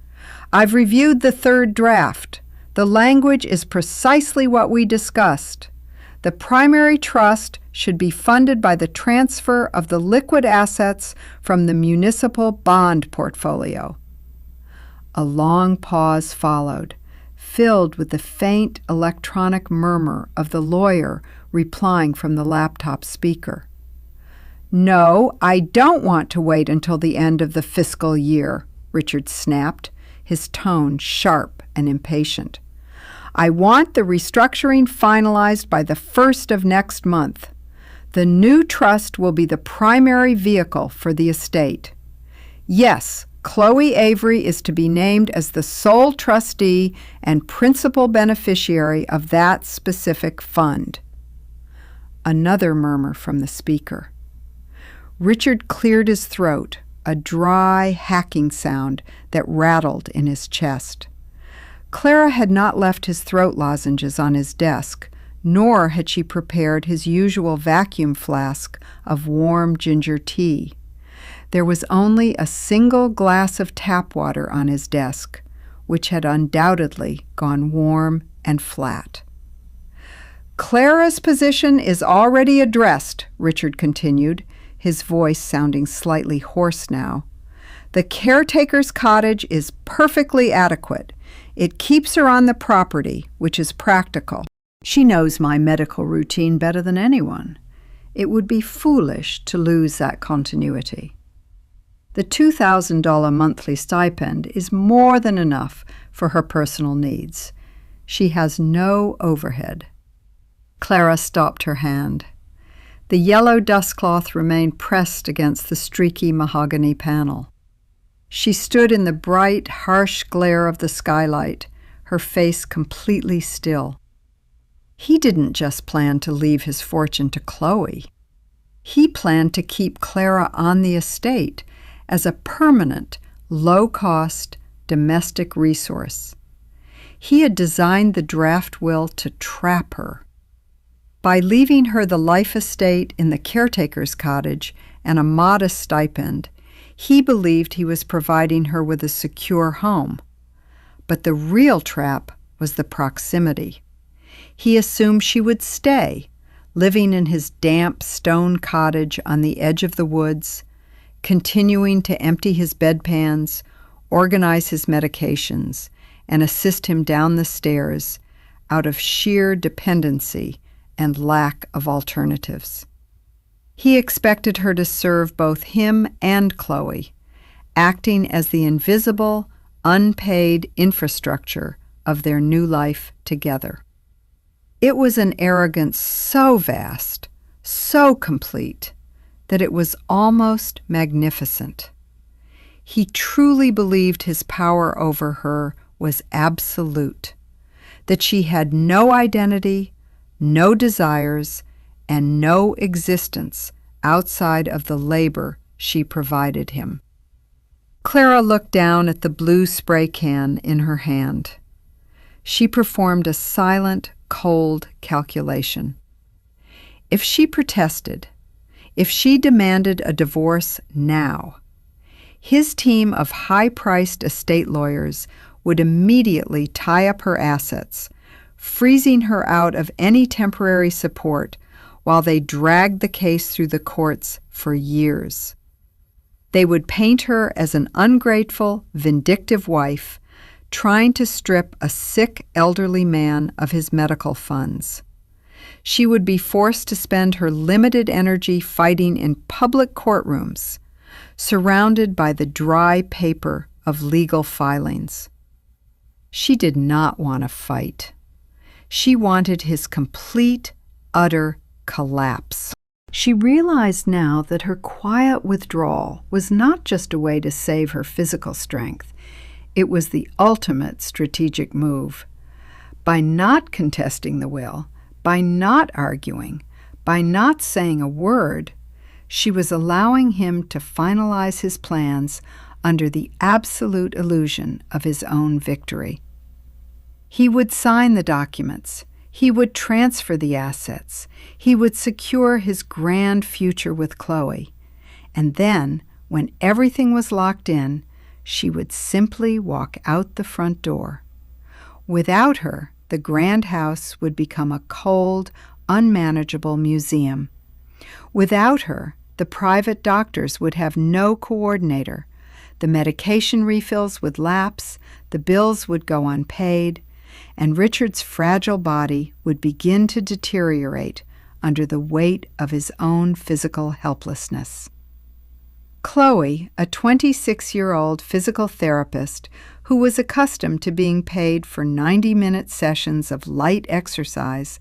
"I've reviewed the third draft. The language is precisely what we discussed. The primary trust should be funded by the transfer of the liquid assets from the municipal bond portfolio." A long pause followed, filled with the faint electronic murmur of the lawyer replying from the laptop speaker. "No, I don't want to wait until the end of the fiscal year," Richard snapped, his tone sharp and impatient. "I want the restructuring finalized by the 1st of next month. The new trust will be the primary vehicle for the estate. Yes, Chloe Avery is to be named as the sole trustee and principal beneficiary of that specific fund." Another murmur from the speaker. Richard cleared his throat, a dry, hacking sound that rattled in his chest. Clara had not left his throat lozenges on his desk, nor had she prepared his usual vacuum flask of warm ginger tea. There was only a single glass of tap water on his desk, which had undoubtedly gone warm and flat. "Clara's position is already addressed," Richard continued, his voice sounding slightly hoarse now. "The caretaker's cottage is perfectly adequate. It keeps her on the property, which is practical. She knows my medical routine better than anyone. It would be foolish to lose that continuity. The $2,000 monthly stipend is more than enough for her personal needs. She has no overhead." Clara stopped her hand. The yellow dustcloth remained pressed against the streaky mahogany panel. She stood in the bright, harsh glare of the skylight, her face completely still. He didn't just plan to leave his fortune to Chloe. He planned to keep Clara on the estate as a permanent, low-cost domestic resource. He had designed the draft will to trap her. By leaving her the life estate in the caretaker's cottage and a modest stipend, He believed he was providing her with a secure home, but the real trap was the proximity. He assumed she would stay, living in his damp stone cottage on the edge of the woods, continuing to empty his bedpans, organize his medications, and assist him down the stairs out of sheer dependency and lack of alternatives. He expected her to serve both him and Chloe, acting as the invisible, unpaid infrastructure of their new life together. It was an arrogance so vast, so complete, that it was almost magnificent. He truly believed his power over her was absolute, that she had no identity, no desires, and no existence outside of the labor she provided him. Clara looked down at the blue spray can in her hand. She performed a silent, cold calculation. If she protested, if she demanded a divorce now, his team of high-priced estate lawyers would immediately tie up her assets, freezing her out of any temporary support while they dragged the case through the courts for years. They would paint her as an ungrateful, vindictive wife trying to strip a sick elderly man of his medical funds. She would be forced to spend her limited energy fighting in public courtrooms, surrounded by the dry paper of legal filings. She did not want to fight. She wanted his complete, utter collapse. She realized now that her quiet withdrawal was not just a way to save her physical strength. It was the ultimate strategic move. By not contesting the will, by not arguing, by not saying a word, she was allowing him to finalize his plans under the absolute illusion of his own victory. He would sign the documents. He would transfer the assets. He would secure his grand future with Chloe. And then, when everything was locked in, she would simply walk out the front door. Without her, the grand house would become a cold, unmanageable museum. Without her, the private doctors would have no coordinator. The medication refills would lapse, the bills would go unpaid, and Richard's fragile body would begin to deteriorate under the weight of his own physical helplessness. Chloe, a 26-year-old physical therapist who was accustomed to being paid for 90-minute sessions of light exercise,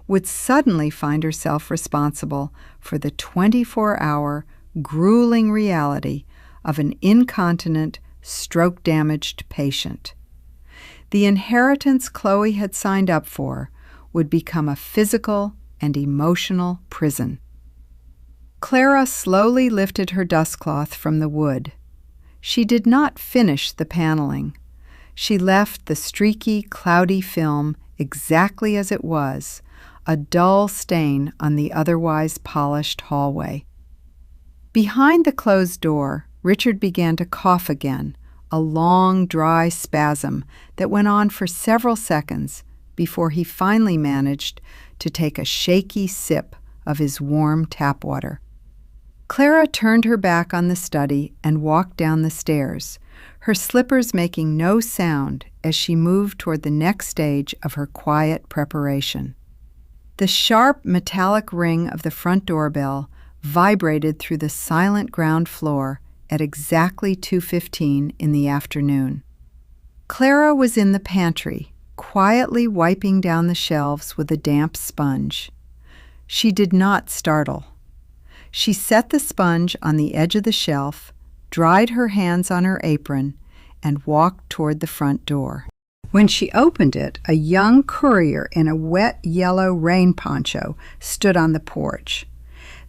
would suddenly find herself responsible for the 24-hour, grueling reality of an incontinent, stroke-damaged patient. The inheritance Chloe had signed up for would become a physical and emotional prison. Clara slowly lifted her dustcloth from the wood. She did not finish the paneling. She left the streaky, cloudy film exactly as it was, a dull stain on the otherwise polished hallway. Behind the closed door, Richard began to cough again, a long, dry spasm that went on for several seconds before he finally managed to take a shaky sip of his warm tap water. Clara turned her back on the study and walked down the stairs, her slippers making no sound as she moved toward the next stage of her quiet preparation. The sharp metallic ring of the front doorbell vibrated through the silent ground floor at exactly 2:15 in the afternoon. Clara was in the pantry, quietly wiping down the shelves with a damp sponge. She did not startle. She set the sponge on the edge of the shelf, dried her hands on her apron, and walked toward the front door. When she opened it, a young courier in a wet yellow rain poncho stood on the porch.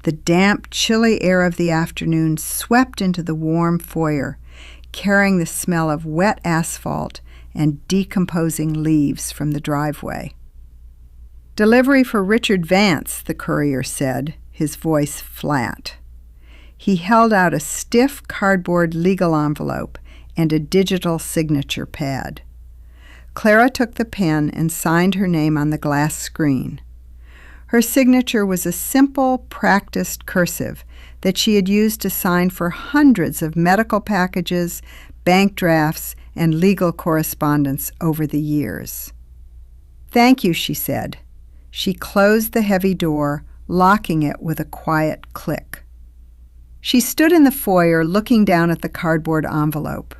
The damp, chilly air of the afternoon swept into the warm foyer, carrying the smell of wet asphalt and decomposing leaves from the driveway. "Delivery for Richard Vance," the courier said, his voice flat. He held out a stiff cardboard legal envelope and a digital signature pad. Clara took the pen and signed her name on the glass screen. Her signature was a simple, practiced cursive that she had used to sign for hundreds of medical packages, bank drafts, and legal correspondence over the years. "Thank you," she said. She closed the heavy door, locking it with a quiet click. She stood in the foyer looking down at the cardboard envelope.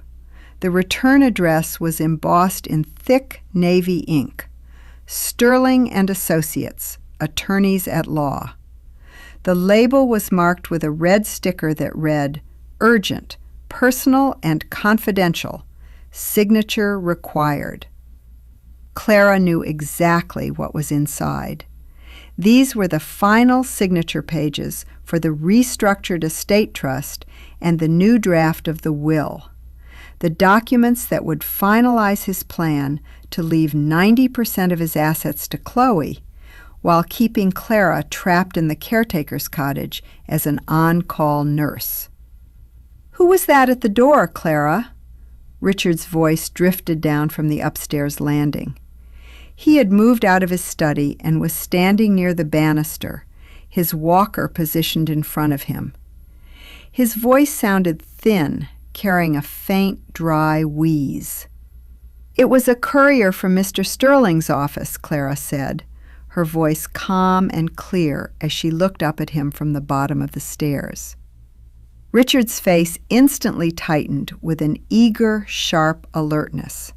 The return address was embossed in thick navy ink. Sterling and Associates, Attorneys at Law. The label was marked with a red sticker that read, "Urgent, personal and confidential, signature required." Clara knew exactly what was inside. These were the final signature pages for the restructured estate trust and the new draft of the will. The documents that would finalize his plan to leave 90% of his assets to Chloe, while keeping Clara trapped in the caretaker's cottage as an on-call nurse. "Who was that at the door, Clara?" Richard's voice drifted down from the upstairs landing. He had moved out of his study and was standing near the banister, his walker positioned in front of him. His voice sounded thin, carrying a faint, dry wheeze. "It was a courier from Mr. Sterling's office," Clara said, her voice calm and clear as she looked up at him from the bottom of the stairs. Richard's face instantly tightened with an eager, sharp alertness.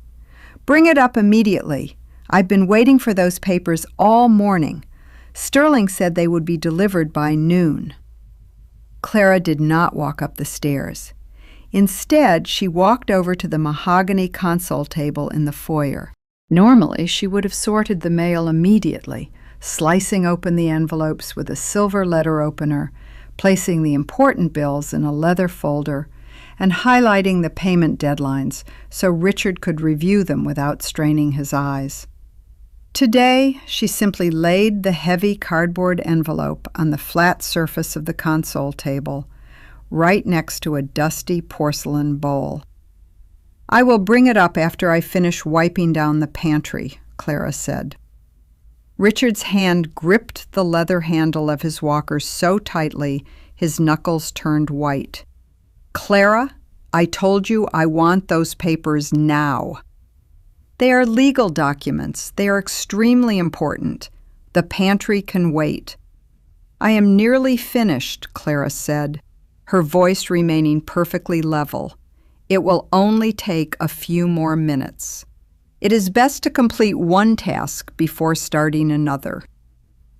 "Bring it up immediately. I've been waiting for those papers all morning. Sterling said they would be delivered by noon." Clara did not walk up the stairs. Instead, she walked over to the mahogany console table in the foyer. Normally, she would have sorted the mail immediately, slicing open the envelopes with a silver letter opener, placing the important bills in a leather folder, and highlighting the payment deadlines so Richard could review them without straining his eyes. Today, she simply laid the heavy cardboard envelope on the flat surface of the console table, right next to a dusty porcelain bowl. "I will bring it up after I finish wiping down the pantry," Clara said. Richard's hand gripped the leather handle of his walker so tightly his knuckles turned white. "Clara, I told you I want those papers now." "They are legal documents. They are extremely important. The pantry can wait." "I am nearly finished," Clara said, her voice remaining perfectly level. "It will only take a few more minutes. It is best to complete one task before starting another."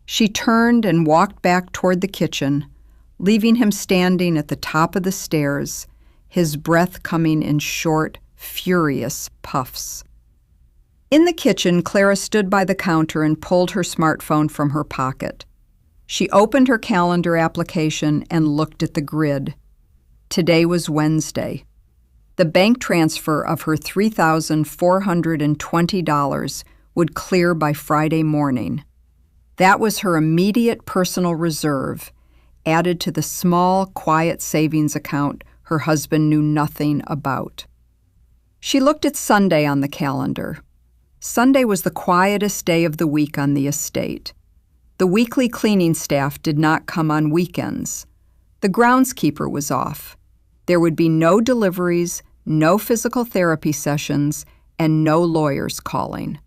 She turned and walked back toward the kitchen, leaving him standing at the top of the stairs, his breath coming in short, furious puffs. In the kitchen, Clara stood by the counter and pulled her smartphone from her pocket. She opened her calendar application and looked at the grid. Today was Wednesday. The bank transfer of her $3,420 would clear by Friday morning. That was her immediate personal reserve, added to the small, quiet savings account her husband knew nothing about. She looked at Sunday on the calendar. Sunday was the quietest day of the week on the estate. The weekly cleaning staff did not come on weekends. The groundskeeper was off. There would be no deliveries, no physical therapy sessions, and no lawyers calling.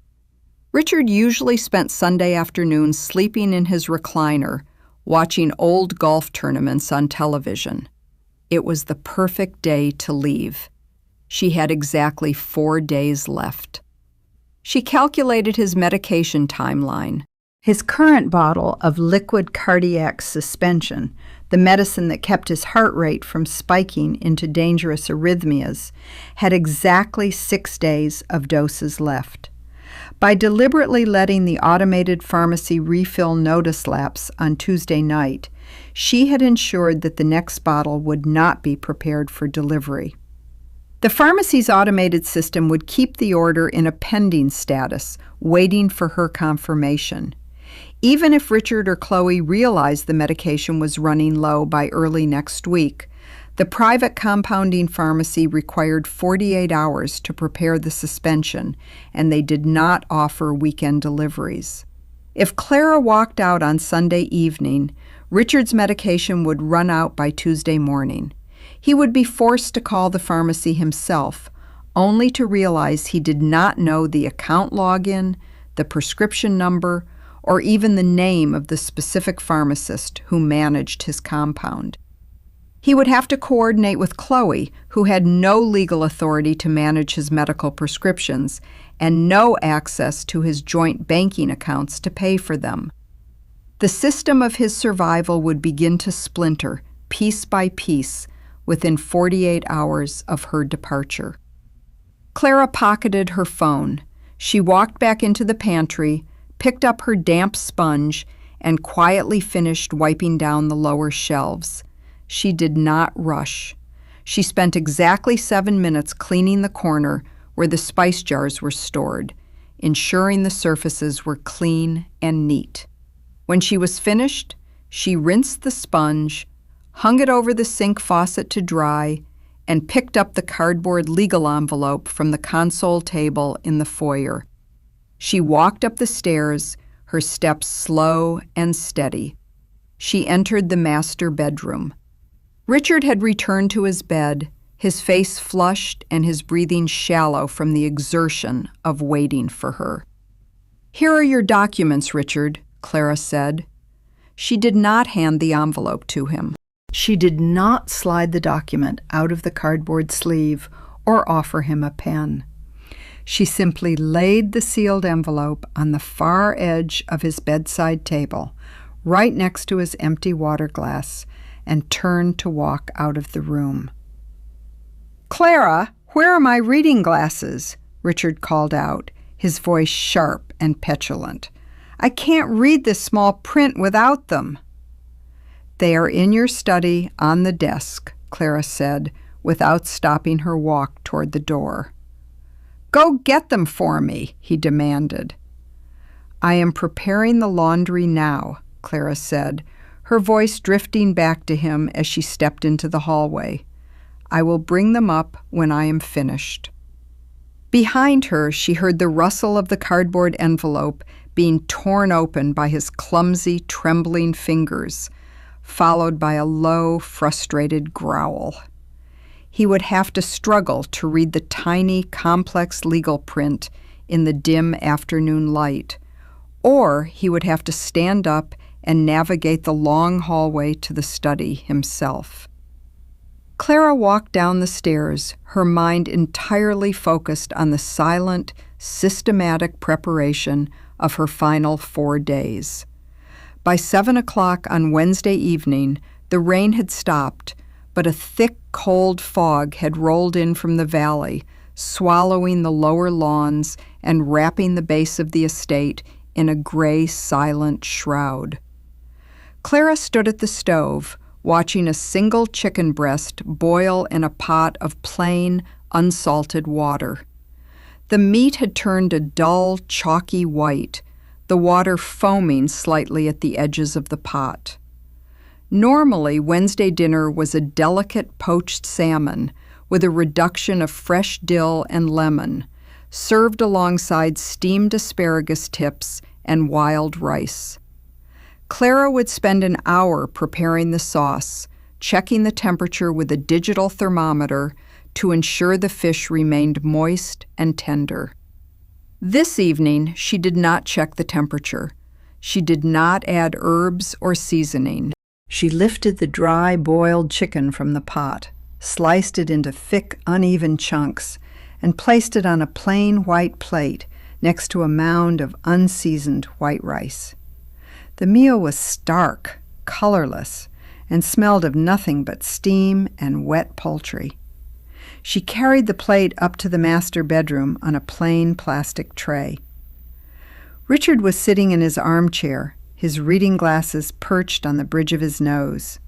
Richard usually spent Sunday afternoons sleeping in his recliner, watching old golf tournaments on television. It was the perfect day to leave. She had exactly 4 days left. She calculated his medication timeline. His current bottle of liquid cardiac suspension, the medicine that kept his heart rate from spiking into dangerous arrhythmias, had exactly 6 days of doses left. By deliberately letting the automated pharmacy refill notice lapse on Tuesday night, she had ensured that the next bottle would not be prepared for delivery. The pharmacy's automated system would keep the order in a pending status, waiting for her confirmation. Even if Richard or Chloe realized the medication was running low by early next week, the private compounding pharmacy required 48 hours to prepare the suspension, and they did not offer weekend deliveries. If Clara walked out on Sunday evening, Richard's medication would run out by Tuesday morning. He would be forced to call the pharmacy himself, only to realize he did not know the account login, the prescription number, or even the name of the specific pharmacist who managed his compound. He would have to coordinate with Chloe, who had no legal authority to manage his medical prescriptions and no access to his joint banking accounts to pay for them. The system of his survival would begin to splinter, piece by piece, within 48 hours of her departure. Clara pocketed her phone. She walked back into the pantry, picked up her damp sponge, and quietly finished wiping down the lower shelves. She did not rush. She spent exactly 7 minutes cleaning the corner where the spice jars were stored, ensuring the surfaces were clean and neat. When she was finished, she rinsed the sponge, hung it over the sink faucet to dry, and picked up the cardboard legal envelope from the console table in the foyer. She walked up the stairs, her steps slow and steady. She entered the master bedroom. Richard had returned to his bed, his face flushed and his breathing shallow from the exertion of waiting for her. "Here are your documents, Richard," Clara said. She did not hand the envelope to him. She did not slide the document out of the cardboard sleeve or offer him a pen. She simply laid the sealed envelope on the far edge of his bedside table, right next to his empty water glass, and turned to walk out of the room. "Clara, where are my reading glasses?" Richard called out, his voice sharp and petulant. "I can't read this small print without them." "They are in your study on the desk," Clara said, without stopping her walk toward the door. "Go get them for me," he demanded. "I am preparing the laundry now," Clara said, her voice drifting back to him as she stepped into the hallway. "I will bring them up when I am finished." Behind her, she heard the rustle of the cardboard envelope being torn open by his clumsy, trembling fingers, followed by a low, frustrated growl. He would have to struggle to read the tiny, complex legal print in the dim afternoon light, or he would have to stand up and navigate the long hallway to the study himself. Clara walked down the stairs, her mind entirely focused on the silent, systematic preparation of her final 4 days. By 7 o'clock on Wednesday evening, the rain had stopped, but a thick, cold fog had rolled in from the valley, swallowing the lower lawns and wrapping the base of the estate in a gray, silent shroud. Clara stood at the stove, watching a single chicken breast boil in a pot of plain, unsalted water. The meat had turned a dull, chalky white, the water foaming slightly at the edges of the pot. Normally, Wednesday dinner was a delicate poached salmon with a reduction of fresh dill and lemon, served alongside steamed asparagus tips and wild rice. Clara would spend an hour preparing the sauce, checking the temperature with a digital thermometer to ensure the fish remained moist and tender. This evening, she did not check the temperature. She did not add herbs or seasoning. She lifted the dry, boiled chicken from the pot, sliced it into thick, uneven chunks, and placed it on a plain white plate next to a mound of unseasoned white rice. The meal was stark, colorless, and smelled of nothing but steam and wet poultry. She carried the plate up to the master bedroom on a plain plastic tray. Richard was sitting in his armchair, his reading glasses perched on the bridge of his nose.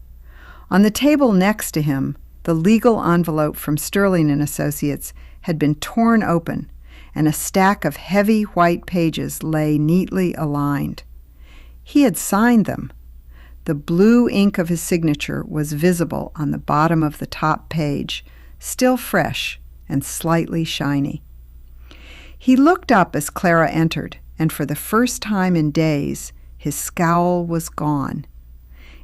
On the table next to him, the legal envelope from Sterling & Associates had been torn open, and a stack of heavy white pages lay neatly aligned. He had signed them. The blue ink of his signature was visible on the bottom of the top page, still fresh and slightly shiny. He looked up as Clara entered, and for the first time in days, his scowl was gone.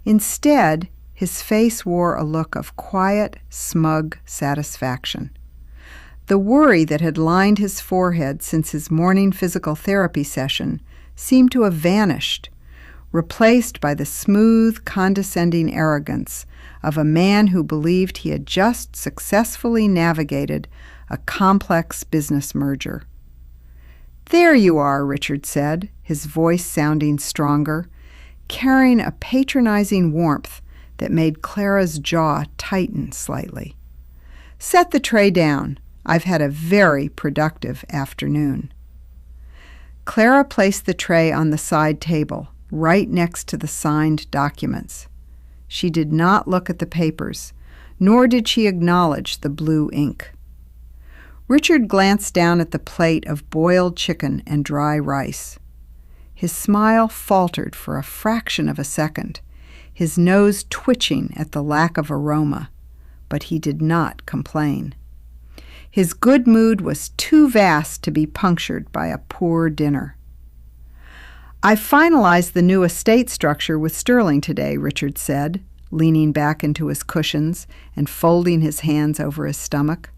Instead, his face wore a look of quiet, smug satisfaction. The worry that had lined his forehead since his morning physical therapy session seemed to have vanished, replaced by the smooth, condescending arrogance of a man who believed he had just successfully navigated a complex business merger. "There you are," Richard said, his voice sounding stronger, carrying a patronizing warmth that made Clara's jaw tighten slightly. "Set the tray down. I've had a very productive afternoon." Clara placed the tray on the side table, right next to the signed documents. She did not look at the papers, nor did she acknowledge the blue ink. Richard glanced down at the plate of boiled chicken and dry rice. His smile faltered for a fraction of a second, his nose twitching at the lack of aroma, but he did not complain. His good mood was too vast to be punctured by a poor dinner. "I finalized the new estate structure with Sterling today," Richard said, leaning back into his cushions and folding his hands over his stomach.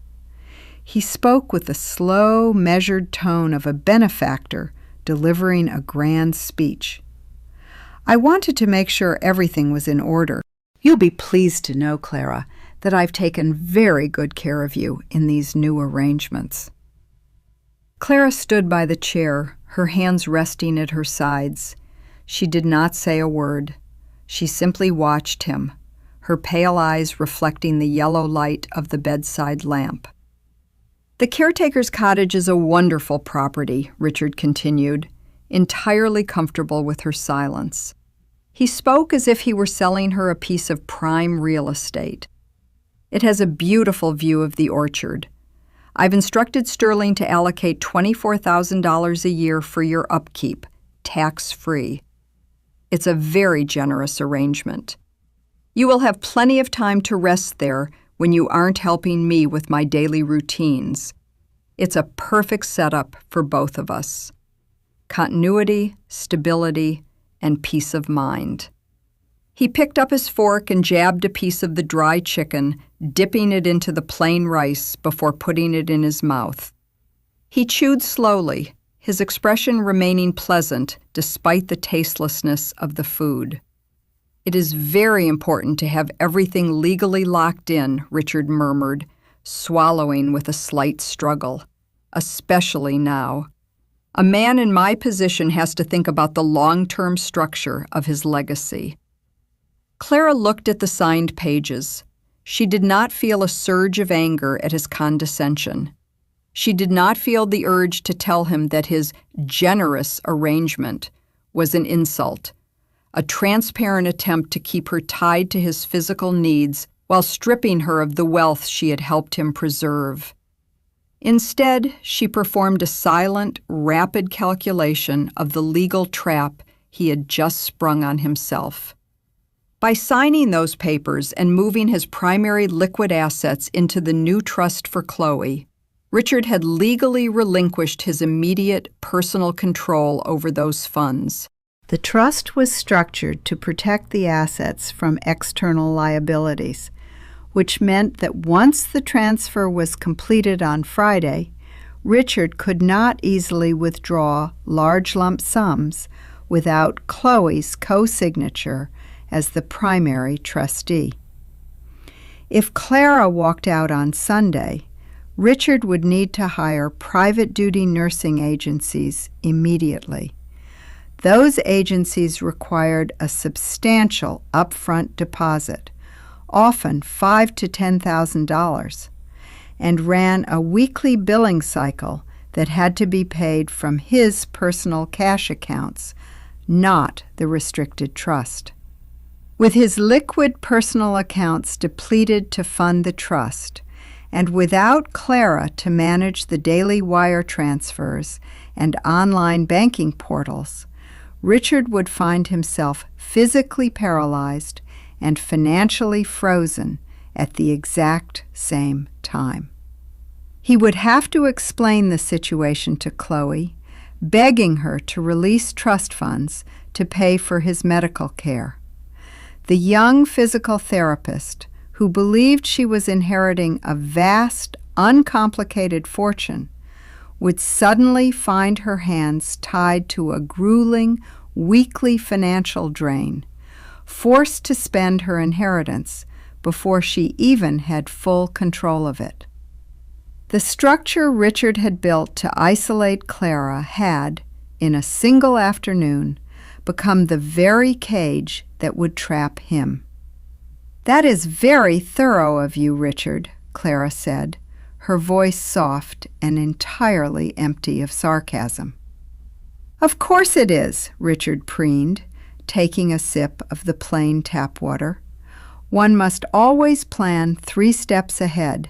He spoke with the slow, measured tone of a benefactor delivering a grand speech. "I wanted to make sure everything was in order. You'll be pleased to know, Clara, that I've taken very good care of you in these new arrangements." Clara stood by the chair, her hands resting at her sides. She did not say a word. She simply watched him, her pale eyes reflecting the yellow light of the bedside lamp. "The caretaker's cottage is a wonderful property," Richard continued, entirely comfortable with her silence. He spoke as if he were selling her a piece of prime real estate. "It has a beautiful view of the orchard. I've instructed Sterling to allocate $24,000 a year for your upkeep, tax-free. It's a very generous arrangement. You will have plenty of time to rest there when you aren't helping me with my daily routines. It's a perfect setup for both of us. Continuity, stability, and peace of mind." He picked up his fork and jabbed a piece of the dry chicken, dipping it into the plain rice before putting it in his mouth. He chewed slowly, his expression remaining pleasant despite the tastelessness of the food. "It is very important to have everything legally locked in," Richard murmured, swallowing with a slight struggle, "especially now. A man in my position has to think about the long-term structure of his legacy." Clara looked at the signed pages. She did not feel a surge of anger at his condescension. She did not feel the urge to tell him that his generous arrangement was an insult, a transparent attempt to keep her tied to his physical needs while stripping her of the wealth she had helped him preserve. Instead, she performed a silent, rapid calculation of the legal trap he had just sprung on himself. By signing those papers and moving his primary liquid assets into the new trust for Chloe, Richard had legally relinquished his immediate personal control over those funds. The trust was structured to protect the assets from external liabilities, which meant that once the transfer was completed on Friday, Richard could not easily withdraw large lump sums without Chloe's co-signature as the primary trustee. If Clara walked out on Sunday, Richard would need to hire private duty nursing agencies immediately. Those agencies required a substantial upfront deposit, often $5,000 to $10,000, and ran a weekly billing cycle that had to be paid from his personal cash accounts, not the restricted trust. With his liquid personal accounts depleted to fund the trust, and without Clara to manage the daily wire transfers and online banking portals, Richard would find himself physically paralyzed and financially frozen at the exact same time. He would have to explain the situation to Chloe, begging her to release trust funds to pay for his medical care. The young physical therapist, who believed she was inheriting a vast, uncomplicated fortune, would suddenly find her hands tied to a grueling, weekly financial drain, forced to spend her inheritance before she even had full control of it. The structure Richard had built to isolate Clara had, in a single afternoon, become the very cage that would trap him. "That is very thorough of you, Richard," Clara said, her voice soft and entirely empty of sarcasm. "Of course it is," Richard preened, taking a sip of the plain tap water. "One must always plan 3 steps ahead.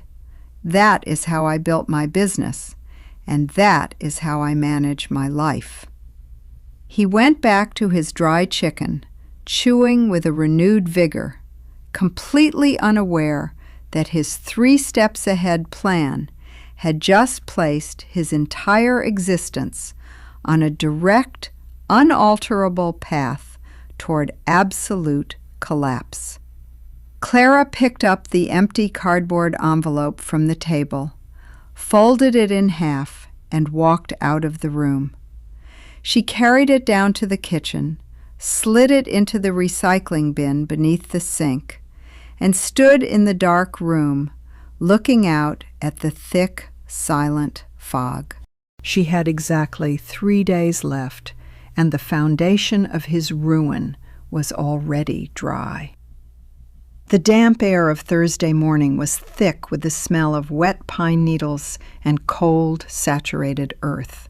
That is how I built my business, and that is how I manage my life." He went back to his dry chicken, chewing with a renewed vigor, completely unaware that his 3 steps ahead plan had just placed his entire existence on a direct, unalterable path toward absolute collapse. Clara picked up the empty cardboard envelope from the table, folded it in half, and walked out of the room. She carried it down to the kitchen, slid it into the recycling bin beneath the sink, and stood in the dark room, looking out at the thick, silent fog. She had exactly 3 days left, and the foundation of his ruin was already dry. The damp air of Thursday morning was thick with the smell of wet pine needles and cold, saturated earth.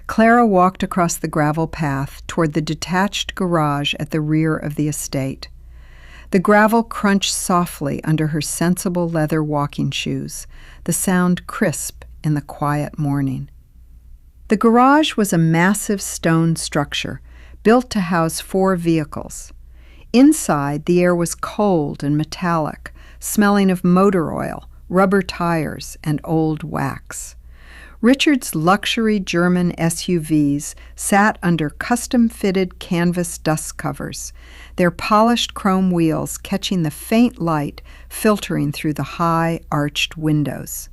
Clara walked across the gravel path toward the detached garage at the rear of the estate. The gravel crunched softly under her sensible leather walking shoes, the sound crisp in the quiet morning. The garage was a massive stone structure built to house 4 vehicles. Inside, the air was cold and metallic, smelling of motor oil, rubber tires, and old wax. Richard's luxury German SUVs sat under custom-fitted canvas dust covers, their polished chrome wheels catching the faint light filtering through the high, arched windows.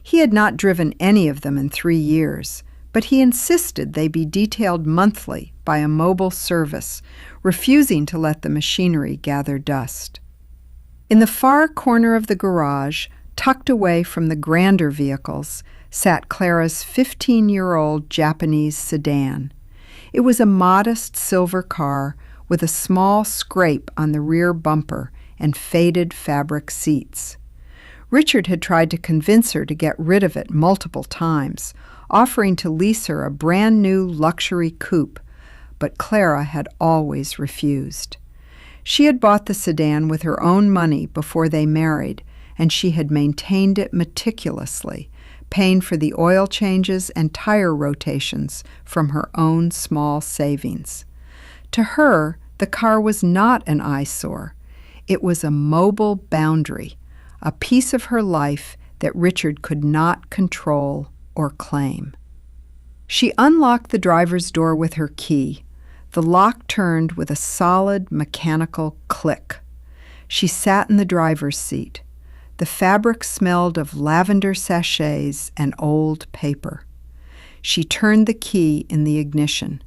He had not driven any of them in 3 years, but he insisted they be detailed monthly by a mobile service, refusing to let the machinery gather dust. In the far corner of the garage, tucked away from the grander vehicles, sat Clara's 15-year-old Japanese sedan. It was a modest silver car with a small scrape on the rear bumper and faded fabric seats. Richard had tried to convince her to get rid of it multiple times, offering to lease her a brand-new luxury coupe, but Clara had always refused. She had bought the sedan with her own money before they married, and she had maintained it meticulously, paying for the oil changes and tire rotations from her own small savings. To her, the car was not an eyesore. It was a mobile boundary, a piece of her life that Richard could not control or claim. She unlocked the driver's door with her key. The lock turned with a solid mechanical click. She sat in the driver's seat. The fabric smelled of lavender sachets and old paper. She turned the key in the ignition.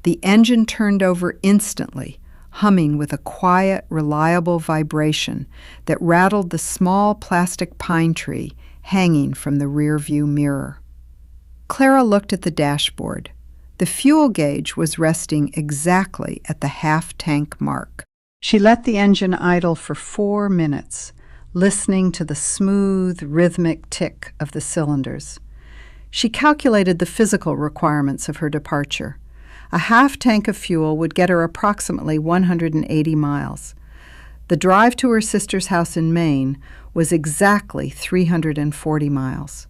The engine turned over instantly, humming with a quiet, reliable vibration that rattled the small plastic pine tree hanging from the rearview mirror. Clara looked at the dashboard. The fuel gauge was resting exactly at the half-tank mark. She let the engine idle for 4 minutes, listening to the smooth, rhythmic tick of the cylinders. She calculated the physical requirements of her departure. A half-tank of fuel would get her approximately 180 miles. The drive to her sister's house in Maine was exactly 340 miles.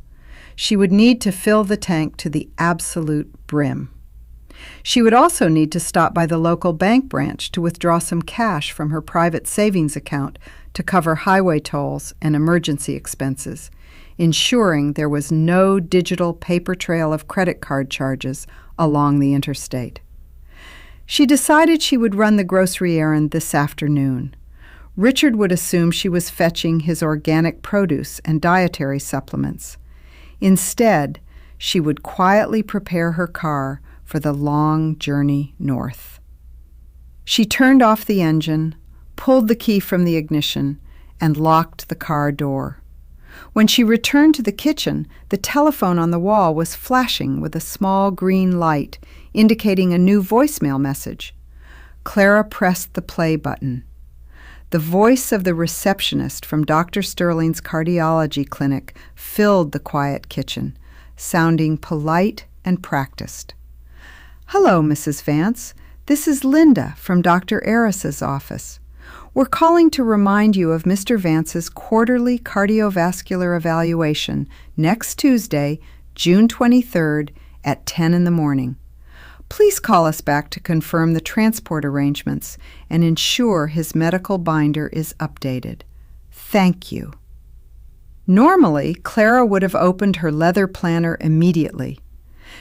She would need to fill the tank to the absolute brim. She would also need to stop by the local bank branch to withdraw some cash from her private savings account to cover highway tolls and emergency expenses, ensuring there was no digital paper trail of credit card charges along the interstate. She decided she would run the grocery errand this afternoon. Richard would assume she was fetching his organic produce and dietary supplements. Instead, she would quietly prepare her car for the long journey north. She turned off the engine, pulled the key from the ignition, and locked the car door. When she returned to the kitchen, the telephone on the wall was flashing with a small green light, indicating a new voicemail message. Clara pressed the play button. The voice of the receptionist from Dr. Sterling's cardiology clinic filled the quiet kitchen, sounding polite and practiced. "Hello, Mrs. Vance. This is Linda from Dr. Aris's office. We're calling to remind you of Mr. Vance's quarterly cardiovascular evaluation next Tuesday, June 23rd at 10 in the morning. Please call us back to confirm the transport arrangements and ensure his medical binder is updated. Thank you." Normally, Clara would have opened her leather planner immediately.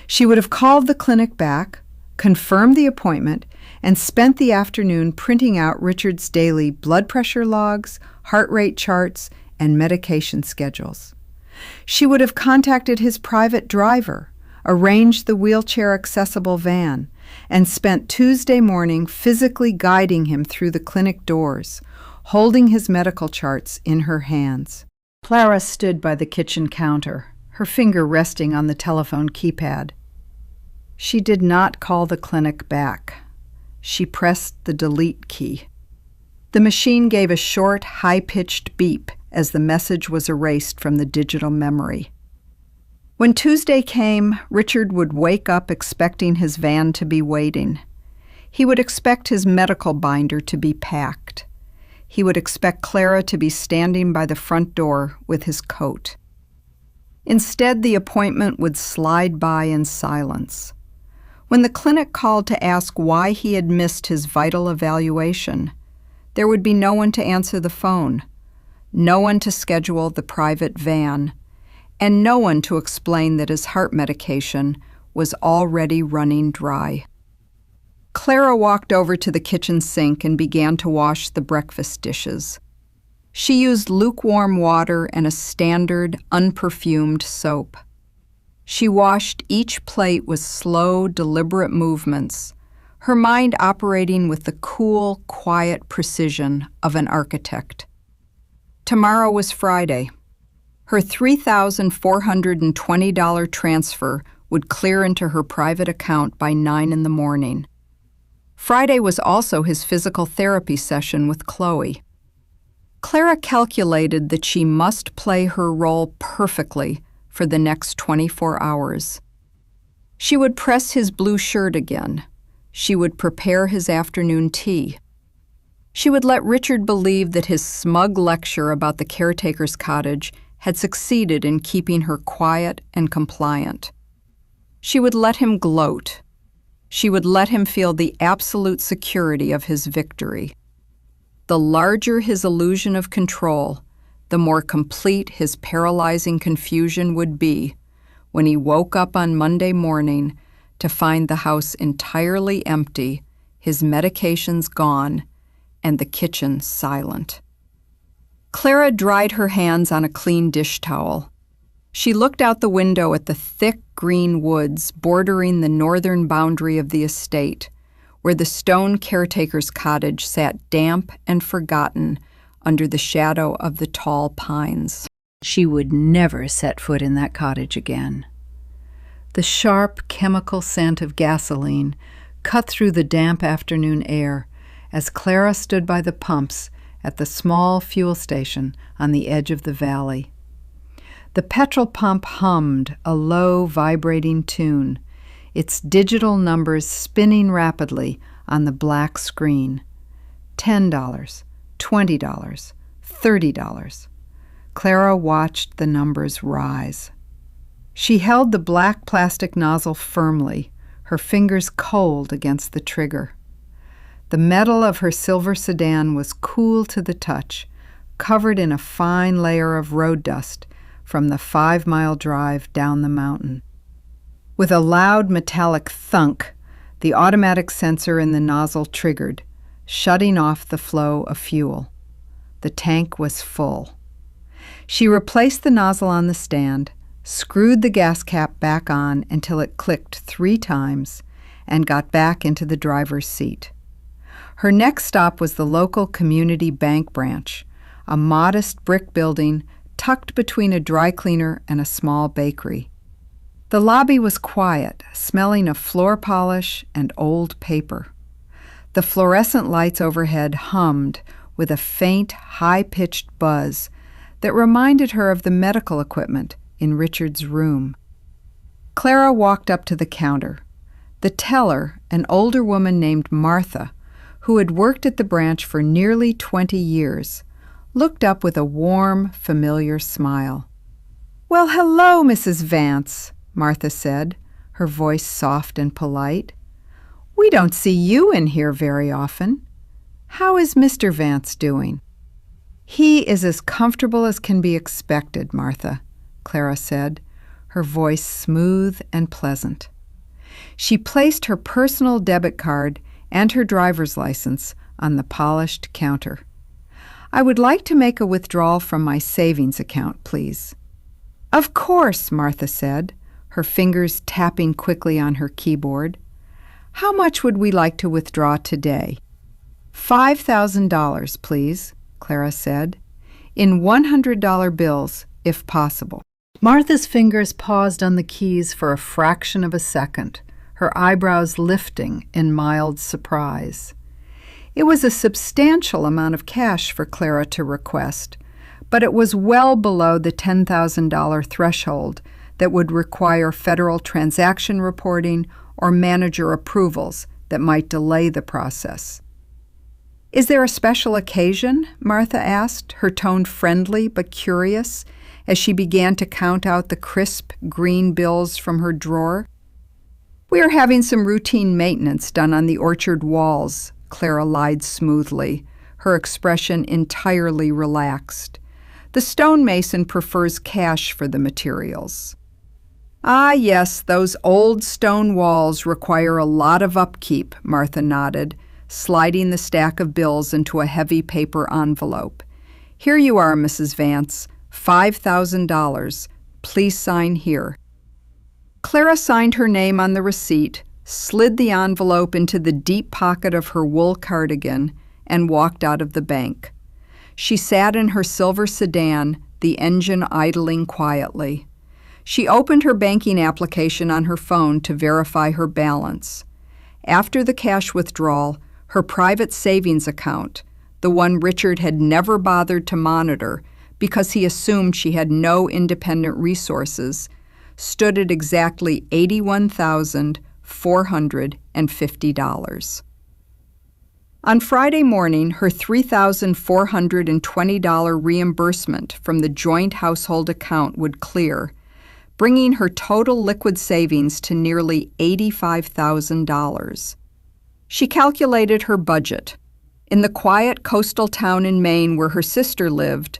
She would have called the clinic back, confirmed the appointment, and spent the afternoon printing out Richard's daily blood pressure logs, heart rate charts, and medication schedules. She would have contacted his private driver, arranged the wheelchair-accessible van, and spent Tuesday morning physically guiding him through the clinic doors, holding his medical charts in her hands. Clara stood by the kitchen counter, her finger resting on the telephone keypad. She did not call the clinic back. She pressed the delete key. The machine gave a short, high-pitched beep as the message was erased from the digital memory. When Tuesday came, Richard would wake up expecting his van to be waiting. He would expect his medical binder to be packed. He would expect Clara to be standing by the front door with his coat. Instead, the appointment would slide by in silence. When the clinic called to ask why he had missed his vital evaluation, there would be no one to answer the phone, no one to schedule the private van, and no one to explain that his heart medication was already running dry. Clara walked over to the kitchen sink and began to wash the breakfast dishes. She used lukewarm water and a standard, unperfumed soap. She washed each plate with slow, deliberate movements, her mind operating with the cool, quiet precision of an architect. Tomorrow was Friday. Her $3,420 transfer would clear into her private account by 9 in the morning. Friday was also his physical therapy session with Chloe. Clara calculated that she must play her role perfectly for the next 24 hours. She would press his blue shirt again. She would prepare his afternoon tea. She would let Richard believe that his smug lecture about the caretaker's cottage had succeeded in keeping her quiet and compliant. She would let him gloat. She would let him feel the absolute security of his victory. The larger his illusion of control, the more complete his paralyzing confusion would be when he woke up on Monday morning to find the house entirely empty, his medications gone, and the kitchen silent. Clara dried her hands on a clean dish towel. She looked out the window at the thick green woods bordering the northern boundary of the estate, where the stone caretaker's cottage sat damp and forgotten under the shadow of the tall pines. She would never set foot in that cottage again. The sharp chemical scent of gasoline cut through the damp afternoon air as Clara stood by the pumps at the small fuel station on the edge of the valley. The petrol pump hummed a low, vibrating tune, its digital numbers spinning rapidly on the black screen. $10, $20, $30. Clara watched the numbers rise. She held the black plastic nozzle firmly, her fingers cold against the trigger. The metal of her silver sedan was cool to the touch, covered in a fine layer of road dust from the 5-mile drive down the mountain. With a loud metallic thunk, the automatic sensor in the nozzle triggered, shutting off the flow of fuel. The tank was full. She replaced the nozzle on the stand, screwed the gas cap back on until it clicked 3 times, and got back into the driver's seat. Her next stop was the local community bank branch, a modest brick building tucked between a dry cleaner and a small bakery. The lobby was quiet, smelling of floor polish and old paper. The fluorescent lights overhead hummed with a faint, high-pitched buzz that reminded her of the medical equipment in Richard's room. Clara walked up to the counter. The teller, an older woman named Martha, who had worked at the branch for nearly 20 years, looked up with a warm, familiar smile. "Well, hello, Mrs. Vance," Martha said, her voice soft and polite. "We don't see you in here very often. How is Mr. Vance doing?" "He is as comfortable as can be expected, Martha," Clara said, her voice smooth and pleasant. She placed her personal debit card and her driver's license on the polished counter. "I would like to make a withdrawal from my savings account, please." "Of course," Martha said, her fingers tapping quickly on her keyboard. "How much would we like to withdraw today?" $5,000, please," Clara said, "in $100 bills, if possible." Martha's fingers paused on the keys for a fraction of a second, her eyebrows lifting in mild surprise. It was a substantial amount of cash for Clara to request, but it was well below the $10,000 threshold that would require federal transaction reporting or manager approvals that might delay the process. "Is there a special occasion?" Martha asked, her tone friendly but curious, as she began to count out the crisp green bills from her drawer. "We are having some routine maintenance done on the orchard walls," Clara lied smoothly, her expression entirely relaxed. "The stonemason prefers cash for the materials." "Ah, yes, those old stone walls require a lot of upkeep," Martha nodded, sliding the stack of bills into a heavy paper envelope. "Here you are, Mrs. Vance, $5,000. Please sign here." Clara signed her name on the receipt, slid the envelope into the deep pocket of her wool cardigan, and walked out of the bank. She sat in her silver sedan, the engine idling quietly. She opened her banking application on her phone to verify her balance. After the cash withdrawal, her private savings account, the one Richard had never bothered to monitor because he assumed she had no independent resources, stood at exactly $81,450. On Friday morning, her $3,420 reimbursement from the joint household account would clear, bringing her total liquid savings to nearly $85,000. She calculated her budget. In the quiet coastal town in Maine where her sister lived,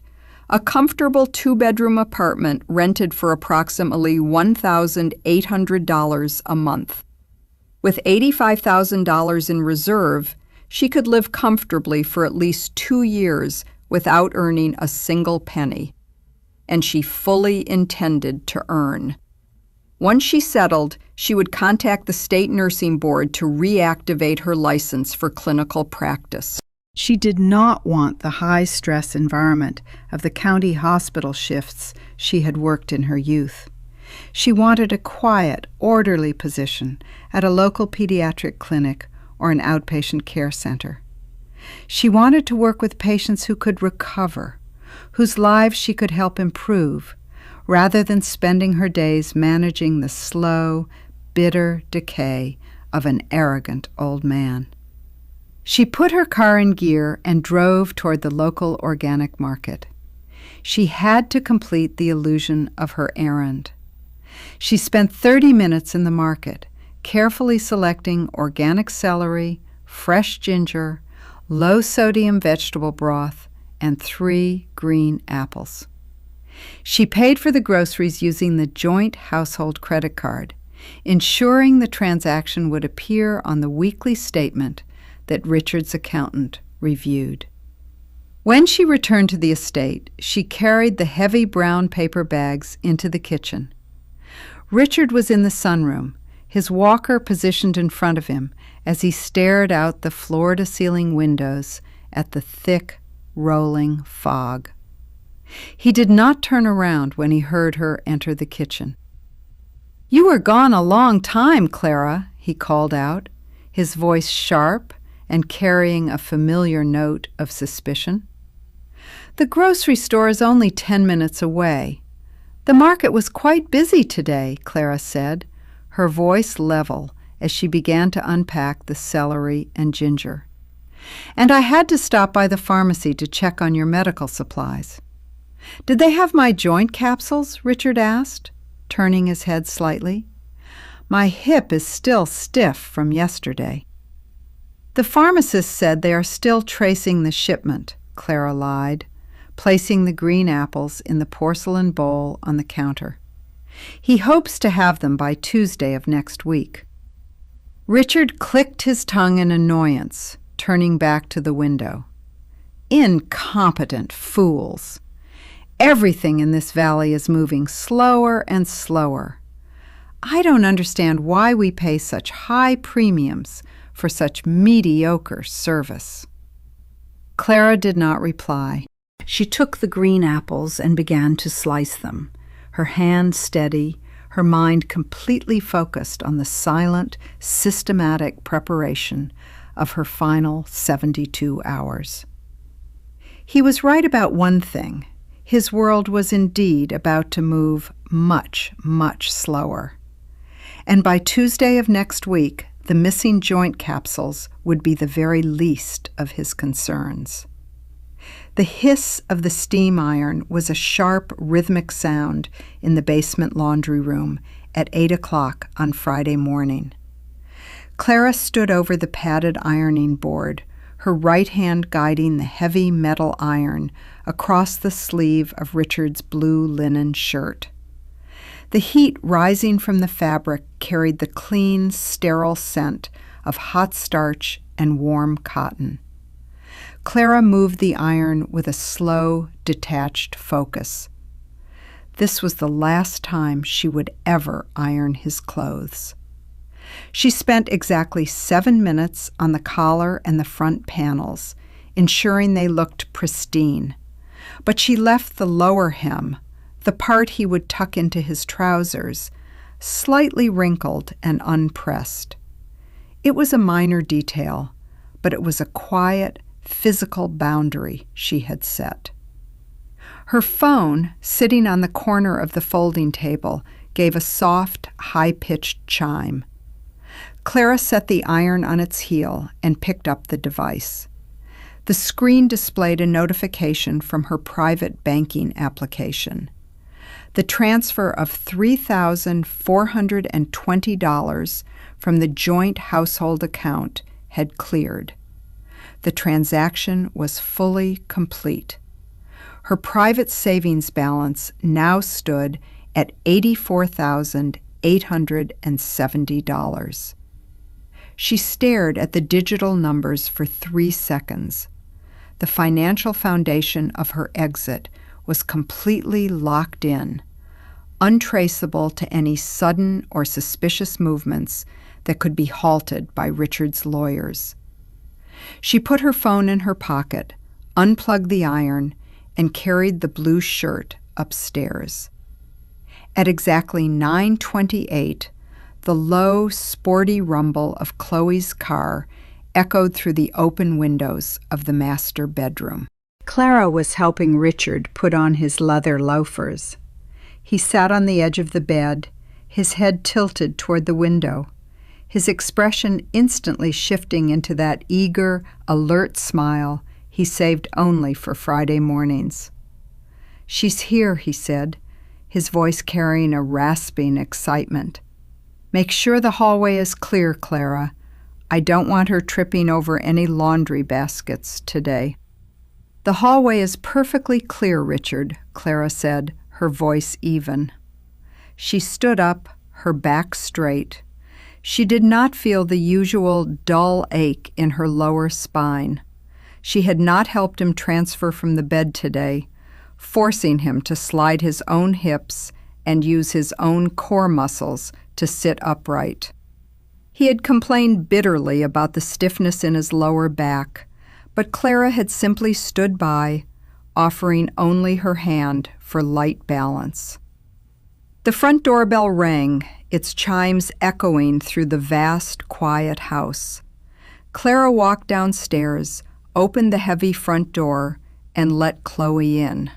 a comfortable 2-bedroom apartment rented for approximately $1,800 a month. With $85,000 in reserve, she could live comfortably for at least 2 years without earning a single penny. And she fully intended to earn. Once she settled, she would contact the state nursing board to reactivate her license for clinical practice. She did not want the high-stress environment of the county hospital shifts she had worked in her youth. She wanted a quiet, orderly position at a local pediatric clinic or an outpatient care center. She wanted to work with patients who could recover, whose lives she could help improve, rather than spending her days managing the slow, bitter decay of an arrogant old man. She put her car in gear and drove toward the local organic market. She had to complete the illusion of her errand. She spent 30 minutes in the market, carefully selecting organic celery, fresh ginger, low-sodium vegetable broth, and 3 green apples. She paid for the groceries using the joint household credit card, ensuring the transaction would appear on the weekly statement that Richard's accountant reviewed. When she returned to the estate, she carried the heavy brown paper bags into the kitchen. Richard was in the sunroom, his walker positioned in front of him as he stared out the floor-to-ceiling windows at the thick, rolling fog. He did not turn around when he heard her enter the kitchen. "You were gone a long time, Clara," he called out, his voice sharp and carrying a familiar note of suspicion. "The grocery store is only 10 minutes away. The market was quite busy today," Clara said, her voice level as she began to unpack the celery and ginger. "And I had to stop by the pharmacy to check on your medical supplies." "Did they have my joint capsules?" Richard asked, turning his head slightly. "My hip is still stiff from yesterday." "The pharmacist said they are still tracing the shipment," Clara lied, placing the green apples in the porcelain bowl on the counter. "He hopes to have them by Tuesday of next week." Richard clicked his tongue in annoyance, turning back to the window. "Incompetent fools! Everything in this valley is moving slower and slower. I don't understand why we pay such high premiums for such mediocre service." Clara did not reply. She took the green apples and began to slice them, her hand steady, her mind completely focused on the silent, systematic preparation of her final 72 hours. He was right about one thing. His world was indeed about to move much, much slower. And by Tuesday of next week, the missing joint capsules would be the very least of his concerns. The hiss of the steam iron was a sharp, rhythmic sound in the basement laundry room at 8 o'clock on Friday morning. Clara stood over the padded ironing board, her right hand guiding the heavy metal iron across the sleeve of Richard's blue linen shirt. The heat rising from the fabric carried the clean, sterile scent of hot starch and warm cotton. Clara moved the iron with a slow, detached focus. This was the last time she would ever iron his clothes. She spent exactly 7 minutes on the collar and the front panels, ensuring they looked pristine. But she left the lower hem, the part he would tuck into his trousers, slightly wrinkled and unpressed. It was a minor detail, but it was a quiet, physical boundary she had set. Her phone, sitting on the corner of the folding table, gave a soft, high-pitched chime. Clara set the iron on its heel and picked up the device. The screen displayed a notification from her private banking application. The transfer of $3,420 from the joint household account had cleared. The transaction was fully complete. Her private savings balance now stood at $84,870. She stared at the digital numbers for 3 seconds. The financial foundation of her exit was completely locked in, untraceable to any sudden or suspicious movements that could be halted by Richard's lawyers. She put her phone in her pocket, unplugged the iron, and carried the blue shirt upstairs. At exactly 9:28, the low, sporty rumble of Chloe's car echoed through the open windows of the master bedroom. Clara was helping Richard put on his leather loafers. He sat on the edge of the bed, his head tilted toward the window, his expression instantly shifting into that eager, alert smile he saved only for Friday mornings. "She's here," he said, his voice carrying a rasping excitement. Make sure the hallway is clear, Clara. I don't want her tripping over any laundry baskets today." "The hallway is perfectly clear, Richard," Clara said, her voice even. She stood up, her back straight. She did not feel the usual dull ache in her lower spine. She had not helped him transfer from the bed today, forcing him to slide his own hips and use his own core muscles to sit upright. He had complained bitterly about the stiffness in his lower back, but Clara had simply stood by, offering only her hand for light balance. The front doorbell rang, its chimes echoing through the vast, quiet house. Clara walked downstairs, opened the heavy front door, and let Chloe in.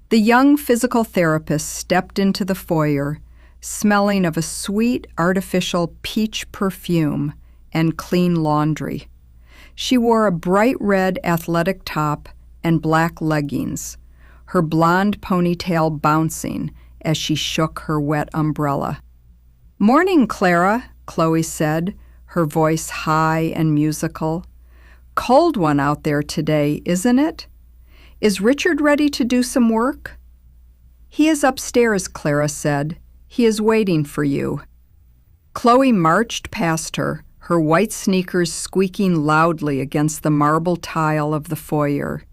The young physical therapist stepped into the foyer, smelling of a sweet artificial peach perfume and clean laundry. She wore a bright red athletic top and black leggings, her blonde ponytail bouncing as she shook her wet umbrella. "Morning, Clara," Chloe said, her voice high and musical. "Cold one out there today, isn't it? Is Richard ready to do some work?" "He is upstairs," Clara said. "He is waiting for you." Chloe marched past her, her white sneakers squeaking loudly against the marble tile of the foyer.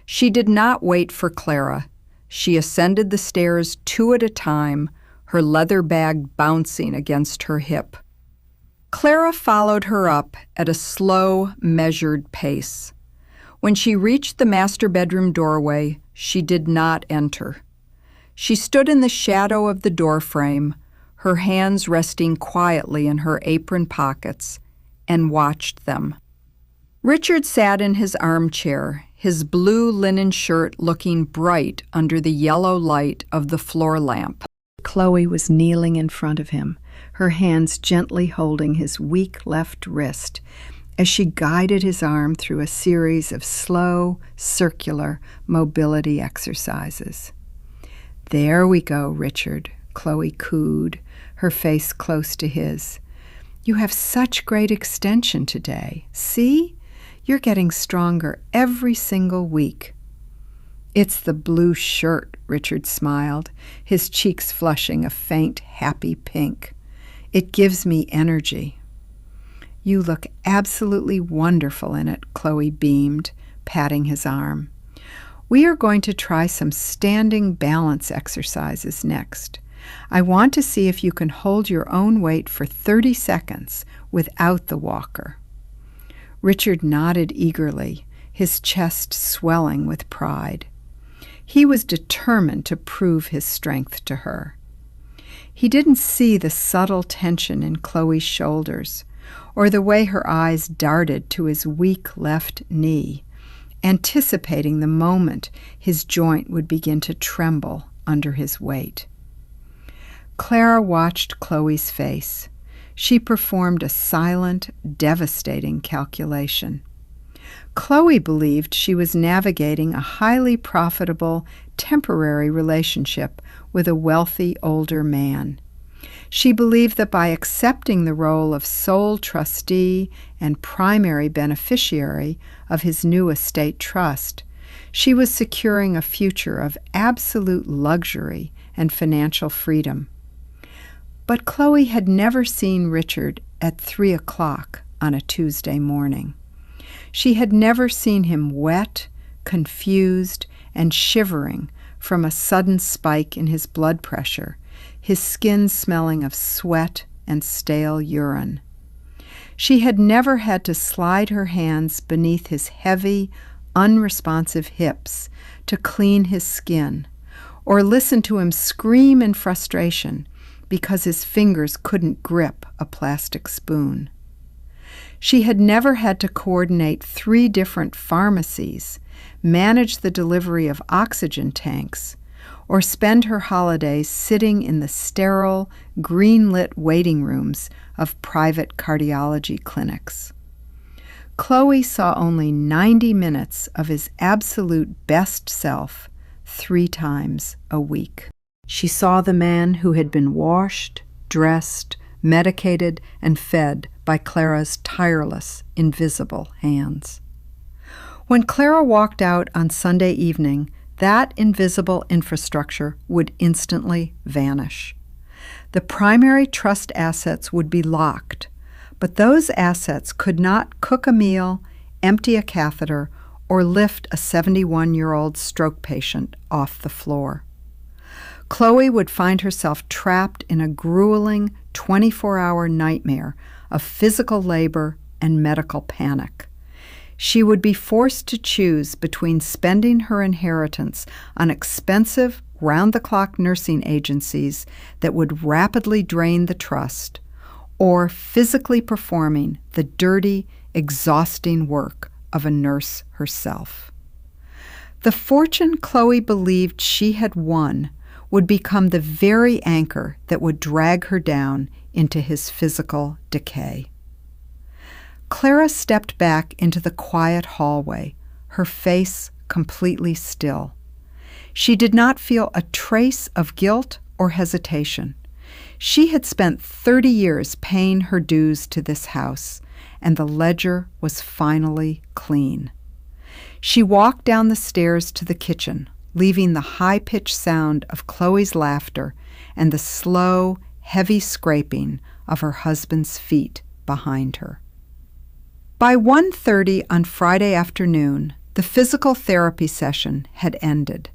She did not wait for Clara. She ascended the stairs 2 at a time, her leather bag bouncing against her hip. Clara followed her up at a slow, measured pace. When she reached the master bedroom doorway, she did not enter. She stood in the shadow of the doorframe, her hands resting quietly in her apron pockets, and watched them. Richard sat in his armchair, his blue linen shirt looking bright under the yellow light of the floor lamp. Chloe was kneeling in front of him, her hands gently holding his weak left wrist as she guided his arm through a series of slow, circular mobility exercises. "There we go, Richard," Chloe cooed, her face close to his. "You have such great extension today. See? You're getting stronger every single week." "It's the blue shirt," Richard smiled, his cheeks flushing a faint, happy pink. "It gives me energy." "You look absolutely wonderful in it," Chloe beamed, patting his arm. "We are going to try some standing balance exercises next. I want to see if you can hold your own weight for 30 seconds without the walker." Richard nodded eagerly, his chest swelling with pride. He was determined to prove his strength to her. He didn't see the subtle tension in Chloe's shoulders, or the way her eyes darted to his weak left knee, anticipating the moment his joint would begin to tremble under his weight. Clara watched Chloe's face. She performed a silent, devastating calculation. Chloe believed she was navigating a highly profitable, temporary relationship with a wealthy older man. She believed that by accepting the role of sole trustee and primary beneficiary of his new estate trust, she was securing a future of absolute luxury and financial freedom. But Chloe had never seen Richard at 3 o'clock on a Tuesday morning. She had never seen him wet, confused, and shivering from a sudden spike in his blood pressure, his skin smelling of sweat and stale urine. She had never had to slide her hands beneath his heavy, unresponsive hips to clean his skin, or listen to him scream in frustration because his fingers couldn't grip a plastic spoon. She had never had to coordinate 3 different pharmacies, manage the delivery of oxygen tanks, or spend her holidays sitting in the sterile, green-lit waiting rooms of private cardiology clinics. Chloe saw only 90 minutes of his absolute best self 3 times a week. She saw the man who had been washed, dressed, medicated and fed by Clara's tireless, invisible hands. When Clara walked out on Sunday evening, that invisible infrastructure would instantly vanish. The primary trust assets would be locked, but those assets could not cook a meal, empty a catheter, or lift a 71-year-old stroke patient off the floor. Chloe would find herself trapped in a grueling 24-hour nightmare of physical labor and medical panic. She would be forced to choose between spending her inheritance on expensive, round-the-clock nursing agencies that would rapidly drain the trust, or physically performing the dirty, exhausting work of a nurse herself. The fortune Chloe believed she had won would become the very anchor that would drag her down into his physical decay. Clara stepped back into the quiet hallway, her face completely still. She did not feel a trace of guilt or hesitation. She had spent 30 years paying her dues to this house, and the ledger was finally clean. She walked down the stairs to the kitchen, leaving the high-pitched sound of Chloe's laughter and the slow, heavy scraping of her husband's feet behind her. By 1:30 on Friday afternoon, the physical therapy session had ended.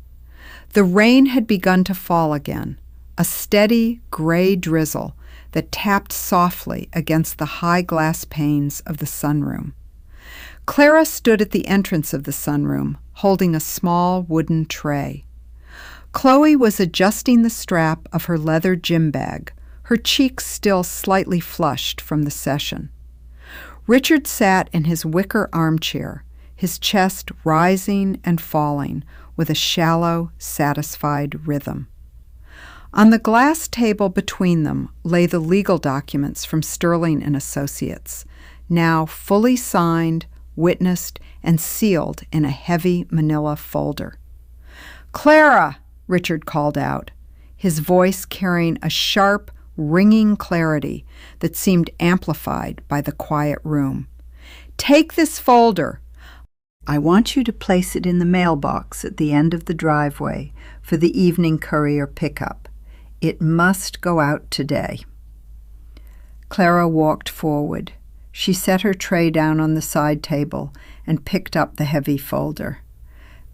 The rain had begun to fall again, a steady gray drizzle that tapped softly against the high glass panes of the sunroom. Clara stood at the entrance of the sunroom, holding a small wooden tray. Chloe was adjusting the strap of her leather gym bag, her cheeks still slightly flushed from the session. Richard sat in his wicker armchair, his chest rising and falling with a shallow, satisfied rhythm. On the glass table between them lay the legal documents from Sterling and Associates, now fully signed, witnessed, and sealed in a heavy manila folder. "Clara!" Richard called out, his voice carrying a sharp, ringing clarity that seemed amplified by the quiet room. "Take this folder. I want you to place it in the mailbox at the end of the driveway for the evening courier pickup. It must go out today." Clara walked forward. She set her tray down on the side table and picked up the heavy folder.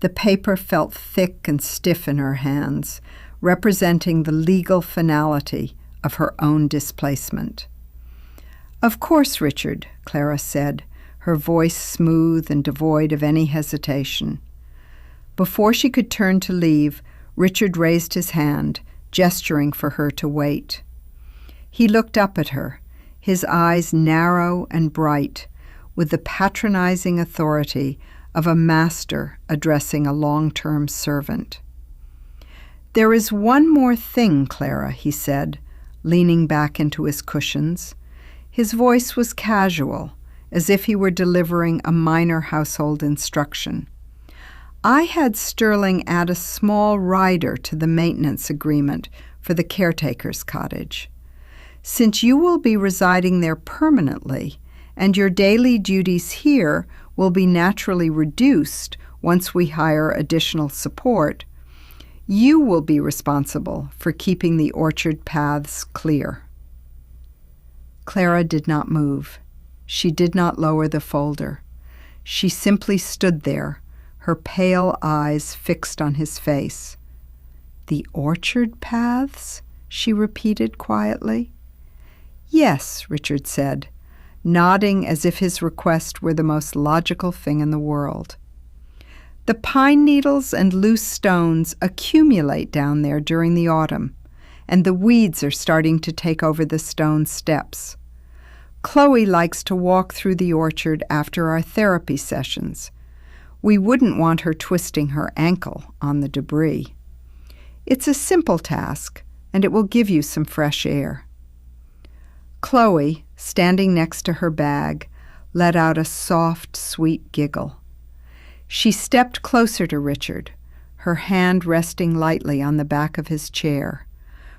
The paper felt thick and stiff in her hands, representing the legal finality of her own displacement. "Of course, Richard," Clara said, her voice smooth and devoid of any hesitation. Before she could turn to leave, Richard raised his hand, gesturing for her to wait. He looked up at her, his eyes narrow and bright, with the patronizing authority of a master addressing a long-term servant. "There is one more thing, Clara," he said, leaning back into his cushions. His voice was casual, as if he were delivering a minor household instruction. "I had Sterling add a small rider to the maintenance agreement for the caretaker's cottage. Since you will be residing there permanently, and your daily duties here will be naturally reduced once we hire additional support, you will be responsible for keeping the orchard paths clear." Clara did not move. She did not lower the folder. She simply stood there, her pale eyes fixed on his face. "The orchard paths?" she repeated quietly. "Yes," Richard said, nodding as if his request were the most logical thing in the world. "The pine needles and loose stones accumulate down there during the autumn, and the weeds are starting to take over the stone steps. Chloe likes to walk through the orchard after our therapy sessions. We wouldn't want her twisting her ankle on the debris. It's a simple task, and it will give you some fresh air." Chloe, standing next to her bag, let out a soft, sweet giggle. She stepped closer to Richard, her hand resting lightly on the back of his chair,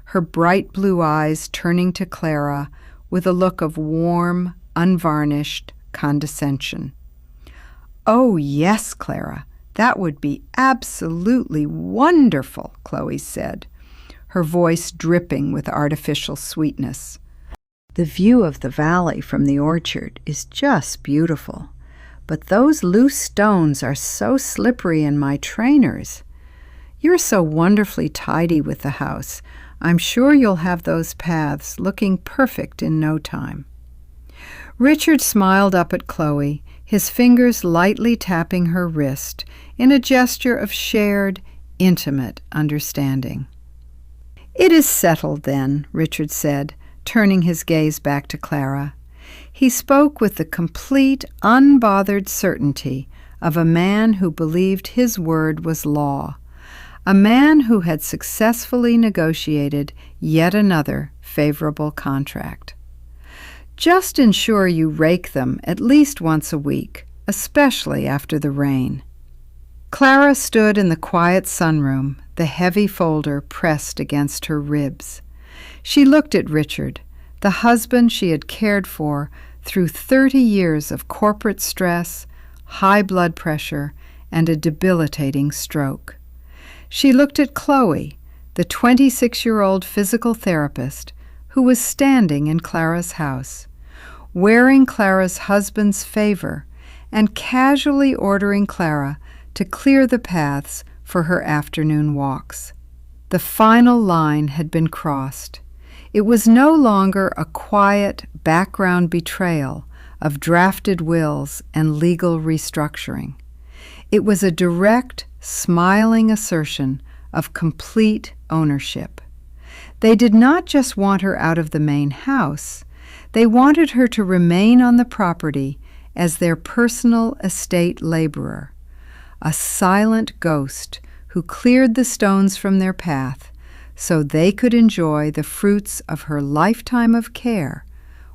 her bright blue eyes turning to Clara with a look of warm, unvarnished condescension. "Oh, yes, Clara, that would be absolutely wonderful," Chloe said, her voice dripping with artificial sweetness. "The view of the valley from the orchard is just beautiful, but those loose stones are so slippery in my trainers. You're so wonderfully tidy with the house. I'm sure you'll have those paths looking perfect in no time." Richard smiled up at Chloe, his fingers lightly tapping her wrist in a gesture of shared, intimate understanding. "It is settled, then," Richard said, turning his gaze back to Clara. He spoke with the complete, unbothered certainty of a man who believed his word was law, a man who had successfully negotiated yet another favorable contract. "Just ensure you rake them at least once a week, especially after the rain." Clara stood in the quiet sunroom, the heavy folder pressed against her ribs. She looked at Richard, the husband she had cared for through 30 years of corporate stress, high blood pressure, and a debilitating stroke. She looked at Chloe, the 26-year-old physical therapist who was standing in Clara's house, wearing Clara's husband's favor and casually ordering Clara to clear the paths for her afternoon walks. The final line had been crossed. It was no longer a quiet background betrayal of drafted wills and legal restructuring. It was a direct, smiling assertion of complete ownership. They did not just want her out of the main house. They wanted her to remain on the property as their personal estate laborer, a silent ghost who cleared the stones from their path so they could enjoy the fruits of her lifetime of care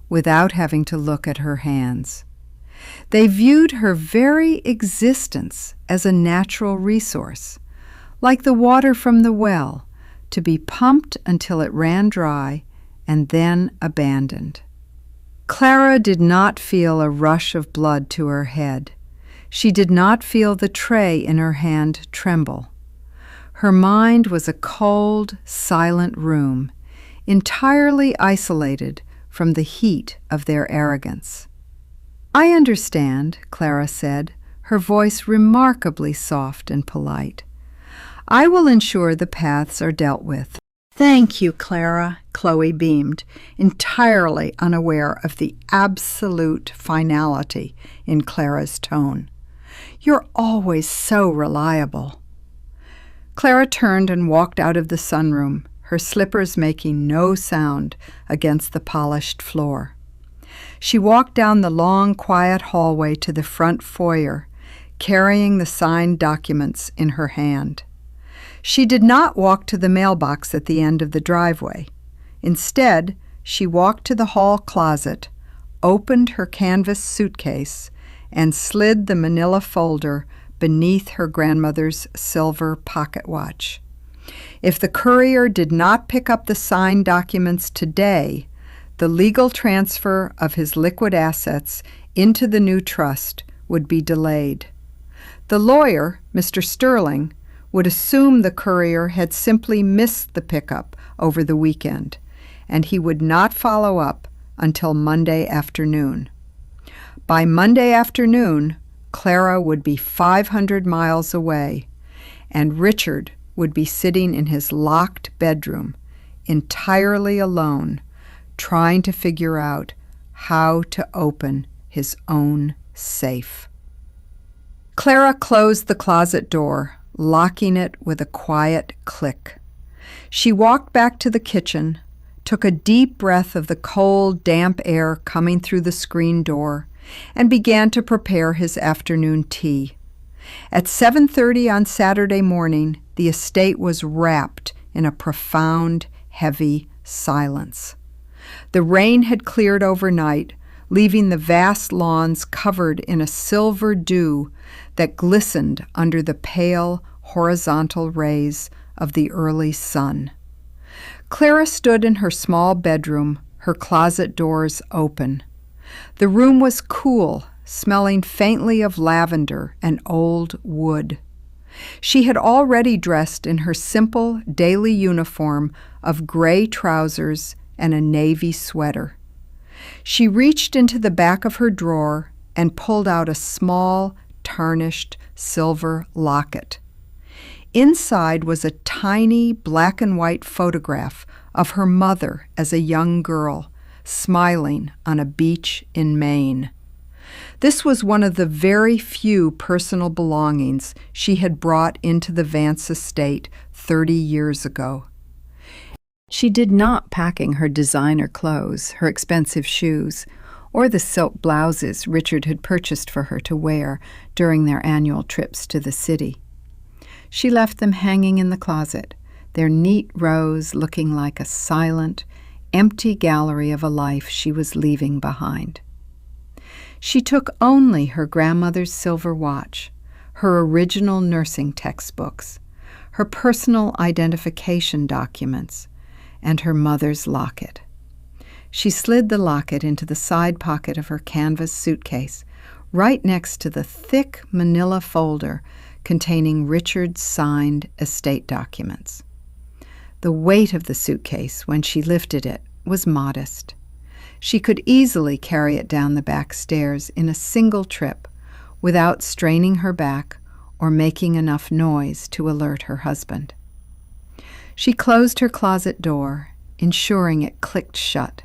without having to look at her hands. They viewed her very existence as a natural resource, like the water from the well, to be pumped until it ran dry and then abandoned. Clara did not feel a rush of blood to her head. She did not feel the tray in her hand tremble. Her mind was a cold, silent room, entirely isolated from the heat of their arrogance. "I understand," Clara said, her voice remarkably soft and polite. "I will ensure the paths are dealt with." "Thank you, Clara," Chloe beamed, entirely unaware of the absolute finality in Clara's tone. "You're always so reliable." Clara turned and walked out of the sunroom, her slippers making no sound against the polished floor. She walked down the long, quiet hallway to the front foyer, carrying the signed documents in her hand. She did not walk to the mailbox at the end of the driveway. Instead, she walked to the hall closet, opened her canvas suitcase, and slid the manila folder beneath her grandmother's silver pocket watch. If the courier did not pick up the signed documents today, the legal transfer of his liquid assets into the new trust would be delayed. The lawyer, Mr. Sterling, would assume the courier had simply missed the pickup over the weekend, and he would not follow up until Monday afternoon. By Monday afternoon, Clara would be 500 miles away, and Richard would be sitting in his locked bedroom, entirely alone, trying to figure out how to open his own safe. Clara closed the closet door, locking it with a quiet click. She walked back to the kitchen, took a deep breath of the cold, damp air coming through the screen door, and began to prepare his afternoon tea. At 7:30 on Saturday morning, the estate was wrapped in a profound, heavy silence. The rain had cleared overnight, leaving the vast lawns covered in a silver dew that glistened under the pale, horizontal rays of the early sun. Clara stood in her small bedroom, her closet doors open. The room was cool, smelling faintly of lavender and old wood. She had already dressed in her simple daily uniform of gray trousers and a navy sweater. She reached into the back of her drawer and pulled out a small, tarnished silver locket. Inside was a tiny black and white photograph of her mother as a young girl, smiling on a beach in Maine. This was one of the very few personal belongings she had brought into the Vance estate 30 years ago. She did not packing her designer clothes, her expensive shoes, or the silk blouses Richard had purchased for her to wear during their annual trips to the city. She left them hanging in the closet, their neat rows looking like a silent, empty gallery of a life she was leaving behind. She took only her grandmother's silver watch, her original nursing textbooks, her personal identification documents, and her mother's locket. She slid the locket into the side pocket of her canvas suitcase, right next to the thick manila folder containing Richard's signed estate documents. The weight of the suitcase, when she lifted it, was modest. She could easily carry it down the back stairs in a single trip without straining her back or making enough noise to alert her husband. She closed her closet door, ensuring it clicked shut,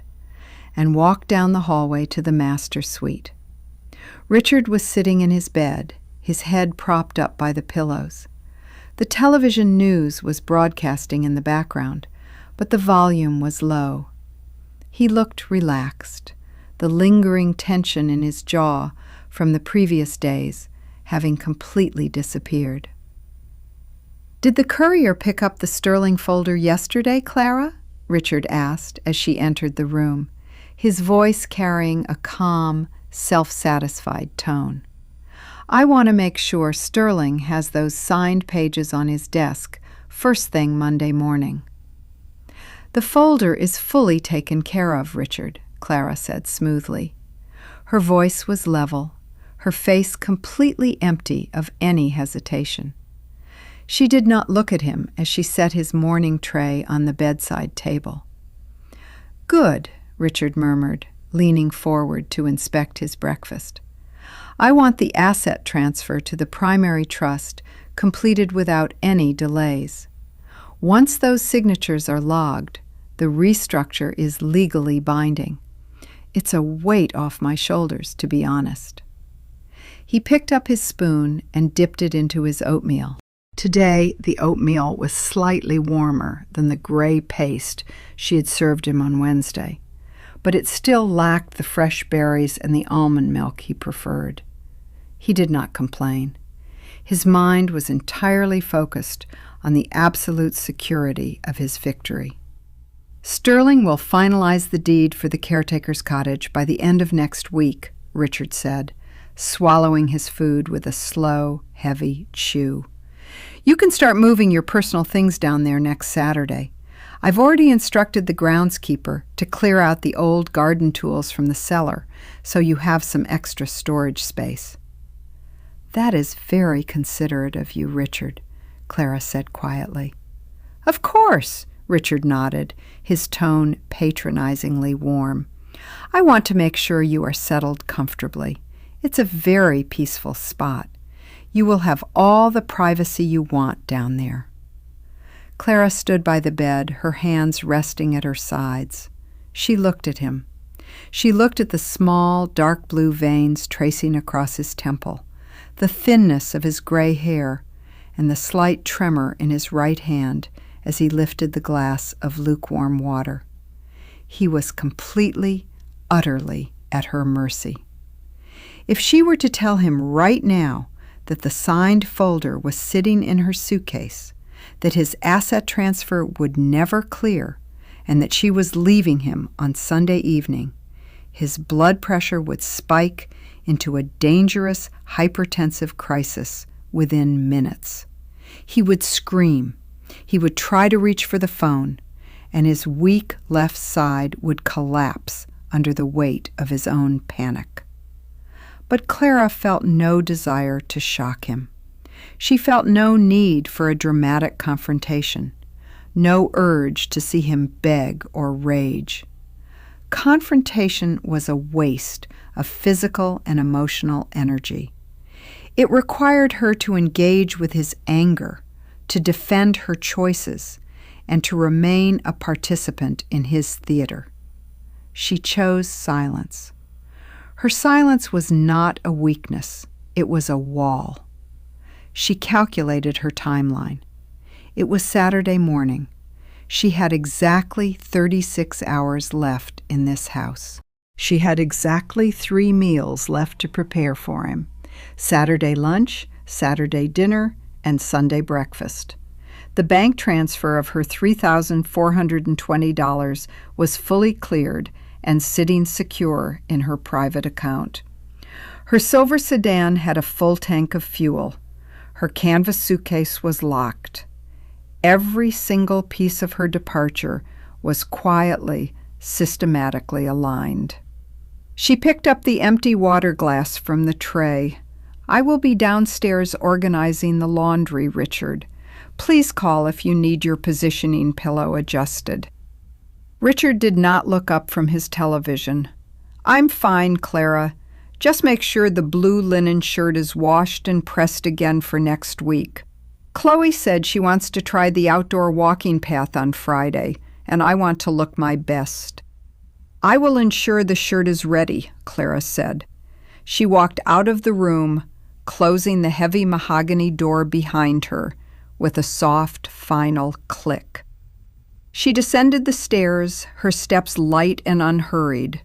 and walked down the hallway to the master suite. Richard was sitting in his bed, his head propped up by the pillows. The television news was broadcasting in the background, but the volume was low. He looked relaxed, the lingering tension in his jaw from the previous days having completely disappeared. "Did the courier pick up the sterling folder yesterday, Clara?" Richard asked as she entered the room, his voice carrying a calm, self-satisfied tone. "I want to make sure Sterling has those signed pages on his desk first thing Monday morning." "The folder is fully taken care of, Richard," Clara said smoothly. Her voice was level, her face completely empty of any hesitation. She did not look at him as she set his morning tray on the bedside table. "Good," Richard murmured, leaning forward to inspect his breakfast. "I want the asset transfer to the primary trust completed without any delays. Once those signatures are logged, the restructure is legally binding. It's a weight off my shoulders, to be honest." He picked up his spoon and dipped it into his oatmeal. Today, the oatmeal was slightly warmer than the gray paste she had served him on Wednesday, but it still lacked the fresh berries and the almond milk he preferred. He did not complain. His mind was entirely focused on the absolute security of his victory. "Sterling will finalize the deed for the caretaker's cottage by the end of next week," Richard said, swallowing his food with a slow, heavy chew. "You can start moving your personal things down there next Saturday. I've already instructed the groundskeeper to clear out the old garden tools from the cellar so you have some extra storage space." "That is very considerate of you, Richard," Clara said quietly. "Of course," Richard nodded, his tone patronizingly warm. "I want to make sure you are settled comfortably. It's a very peaceful spot. You will have all the privacy you want down there." Clara stood by the bed, her hands resting at her sides. She looked at him. She looked at the small, dark blue veins tracing across his temple, the thinness of his gray hair, and the slight tremor in his right hand as he lifted the glass of lukewarm water. He was completely, utterly at her mercy. If she were to tell him right now that the signed folder was sitting in her suitcase, that his asset transfer would never clear, and that she was leaving him on Sunday evening, his blood pressure would spike into a dangerous hypertensive crisis within minutes. He would scream. He would try to reach for the phone, and his weak left side would collapse under the weight of his own panic. But Clara felt no desire to shock him. She felt no need for a dramatic confrontation, no urge to see him beg or rage. Confrontation was a waste of physical and emotional energy. It required her to engage with his anger, to defend her choices, and to remain a participant in his theater. She chose silence. Her silence was not a weakness, it was a wall. She calculated her timeline. It was Saturday morning. She had exactly 36 hours left in this house. She had exactly 3 meals left to prepare for him: Saturday lunch, Saturday dinner, and Sunday breakfast. The bank transfer of her $3,420 was fully cleared and sitting secure in her private account. Her silver sedan had a full tank of fuel. Her canvas suitcase was locked. Every single piece of her departure was quietly, systematically aligned. She picked up the empty water glass from the tray. "I will be downstairs organizing the laundry, Richard. Please call if you need your positioning pillow adjusted." Richard did not look up from his television. "I'm fine, Clara. Just make sure the blue linen shirt is washed and pressed again for next week. Chloe said she wants to try the outdoor walking path on Friday, and I want to look my best." "I will ensure the shirt is ready," Clara said. She walked out of the room, closing the heavy mahogany door behind her with a soft, final click. She descended the stairs, her steps light and unhurried.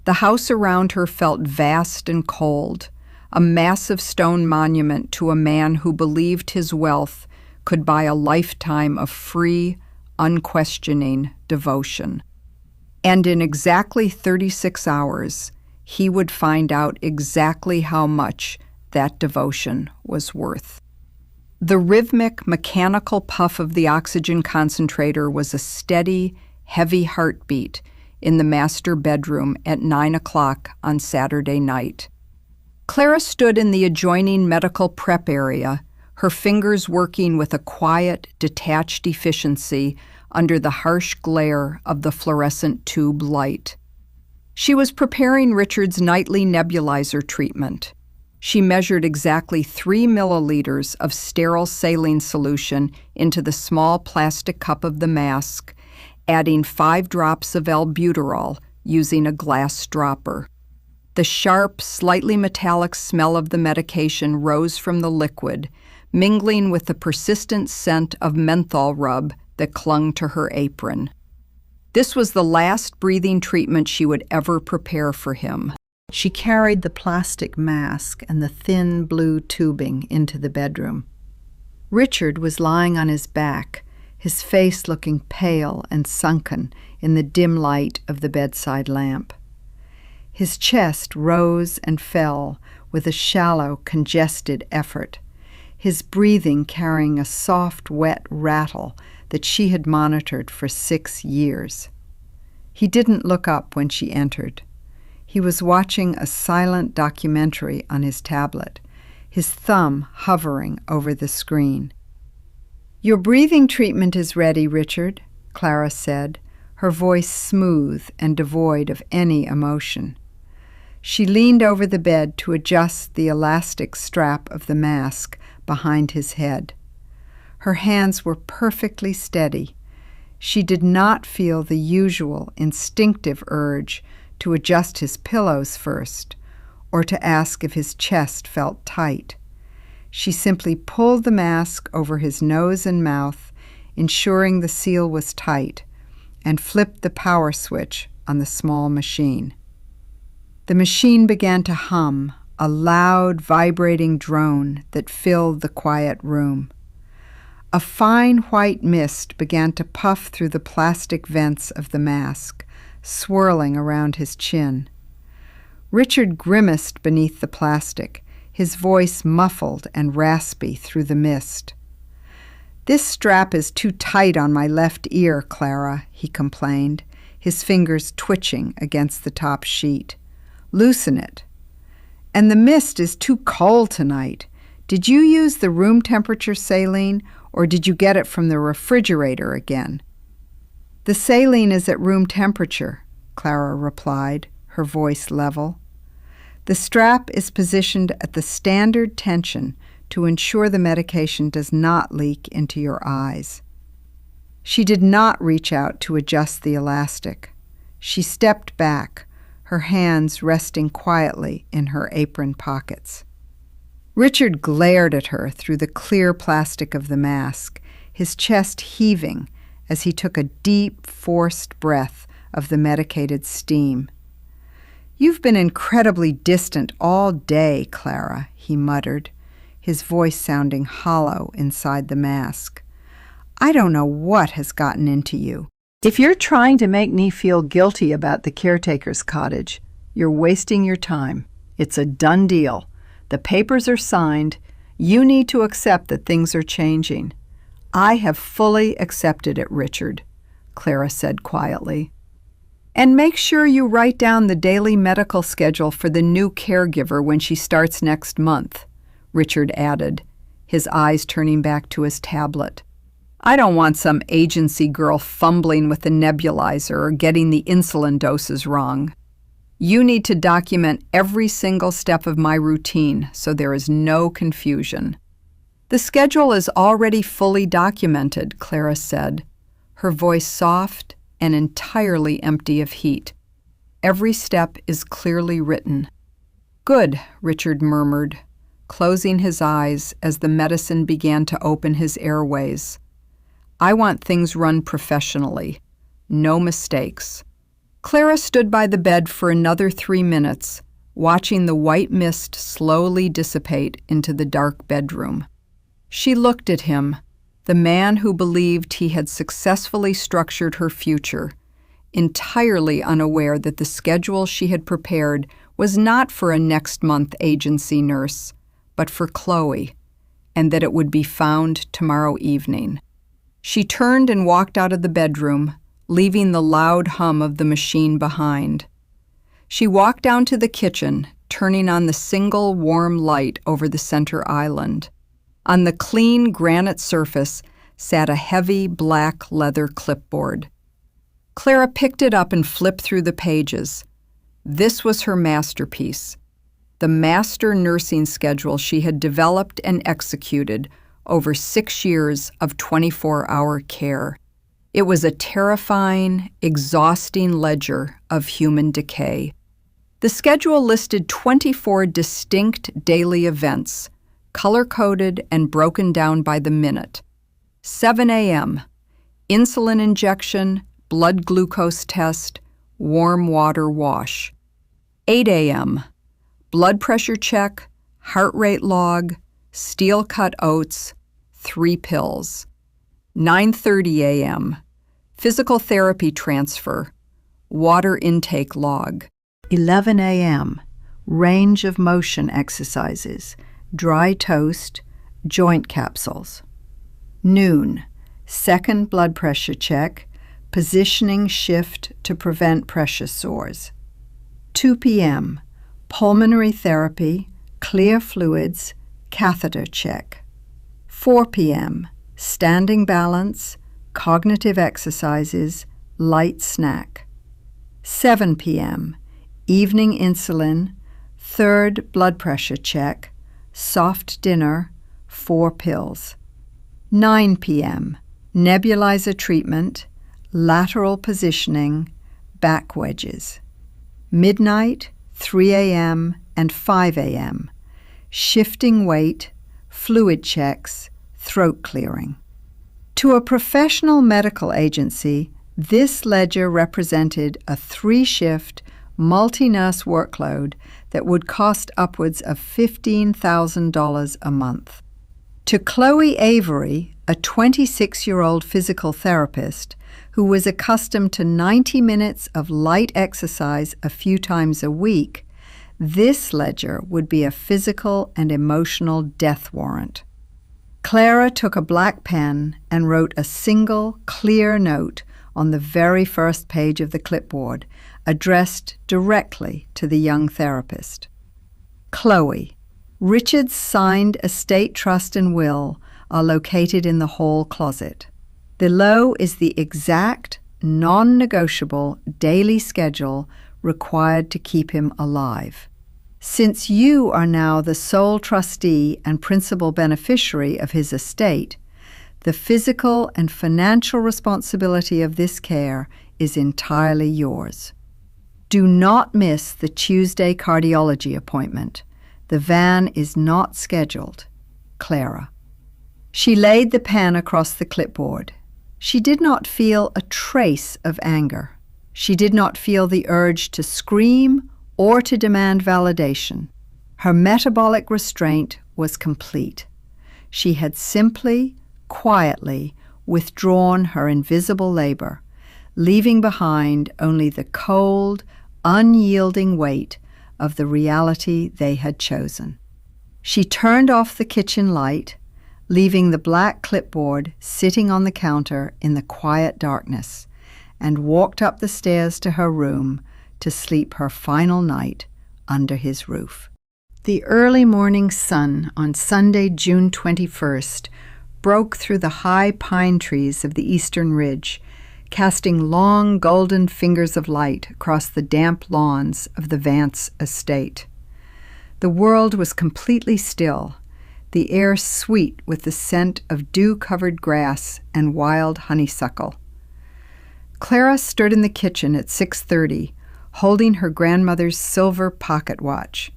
The house around her felt vast and cold, a massive stone monument to a man who believed his wealth could buy a lifetime of free, unquestioning devotion. And in exactly 36 hours, he would find out exactly how much that devotion was worth. The rhythmic, mechanical puff of the oxygen concentrator was a steady, heavy heartbeat in the master bedroom at 9 o'clock on Saturday night. Clara stood in the adjoining medical prep area, her fingers working with a quiet, detached efficiency under the harsh glare of the fluorescent tube light. She was preparing Richard's nightly nebulizer treatment. She measured exactly 3 milliliters of sterile saline solution into the small plastic cup of the mask, adding 5 drops of albuterol using a glass dropper. The sharp, slightly metallic smell of the medication rose from the liquid, mingling with the persistent scent of menthol rub that clung to her apron. This was the last breathing treatment she would ever prepare for him. She carried the plastic mask and the thin blue tubing into the bedroom. Richard was lying on his back, his face looking pale and sunken in the dim light of the bedside lamp. His chest rose and fell with a shallow, congested effort, his breathing carrying a soft, wet rattle that she had monitored for 6 years. He didn't look up when she entered. He was watching a silent documentary on his tablet, his thumb hovering over the screen. "Your breathing treatment is ready, Richard," Clara said, her voice smooth and devoid of any emotion. She leaned over the bed to adjust the elastic strap of the mask behind his head. Her hands were perfectly steady. She did not feel the usual instinctive urge to adjust his pillows first, or to ask if his chest felt tight. She simply pulled the mask over his nose and mouth, ensuring the seal was tight, and flipped the power switch on the small machine. The machine began to hum, a loud, vibrating drone that filled the quiet room. A fine white mist began to puff through the plastic vents of the mask, swirling around his chin. Richard grimaced beneath the plastic, his voice muffled and raspy through the mist. "This strap is too tight on my left ear, Clara," he complained, his fingers twitching against the top sheet. "Loosen it." "And the mist is too cold tonight. Did you use the room temperature saline, or did you get it from the refrigerator again?" "The saline is at room temperature," Clara replied, her voice level. "The strap is positioned at the standard tension to ensure the medication does not leak into your eyes." She did not reach out to adjust the elastic. She stepped back, her hands resting quietly in her apron pockets. Richard glared at her through the clear plastic of the mask, his chest heaving as he took a deep, forced breath of the medicated steam. "You've been incredibly distant all day, Clara," he muttered, his voice sounding hollow inside the mask. "I don't know what has gotten into you." If you're trying to make me feel guilty about the caretaker's cottage, you're wasting your time. It's a done deal. The papers are signed. You need to accept that things are changing. "I have fully accepted it, Richard," Clara said quietly. "And make sure you write down the daily medical schedule for the new caregiver when she starts next month," Richard added, his eyes turning back to his tablet. "I don't want some agency girl fumbling with the nebulizer or getting the insulin doses wrong. You need to document every single step of my routine so there is no confusion." "The schedule is already fully documented," Clara said, her voice soft and entirely empty of heat. "Every step is clearly written." "Good," Richard murmured, closing his eyes as the medicine began to open his airways. "I want things run professionally. No mistakes." Clara stood by the bed for another 3 minutes, watching the white mist slowly dissipate into the dark bedroom. She looked at him, the man who believed he had successfully structured her future, entirely unaware that the schedule she had prepared was not for a next-month agency nurse, but for Chloe, and that it would be found tomorrow evening. She turned and walked out of the bedroom, leaving the loud hum of the machine behind. She walked down to the kitchen, turning on the single warm light over the center island. On the clean granite surface sat a heavy black leather clipboard. Clara picked it up and flipped through the pages. This was her masterpiece, the master nursing schedule she had developed and executed over 6 years of 24-hour care. It was a terrifying, exhausting ledger of human decay. The schedule listed 24 distinct daily events, color-coded and broken down by the minute. 7 a.m., insulin injection, blood glucose test, warm water wash. 8 a.m., blood pressure check, heart rate log, steel-cut oats, 3 pills. 9:30 a.m., physical therapy transfer, water intake log. 11 a.m., range of motion exercises, dry toast, joint capsules. Noon, second blood pressure check, positioning shift to prevent pressure sores. 2 p.m., pulmonary therapy, clear fluids, catheter check. 4 p.m., standing balance, cognitive exercises, light snack. 7 p.m., evening insulin, third blood pressure check, soft dinner, 4 pills. 9 p.m., nebulizer treatment, lateral positioning, back wedges. Midnight, 3 a.m., and 5 a.m., shifting weight, fluid checks, throat clearing. To a professional medical agency, this ledger represented a 3-shift, multi-nurse workload that would cost upwards of $15,000 a month. To Chloe Avery, a 26-year-old physical therapist who was accustomed to 90 minutes of light exercise a few times a week, this ledger would be a physical and emotional death warrant. Clara took a black pen and wrote a single, clear note on the very first page of the clipboard, addressed directly to the young therapist. Chloe, Richard's signed estate trust and will are located in the hall closet. Below is the exact, non-negotiable daily schedule required to keep him alive. Since you are now the sole trustee and principal beneficiary of his estate, the physical and financial responsibility of this care is entirely yours. Do not miss the Tuesday cardiology appointment. The van is not scheduled. Clara. She laid the pen across the clipboard. She did not feel a trace of anger. She did not feel the urge to scream or to demand validation. Her metabolic restraint was complete. She had simply, quietly withdrawn her invisible labor, leaving behind only the cold, unyielding weight of the reality they had chosen. She turned off the kitchen light, leaving the black clipboard sitting on the counter in the quiet darkness, and walked up the stairs to her room to sleep her final night under his roof. The early morning sun on Sunday, June 21st, broke through the high pine trees of the eastern ridge, casting long golden fingers of light across the damp lawns of the Vance estate. The world was completely still, the air sweet with the scent of dew-covered grass and wild honeysuckle. Clara stood in the kitchen at 6:30, holding her grandmother's silver pocket watch.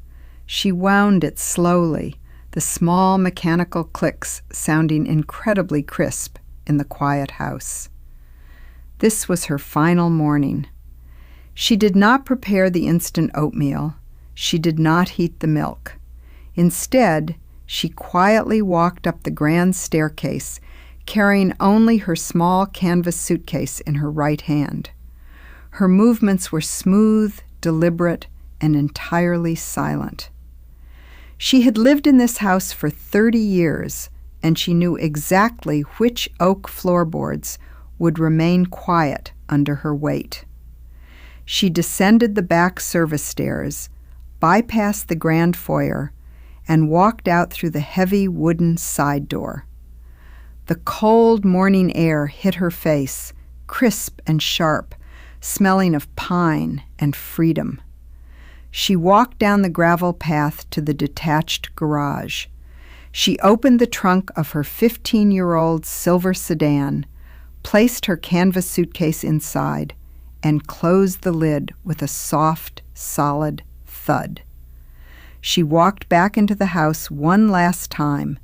She wound it slowly, the small mechanical clicks sounding incredibly crisp in the quiet house. This was her final morning. She did not prepare the instant oatmeal. She did not heat the milk. Instead, she quietly walked up the grand staircase, carrying only her small canvas suitcase in her right hand. Her movements were smooth, deliberate, and entirely silent. She had lived in this house for 30 years, and she knew exactly which oak floorboards would remain quiet under her weight. She descended the back service stairs, bypassed the grand foyer, and walked out through the heavy wooden side door. The cold morning air hit her face, crisp and sharp, smelling of pine and freedom. She walked down the gravel path to the detached garage. She opened the trunk of her 15-year-old silver sedan, placed her canvas suitcase inside, and closed the lid with a soft, solid thud. She walked back into the house one last time,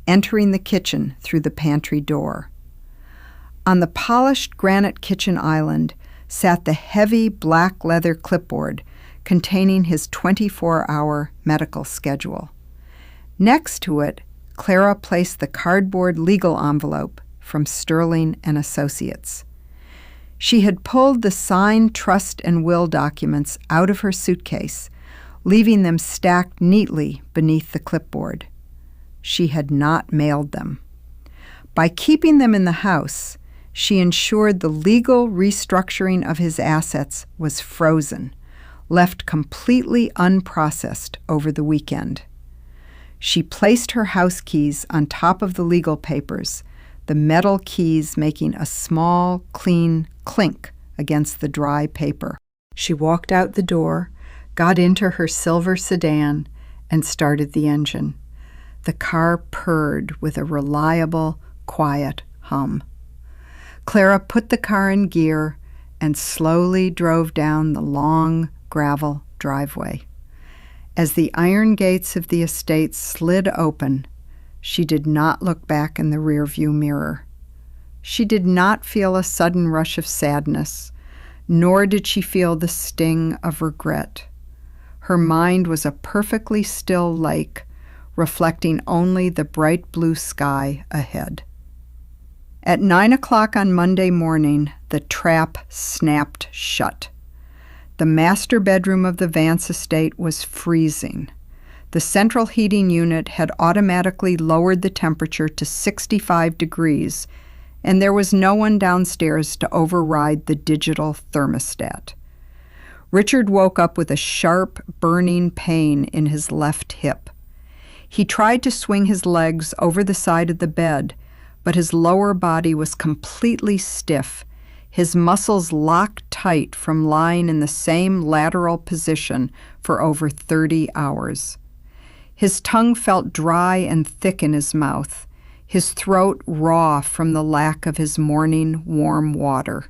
entering the kitchen through the pantry door. On the polished granite kitchen island sat the heavy black leather clipboard containing his 24-hour medical schedule. Next to it, Clara placed the cardboard legal envelope from Sterling and Associates. She had pulled the signed trust and will documents out of her suitcase, leaving them stacked neatly beneath the clipboard. She had not mailed them. By keeping them in the house, she ensured the legal restructuring of his assets was frozen, left completely unprocessed over the weekend. She placed her house keys on top of the legal papers, the metal keys making a small, clean clink against the dry paper. She walked out the door, got into her silver sedan, and started the engine. The car purred with a reliable, quiet hum. Clara put the car in gear and slowly drove down the long gravel driveway. As the iron gates of the estate slid open, she did not look back in the rearview mirror. She did not feel a sudden rush of sadness, nor did she feel the sting of regret. Her mind was a perfectly still lake, reflecting only the bright blue sky ahead. At 9 o'clock on Monday morning, the trap snapped shut. The master bedroom of the Vance estate was freezing. The central heating unit had automatically lowered the temperature to 65 degrees, and there was no one downstairs to override the digital thermostat. Richard woke up with a sharp, burning pain in his left hip. He tried to swing his legs over the side of the bed, but his lower body was completely stiff, his muscles locked tight from lying in the same lateral position for over 30 hours. His tongue felt dry and thick in his mouth, his throat raw from the lack of his morning warm water.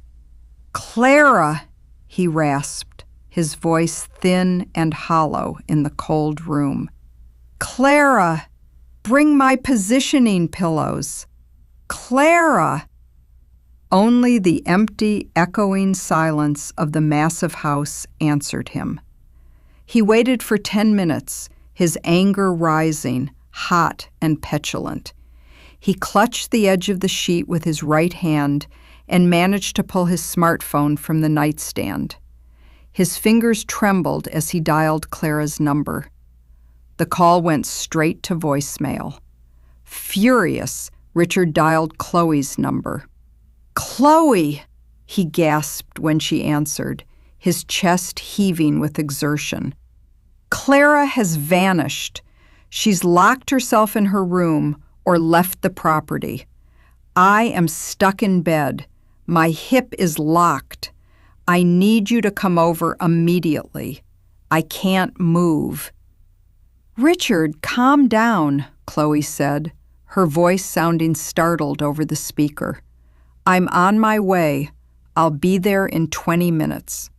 "Clara!" he rasped, his voice thin and hollow in the cold room. "Clara! Bring my positioning pillows! Clara!" Only the empty, echoing silence of the massive house answered him. He waited for 10 minutes, his anger rising, hot and petulant. He clutched the edge of the sheet with his right hand and managed to pull his smartphone from the nightstand. His fingers trembled as he dialed Clara's number. The call went straight to voicemail. Furious, Richard dialed Chloe's number. "Chloe!" he gasped when she answered, his chest heaving with exertion. "Clara has vanished. She's locked herself in her room or left the property. I am stuck in bed. My hip is locked. I need you to come over immediately. I can't move." "Richard, calm down," Chloe said, her voice sounding startled over the speaker. "I'm on my way. I'll be there in 20 minutes.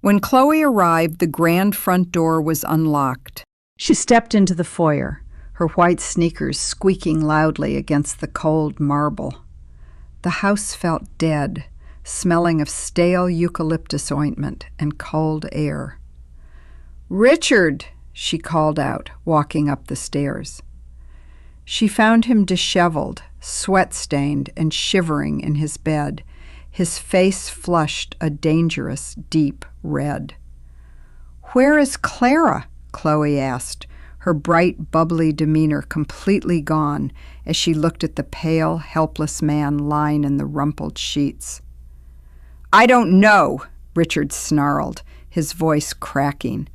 When Chloe arrived, the grand front door was unlocked. She stepped into the foyer, her white sneakers squeaking loudly against the cold marble. The house felt dead, smelling of stale eucalyptus ointment and cold air. "Richard!" she called out, walking up the stairs. She found him disheveled, sweat-stained, and shivering in his bed, his face flushed a dangerous, deep red. "Where is Clara?" Chloe asked, her bright, bubbly demeanor completely gone as she looked at the pale, helpless man lying in the rumpled sheets. "I don't know," Richard snarled, his voice cracking.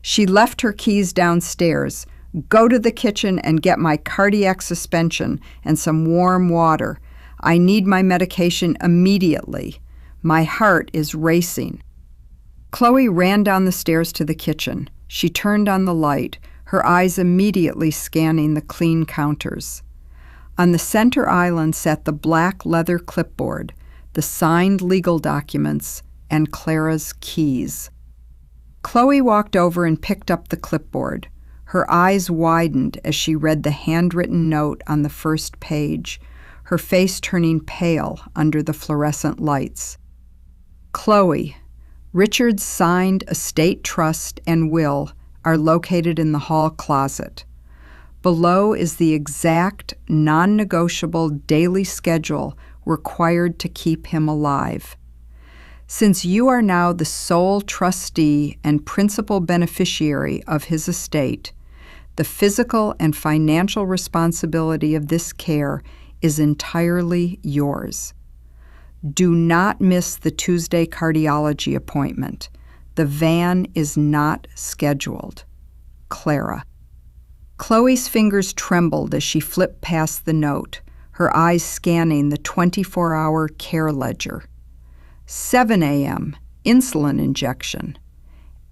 "She left her keys downstairs. Go to the kitchen and get my cardiac suspension and some warm water. I need my medication immediately. My heart is racing." Chloe ran down the stairs to the kitchen. She turned on the light, her eyes immediately scanning the clean counters. On the center island sat the black leather clipboard, the signed legal documents, and Clara's keys. Chloe walked over and picked up the clipboard. Her eyes widened as she read the handwritten note on the first page, her face turning pale under the fluorescent lights. "Chloe, Richard's signed estate trust and will are located in the hall closet. Below is the exact, non-negotiable daily schedule required to keep him alive. Since you are now the sole trustee and principal beneficiary of his estate, the physical and financial responsibility of this care is entirely yours. Do not miss the Tuesday cardiology appointment. The van is not scheduled. Clara." Chloe's fingers trembled as she flipped past the note, her eyes scanning the 24-hour care ledger. 7 a.m., insulin injection.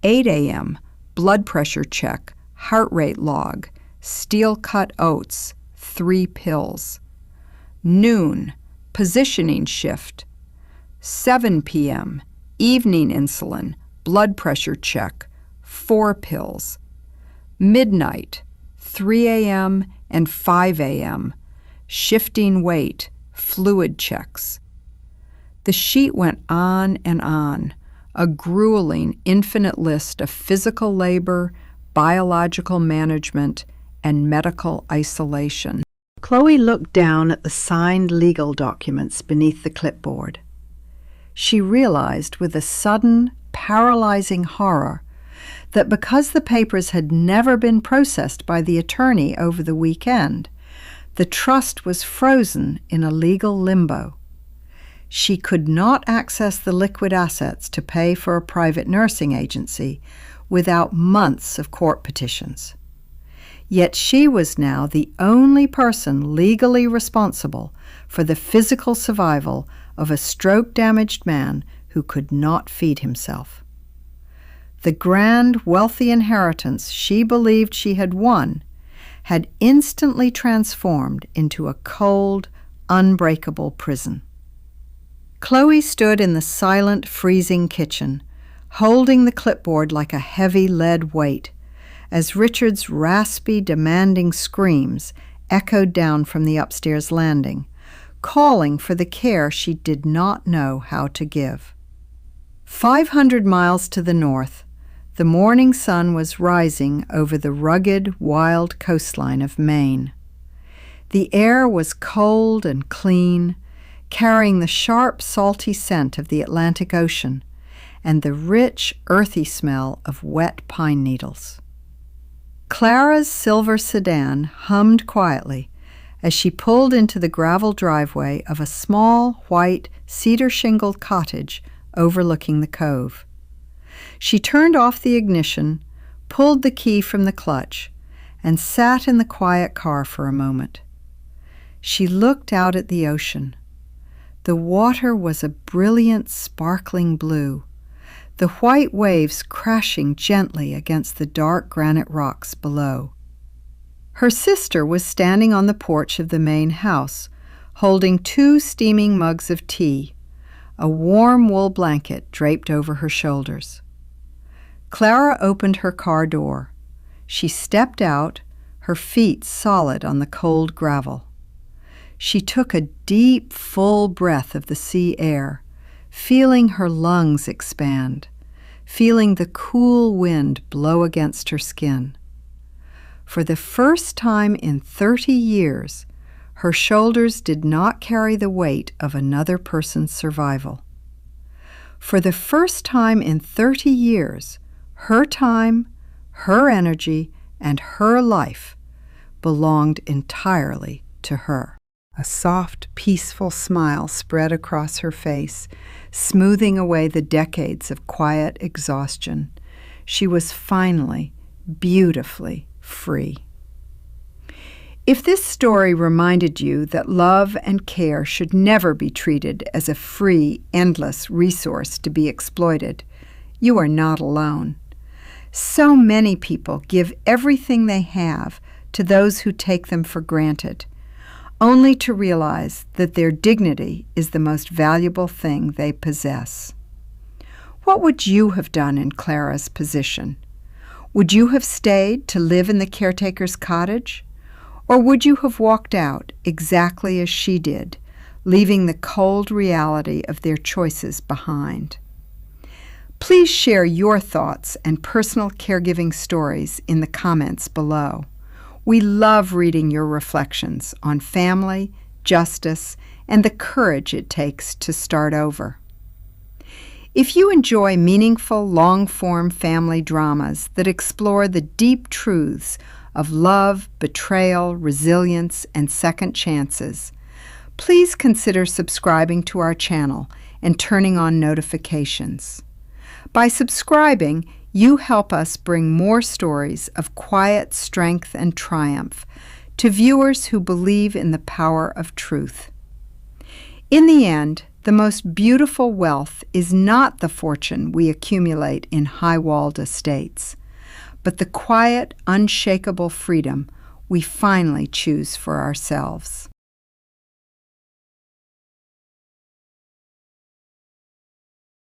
8 a.m., blood pressure check, heart rate log, steel-cut oats, 3 pills. Noon, positioning shift. 7 p.m., evening insulin, blood pressure check, 4 pills. Midnight, 3 a.m. and 5 a.m., shifting weight, fluid checks. The sheet went on and on, a grueling, infinite list of physical labor, biological management, and medical isolation. Chloe looked down at the signed legal documents beneath the clipboard. She realized with a sudden, paralyzing horror that because the papers had never been processed by the attorney over the weekend, the trust was frozen in a legal limbo. She could not access the liquid assets to pay for a private nursing agency without months of court petitions. Yet she was now the only person legally responsible for the physical survival of a stroke-damaged man who could not feed himself. The grand, wealthy inheritance she believed she had won had instantly transformed into a cold, unbreakable prison. Chloe stood in the silent, freezing kitchen, holding the clipboard like a heavy lead weight, as Richard's raspy, demanding screams echoed down from the upstairs landing, calling for the care she did not know how to give. 500 miles to the north, the morning sun was rising over the rugged, wild coastline of Maine. The air was cold and clean, carrying the sharp, salty scent of the Atlantic Ocean and the rich, earthy smell of wet pine needles. Clara's silver sedan hummed quietly as she pulled into the gravel driveway of a small, white, cedar-shingled cottage overlooking the cove. She turned off the ignition, pulled the key from the clutch, and sat in the quiet car for a moment. She looked out at the ocean. The water was a brilliant, sparkling blue, the white waves crashing gently against the dark granite rocks below. Her sister was standing on the porch of the main house, holding 2 steaming mugs of tea, a warm wool blanket draped over her shoulders. Clara opened her car door. She stepped out, her feet solid on the cold gravel. She took a deep, full breath of the sea air, feeling her lungs expand, feeling the cool wind blow against her skin. For the first time in 30 years, her shoulders did not carry the weight of another person's survival. For the first time in 30 years, her time, her energy, and her life belonged entirely to her. A soft, peaceful smile spread across her face, smoothing away the decades of quiet exhaustion. She was finally, beautifully free. If this story reminded you that love and care should never be treated as a free, endless resource to be exploited, you are not alone. So many people give everything they have to those who take them for granted, only to realize that their dignity is the most valuable thing they possess. What would you have done in Clara's position? Would you have stayed to live in the caretaker's cottage? Or would you have walked out exactly as she did, leaving the cold reality of their choices behind? Please share your thoughts and personal caregiving stories in the comments below. We love reading your reflections on family, justice, and the courage it takes to start over. If you enjoy meaningful, long-form family dramas that explore the deep truths of love, betrayal, resilience, and second chances, please consider subscribing to our channel and turning on notifications. By subscribing, you help us bring more stories of quiet strength and triumph to viewers who believe in the power of truth. In the end, the most beautiful wealth is not the fortune we accumulate in high-walled estates, but the quiet, unshakable freedom we finally choose for ourselves.